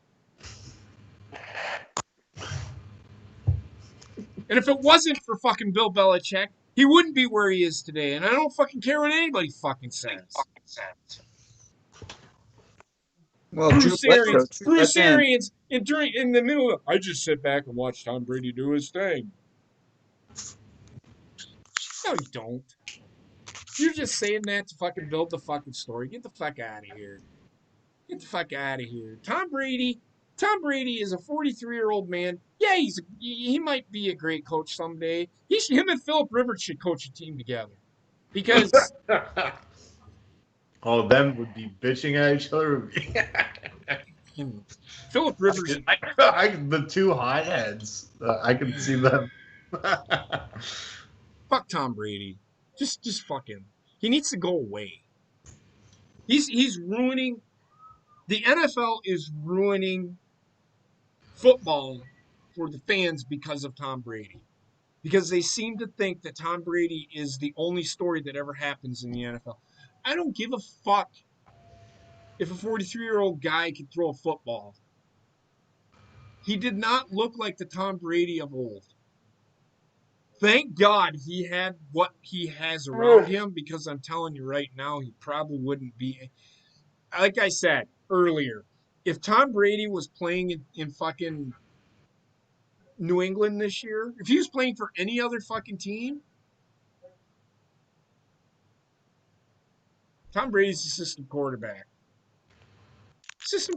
And if it wasn't for fucking Bill Belichick, he wouldn't be where he is today. And I don't fucking care what anybody fucking says. Well, Bruce Arians in the middle of, I just sit back and watch Tom Brady do his thing. No, you don't. You're just saying that to fucking build the fucking story. Get the fuck out of here. Get the fuck out of here. Tom Brady is a 43-year-old man. Yeah, he might be a great coach someday. Him and Philip Rivers should coach a team together. Because all of them would be bitching at each other. Philip Rivers. The two hotheads. I can see them. Fuck Tom Brady. Just fuck him. He needs to go away. He's ruining. The NFL is ruining football for the fans because of Tom Brady. Because they seem to think that Tom Brady is the only story that ever happens in the NFL. I don't give a fuck if a 43-year-old guy can throw a football. He did not look like the Tom Brady of old. Thank God he had what he has around him, because I'm telling you right now, he probably wouldn't be. Like I said earlier, if Tom Brady was playing in fucking New England this year, if he was playing for any other fucking team, Tom Brady's a system quarterback. He's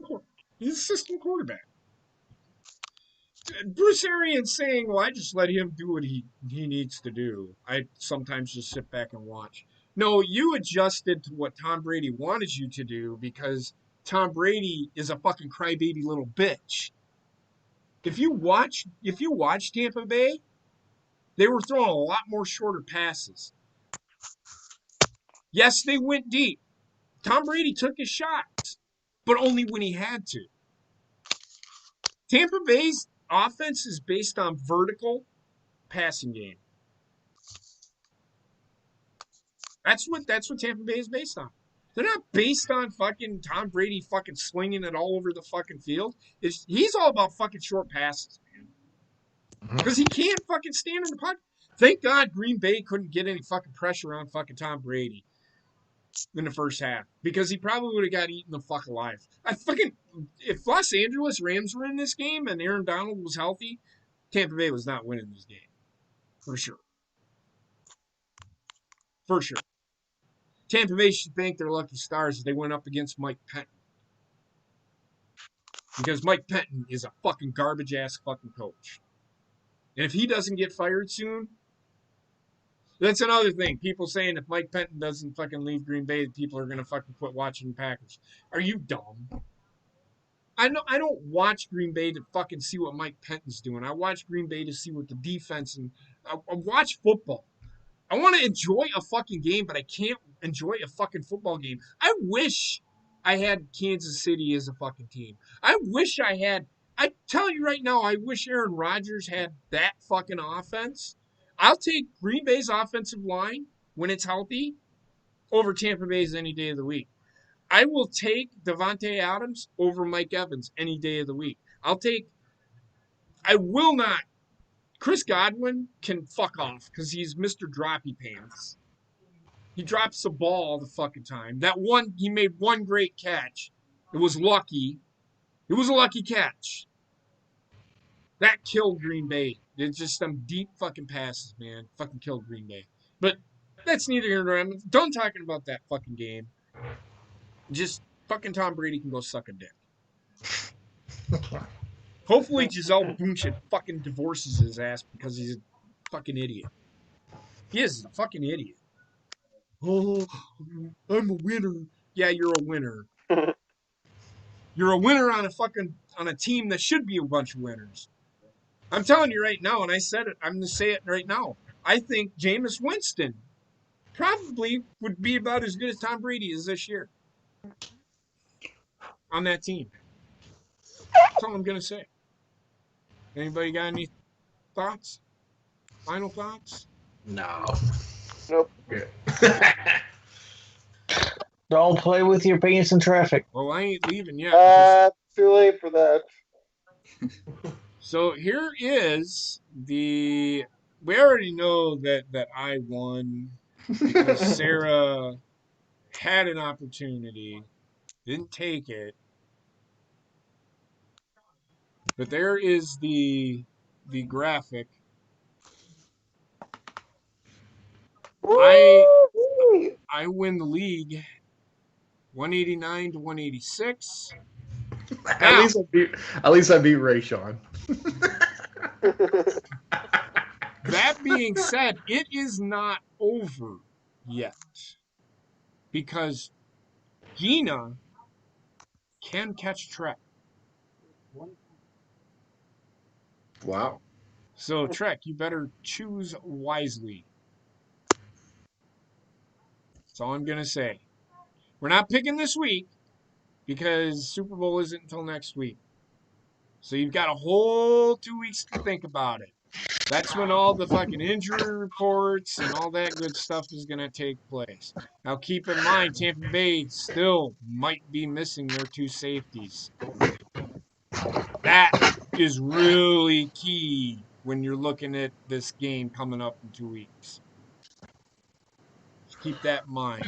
a system quarterback. Bruce Arians saying, well, I just let him do what he needs to do. I sometimes just sit back and watch. No, you adjusted to what Tom Brady wanted you to do because Tom Brady is a fucking crybaby little bitch. If you watch Tampa Bay, they were throwing a lot more shorter passes. Yes, they went deep. Tom Brady took his shots, but only when he had to. Tampa Bay's offense is based on vertical passing game. That's what Tampa Bay is based on. They're not based on fucking Tom Brady fucking slinging it all over the fucking field. He's all about fucking short passes, man. Because he can't fucking stand in the pocket. Thank God Green Bay couldn't get any fucking pressure on fucking Tom Brady in the first half, because he probably would have got eaten the fuck alive. If Los Angeles Rams were in this game and Aaron Donald was healthy, Tampa Bay was not winning this game. For sure. For sure. Tampa Bay should thank their lucky stars that they went up against Mike Penton. Because Mike Penton is a fucking garbage-ass fucking coach. And if he doesn't get fired soon, that's another thing. People saying if Mike Penton doesn't fucking leave Green Bay, people are going to fucking quit watching the Packers. Are you dumb? I don't watch Green Bay to fucking see what Mike Penton's doing. I watch Green Bay to see what the defense and I watch football. I want to enjoy a fucking game, but I can't enjoy a fucking football game. I wish I had Kansas City as a fucking team. I wish I had. I tell you right now, I wish Aaron Rodgers had that fucking offense. I'll take Green Bay's offensive line when it's healthy over Tampa Bay's any day of the week. I will take Devontae Adams over Mike Evans any day of the week. I will not. Chris Godwin can fuck off because he's Mr. Droppy Pants. He drops the ball all the fucking time. He made one great catch. It was lucky. It was a lucky catch. That killed Green Bay. It's just some deep fucking passes, man. Fucking killed Green Bay. But that's neither here nor there. Done talking about that fucking game. Just fucking Tom Brady can go suck a dick. Hopefully Giselle Bundchen fucking divorces his ass because he's a fucking idiot. He is a fucking idiot. Oh, I'm a winner. Yeah, you're a winner. You're a winner on a team that should be a bunch of winners. I'm telling you right now, and I said it, I'm going to say it right now. I think Jameis Winston probably would be about as good as Tom Brady is this year on that team. That's all I'm going to say. Anybody got any thoughts? Final thoughts? No. Nope. Don't play with your penis in traffic. Well, I ain't leaving yet. Too late for that. So here is we already know that I won because Sarah had an opportunity, didn't take it. But there is the graphic. I win the league 189 to 186. At least I beat Ray Sean. That being said, it is not over yet because Gina can catch Trek. Wow. So Trek, you better choose wisely. That's all I'm gonna say. We're not picking this week because Super Bowl isn't until next week. So you've got a whole 2 weeks to think about it. That's when all the fucking injury reports and all that good stuff is going to take place. Now, keep in mind, Tampa Bay still might be missing their 2 safeties. That is really key when you're looking at this game coming up in 2 weeks. Just keep that in mind.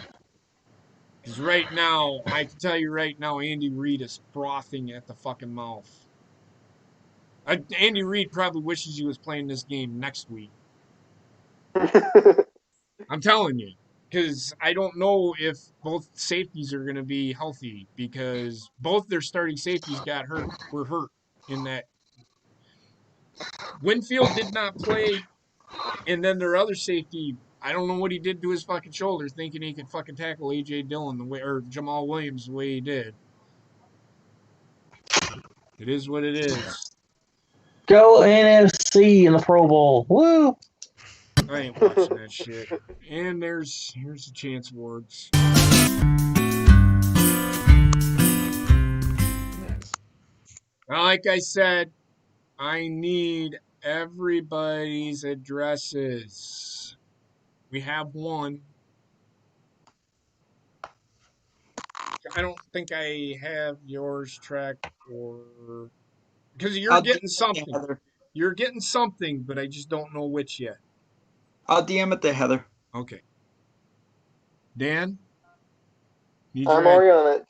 Because right now, I can tell you right now, Andy Reid is frothing at the fucking mouth. Andy Reid probably wishes he was playing this game next week. I'm telling you. Because I don't know if both safeties are going to be healthy because both their starting safeties were hurt in that. Winfield did not play, and then their other safety, I don't know what he did to his fucking shoulder, thinking he could fucking tackle A.J. Dillon or Jamal Williams the way he did. It is what it is. Go NFC in the Pro Bowl. Woo! I ain't watching that shit. And here's the Chance Awards. Now, like I said, I need everybody's addresses. We have one. I don't think I have yours, Trek, or because you're getting something. You're getting something, but I just don't know which yet. I'll DM it to Heather. Okay. Dan? I'm already on it.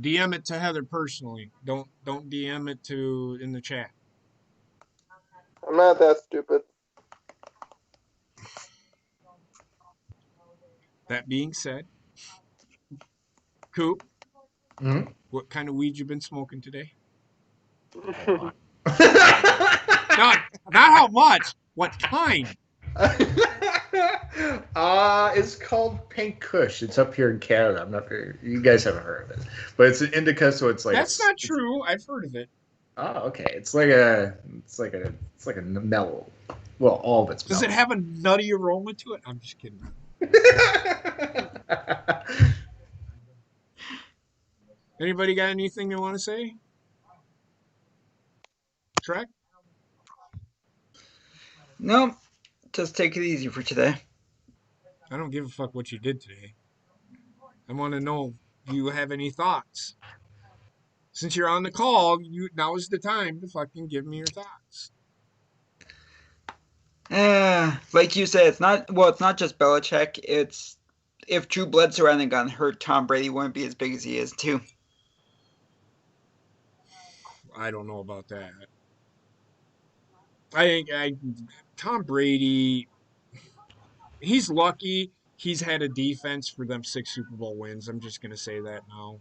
DM it to Heather personally. Don't DM it in the chat. I'm not that stupid. That being said, Coop, what kind of weed you been smoking today? Not how much. What kind? It's called Pink Kush. It's up here in Canada. I'm not very. You guys haven't heard of it, but it's an indica, so it's like that's not true. I've heard of it. Oh, okay. It's like a mellow. Well, all of it's Does milk. it have a nutty aroma to it? I'm just kidding. Anybody got anything they want to say? Trek? No, just take it easy for today. I don't give a fuck what you did today. I want to know, do you have any thoughts? Since you're on the call, now is the time to fucking give me your thoughts. Like you said, it's not just Belichick. It's if Drew Bledsoe hadn't gotten hurt, Tom Brady wouldn't be as big as he is too. I don't know about that. I think Tom Brady, he's lucky he's had a defense for them 6 Super Bowl wins. I'm just going to say that now.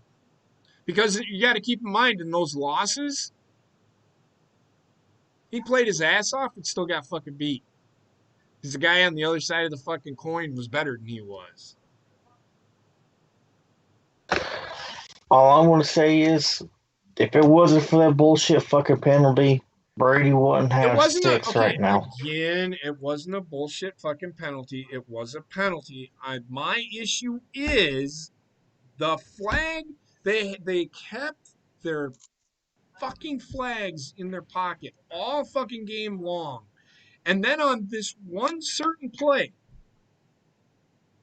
Because you got to keep in mind, in those losses, he played his ass off and still got fucking beat. Because the guy on the other side of the fucking coin was better than he was. All I want to say is, if it wasn't for that bullshit fucking penalty, Brady wouldn't have 6 right now. Again, it wasn't a bullshit fucking penalty. It was a penalty. My issue is the flag. They kept their fucking flags in their pocket all fucking game long. And then on this one certain play,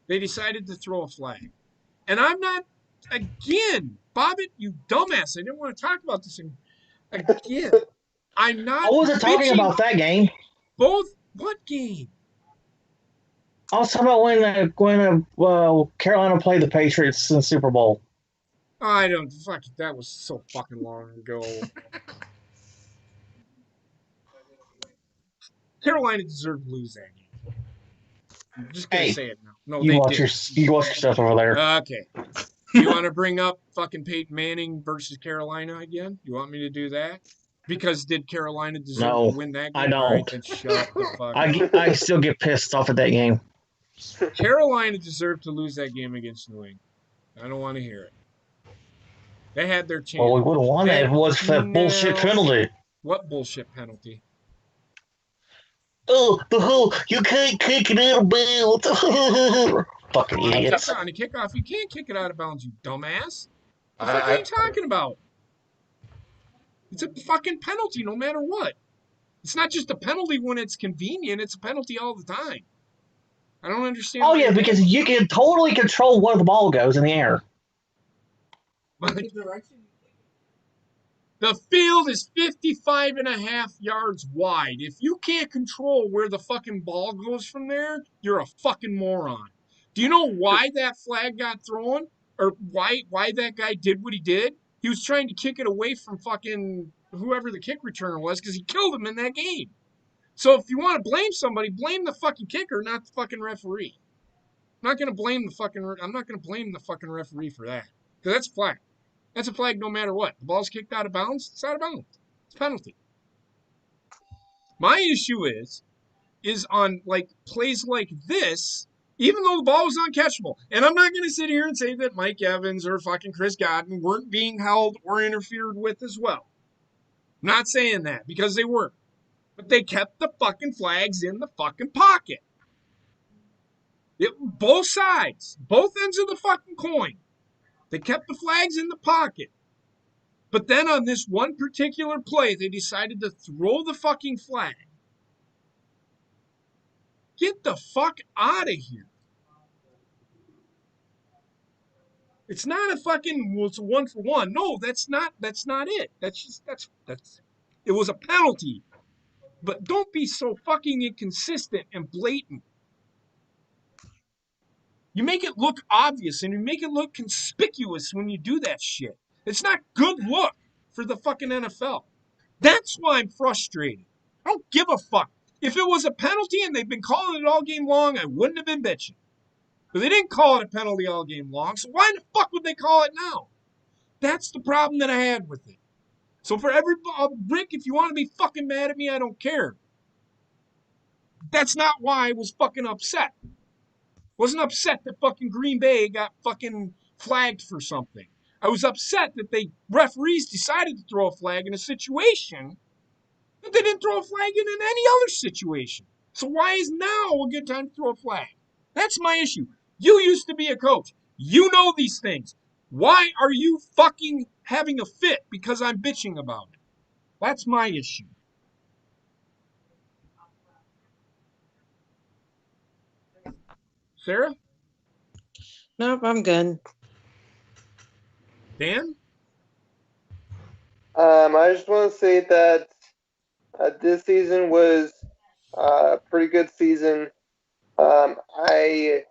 they decided to throw a flag. And I'm not, again, Bobbitt, you dumbass. I didn't want to talk about this again. I'm not. I wasn't talking about that game. What game? I was talking about when Carolina played the Patriots in the Super Bowl. I don't fuck. That was so fucking long ago. Carolina deserved to lose that game. I'm just gonna say it now. No, you watch your stuff over there. Okay. You want to bring up fucking Peyton Manning versus Carolina again? You want me to do that? Because did Carolina deserve to win that game? I don't. Right, then shut the fuck up. I still get pissed off at that game. Carolina deserved to lose that game against New England. I don't want to hear it. They had their chance. Well, we would have won that if it was for that bullshit penalty. What bullshit penalty? Oh, the whole, you can't kick it out of bounds. Fucking idiots. On a kickoff, you can't kick it out of bounds, you dumbass. What the fuck are you talking about? It's a fucking penalty no matter what. It's not just a penalty when it's convenient. It's a penalty all the time. I don't understand. Oh, yeah, because you can totally control where the ball goes in the air. The field is 55.5 yards wide. If you can't control where the fucking ball goes from there, you're a fucking moron. Do you know why that flag got thrown? Or why that guy did what he did? He was trying to kick it away from fucking whoever the kick returner was because he killed him in that game. So if you want to blame somebody, blame the fucking kicker, not the fucking referee. I'm not going to blame the fucking referee for that. Because that's a flag. That's a flag no matter what. The ball's kicked out of bounds, it's out of bounds. It's a penalty. My issue is on like plays like this, even though the ball was uncatchable. And I'm not going to sit here and say that Mike Evans or fucking Chris Godwin weren't being held or interfered with as well. I'm not saying that because they weren't. But they kept the fucking flags in the fucking pocket. Both sides, both ends of the fucking coin. They kept the flags in the pocket. But then on this one particular play, they decided to throw the fucking flag. Get the fuck out of here. It's not a fucking, well, it's a 1-for-1. No, that's not it. It was a penalty. But don't be so fucking inconsistent and blatant. You make it look obvious and you make it look conspicuous when you do that shit. It's not good look for the fucking NFL. That's why I'm frustrated. I don't give a fuck. If it was a penalty and they've been calling it all game long, I wouldn't have been bitching. But they didn't call it a penalty all game long, so why the fuck would they call it now? That's the problem that I had with it. So for Rick, if you want to be fucking mad at me, I don't care. That's not why I was fucking upset. Wasn't upset that fucking Green Bay got fucking flagged for something. I was upset that referees decided to throw a flag in a situation that they didn't throw a flag in any other situation. So why is now a good time to throw a flag? That's my issue. You used to be a coach. You know these things. Why are you fucking having a fit because I'm bitching about it? That's my issue. Sarah? Nope, I'm good. Dan? I just want to say that this season was a pretty good season. I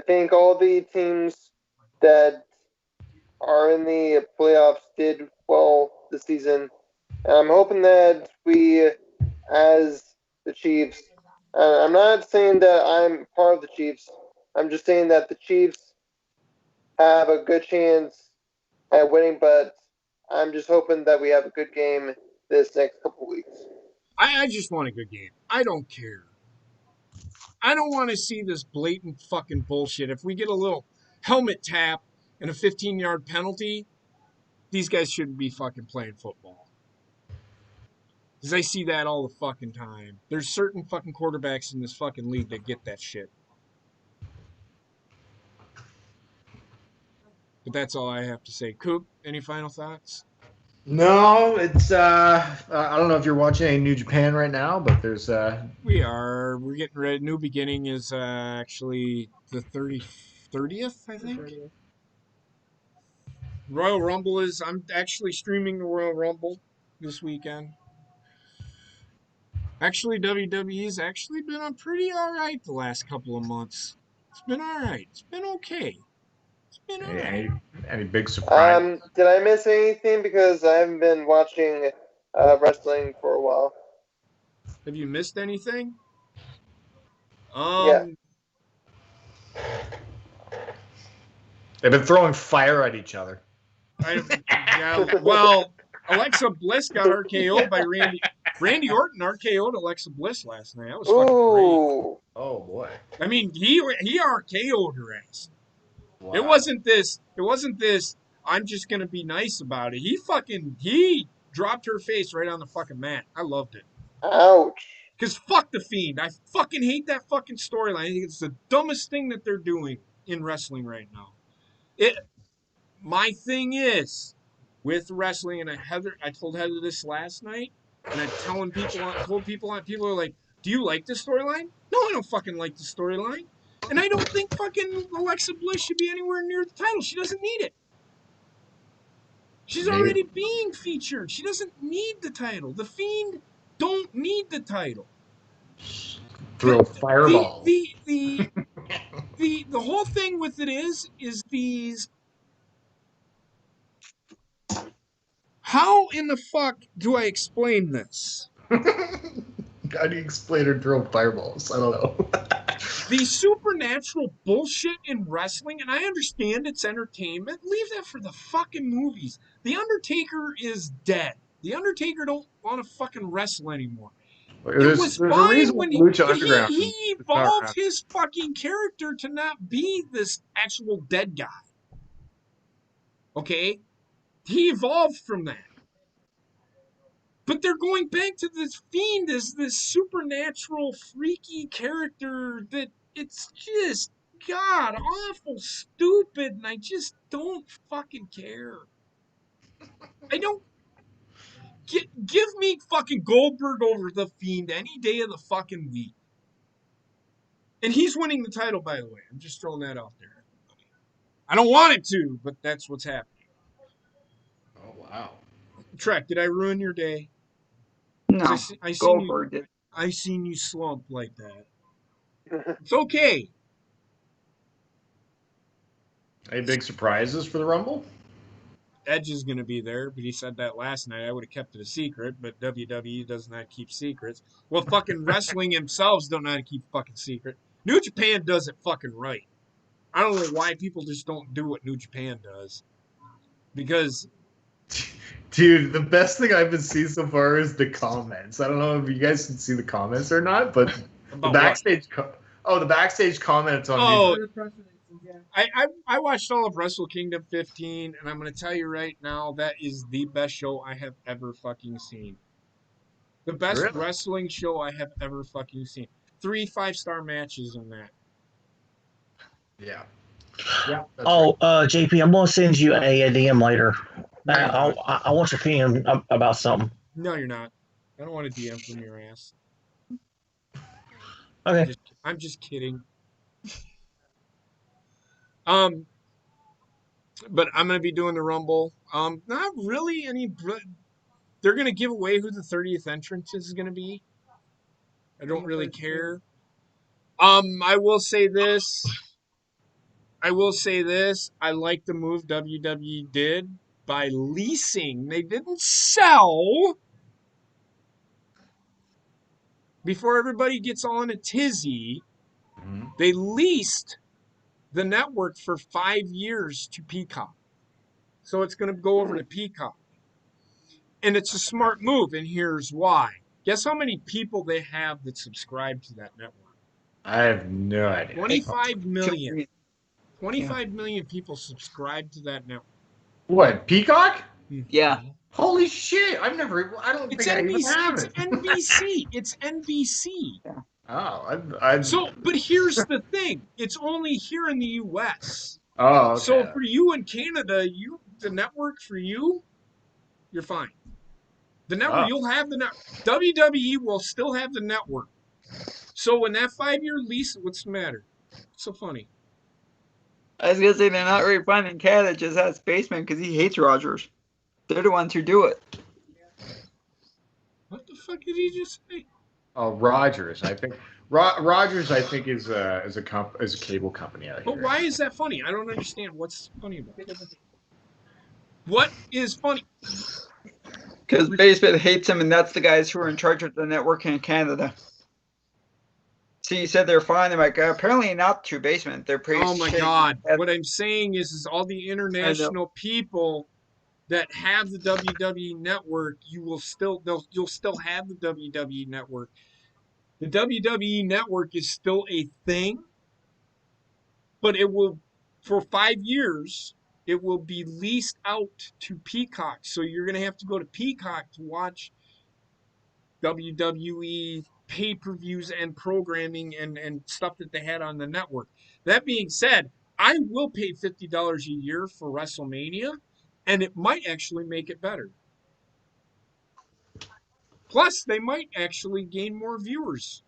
think all the teams that are in the playoffs did well this season. And I'm hoping that we, as the Chiefs, I'm not saying that I'm part of the Chiefs. I'm just saying that the Chiefs have a good chance at winning, but I'm just hoping that we have a good game this next couple weeks. I just want a good game. I don't care. I don't want to see this blatant fucking bullshit. If we get a little helmet tap and a 15-yard penalty, these guys shouldn't be fucking playing football. Because I see that all the fucking time. There's certain fucking quarterbacks in this fucking league that get that shit. But that's all I have to say. Coop, any final thoughts? No, it's I don't know if you're watching any New Japan right now, but there's We're getting ready. New Beginning is actually the 30th, I think. 30th. Royal Rumble is, I'm actually streaming the Royal Rumble this weekend. Actually, WWE's actually been on pretty all right the last couple of months. It's been all right. It's been okay. It's been all right. any big surprise. Did I miss anything? Because I haven't been watching wrestling for a while. Have you missed anything? Yeah. They've been throwing fire at each other. Well, Alexa Bliss got RKO'd by Randy. Randy Orton RKO'd Alexa Bliss last night. That was fucking great. Oh boy. I mean, he RKO'd her ass. Wow. It wasn't this. I'm just gonna be nice about it. He dropped her face right on the fucking mat. I loved it. Ouch. Because fuck the Fiend. I fucking hate that fucking storyline. I think it's the dumbest thing that they're doing in wrestling right now. My thing is with wrestling, and I told Heather this last night, and I'm telling people are like, do you like this storyline? No, I don't fucking like the storyline. And I don't think fucking Alexa Bliss should be anywhere near the title. She doesn't need it. She's already being featured. She doesn't need the title. The Fiend don't need the title. Throw fireball. The whole thing with it is these. How in the fuck do I explain this? How do you explain her throw fireballs? I don't know. The supernatural bullshit in wrestling, and I understand it's entertainment. Leave that for the fucking movies. The Undertaker is dead. The Undertaker don't want to fucking wrestle anymore. It was fine when he evolved his fucking character to not be this actual dead guy. Okay? He evolved from that. But they're going back to this Fiend as this supernatural, freaky character that it's just god awful stupid, and I just don't fucking care. I don't give me fucking Goldberg over the Fiend any day of the fucking week. And he's winning the title, by the way. I'm just throwing that out there. I don't want it to, but that's what's happening. Oh wow. Trek, did I ruin your day? No, Goldberg did. I seen you slump like that. It's okay. Any big surprises for the Rumble? Edge is going to be there, but he said that last night. I would have kept it a secret, but WWE does not keep secrets. Well, fucking wrestling themselves don't know how to keep fucking secret. New Japan does it fucking right. I don't know why people just don't do what New Japan does. Because... Dude, the best thing I've been seeing so far is the comments. I don't know if you guys can see the comments or not, but the backstage the backstage comments on YouTube. I watched all of Wrestle Kingdom 15, and I'm going to tell you right now, that is the best show I have ever fucking seen. The best wrestling show I have ever fucking seen. 3 5-star matches in that. Yeah. Yeah. Oh, JP, I'm gonna send you a DM later. No, you're not. I want your opinion about something. No, you're not. I don't want a DM from your ass. Okay. I'm just kidding. But I'm gonna be doing the Rumble. Not really any. They're gonna give away who the 30th entrant is gonna be. I don't really care. I will say this. I like the move WWE did by leasing. They didn't sell. Before everybody gets all in a tizzy, they leased the network for 5 years to Peacock. So it's going to go over to Peacock. And it's a smart move, and here's why. Guess how many people they have that subscribe to that network? I have no idea. 25 million. 25 million people subscribe to that network. What, Peacock? Yeah. Holy shit! I don't It's think I even NBC. have It's it. NBC. It's NBC. Oh, I So, but here's the thing. It's only here in the U.S. Oh, okay. So for you in Canada, the network for you, you're fine. The network, you'll have the network. WWE will still have the network. So when that 5-year lease, what's the matter? It's so funny. I was gonna say they're not really fun in Canada. Just has Spaceman because he hates Rodgers. They're the ones who do it. What the fuck did he just say? Oh, Rodgers. I think Rodgers. I think is a cable company out here. But why is that funny? I don't understand what's funny about it. What is funny? Because Spaceman hates him, and that's the guys who are in charge of the network in Canada. See, you said they're fine. They're like, apparently not true, Basement. They're pretty. Oh my God! What I'm saying is all the international people that have the WWE network, you'll still have the WWE network. The WWE network is still a thing, but it will, for 5 years, it will be leased out to Peacock. So you're going to have to go to Peacock to watch WWE pay-per-views and programming and stuff that they had on the network. That being said, I will pay $50 a year for WrestleMania, and it might actually make it better. Plus, they might actually gain more viewers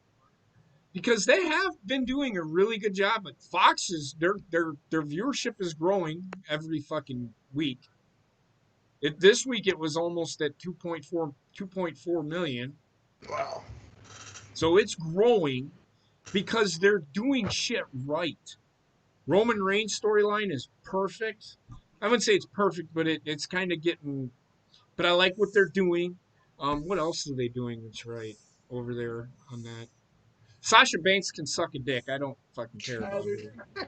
because they have been doing a really good job. But Fox is their viewership is growing every fucking week. This week it was almost at 2.4 million. Wow. So it's growing because they're doing shit right. Roman Reigns storyline is perfect. I wouldn't say it's perfect, but it's kind of getting. But I like what they're doing. What else are they doing that's right over there on that? Sasha Banks can suck a dick. I don't fucking care about her.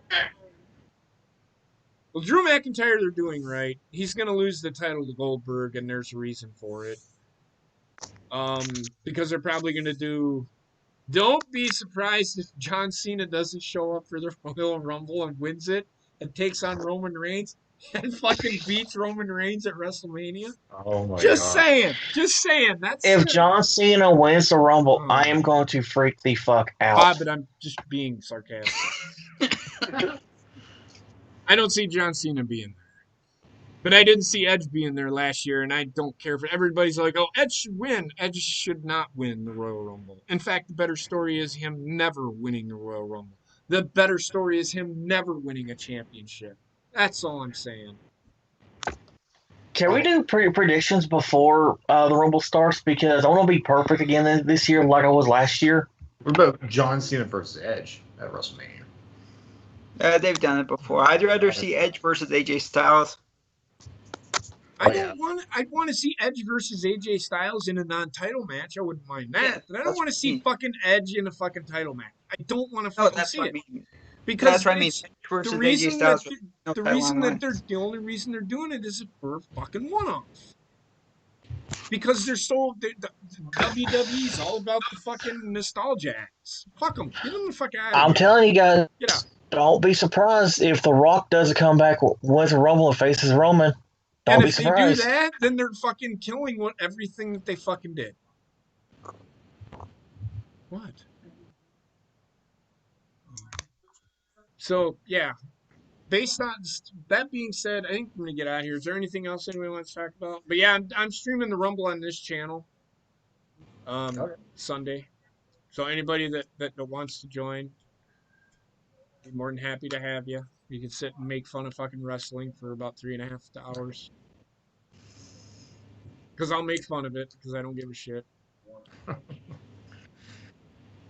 Well, Drew McIntyre, they're doing right. He's going to lose the title to Goldberg, and there's a reason for it. Because they're probably going to do. Don't be surprised if John Cena doesn't show up for the Royal Rumble and wins it and takes on Roman Reigns and fucking beats Roman Reigns at WrestleMania. Oh my God. Just saying. That's if John Cena wins the Rumble, I am going to freak the fuck out. But I'm just being sarcastic. I don't see John Cena being there. But I didn't see Edge being there last year, and I don't care if everybody's like, oh, Edge should win. Edge should not win the Royal Rumble. In fact, the better story is him never winning the Royal Rumble. The better story is him never winning a championship. That's all I'm saying. Can we do predictions before the Rumble starts? Because I want to be perfect again this year like I was last year. What about John Cena versus Edge at WrestleMania? They've done it before. I'd rather see Edge versus AJ Styles. I'd want to see Edge versus AJ Styles in a non-title match. I wouldn't mind that. Yeah, but I don't want to see fucking Edge in a fucking title match. I don't want to fucking see it. Because that's what I mean. Edge versus AJ Styles. The only reason they're doing it is for fucking one-off. Because the WWE's all about the fucking nostalgia acts. Fuck them. Get them the fuck out of here. I'm telling you guys, Get out. Don't be surprised if The Rock doesn't come back with a Rumble and faces Roman. Don't be surprised. And if they do that, then they're fucking killing everything that they fucking did. What? So yeah, based on that being said, I think I'm gonna get out of here. Is there anything else anybody wants to talk about? But yeah, I'm streaming the Rumble on this channel Okay. Sunday. So anybody that wants to join, be more than happy to have you. You can sit and make fun of fucking wrestling for about 3.5 hours. Because I'll make fun of it because I don't give a shit.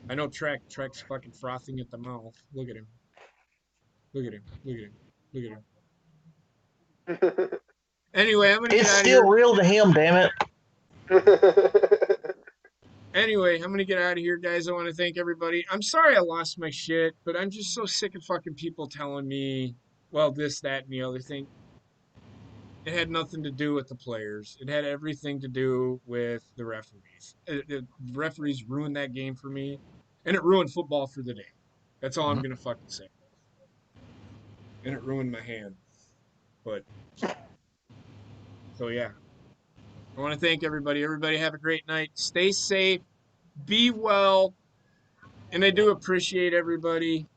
I know Trek's fucking frothing at the mouth. Look at him. Look at him. Look at him. Look at him. Anyway, I'm gonna It's get out of still here. real to him, damn it. Anyway, I'm gonna get out of here, guys. I want to thank everybody. I'm sorry I lost my shit, but I'm just so sick of fucking people telling me, well, this, that, and the other thing. It had nothing to do with the players. It had everything to do with the referees. The referees ruined that game for me, and it ruined football for the day. That's all I'm gonna fucking say. And it ruined my hand. But so yeah, I want to thank everybody. Everybody have a great night. Stay safe. Be well. And I do appreciate everybody.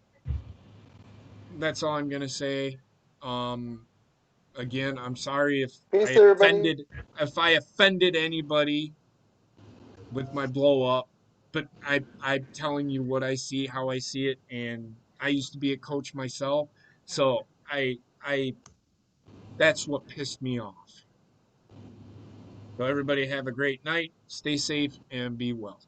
That's all I'm gonna say. Um, Again, I'm sorry Peace, everybody. if I offended anybody with my blow up, but I'm telling you what I see, how I see it, and I used to be a coach myself, so I that's what pissed me off. So everybody have a great night, stay safe, and be well.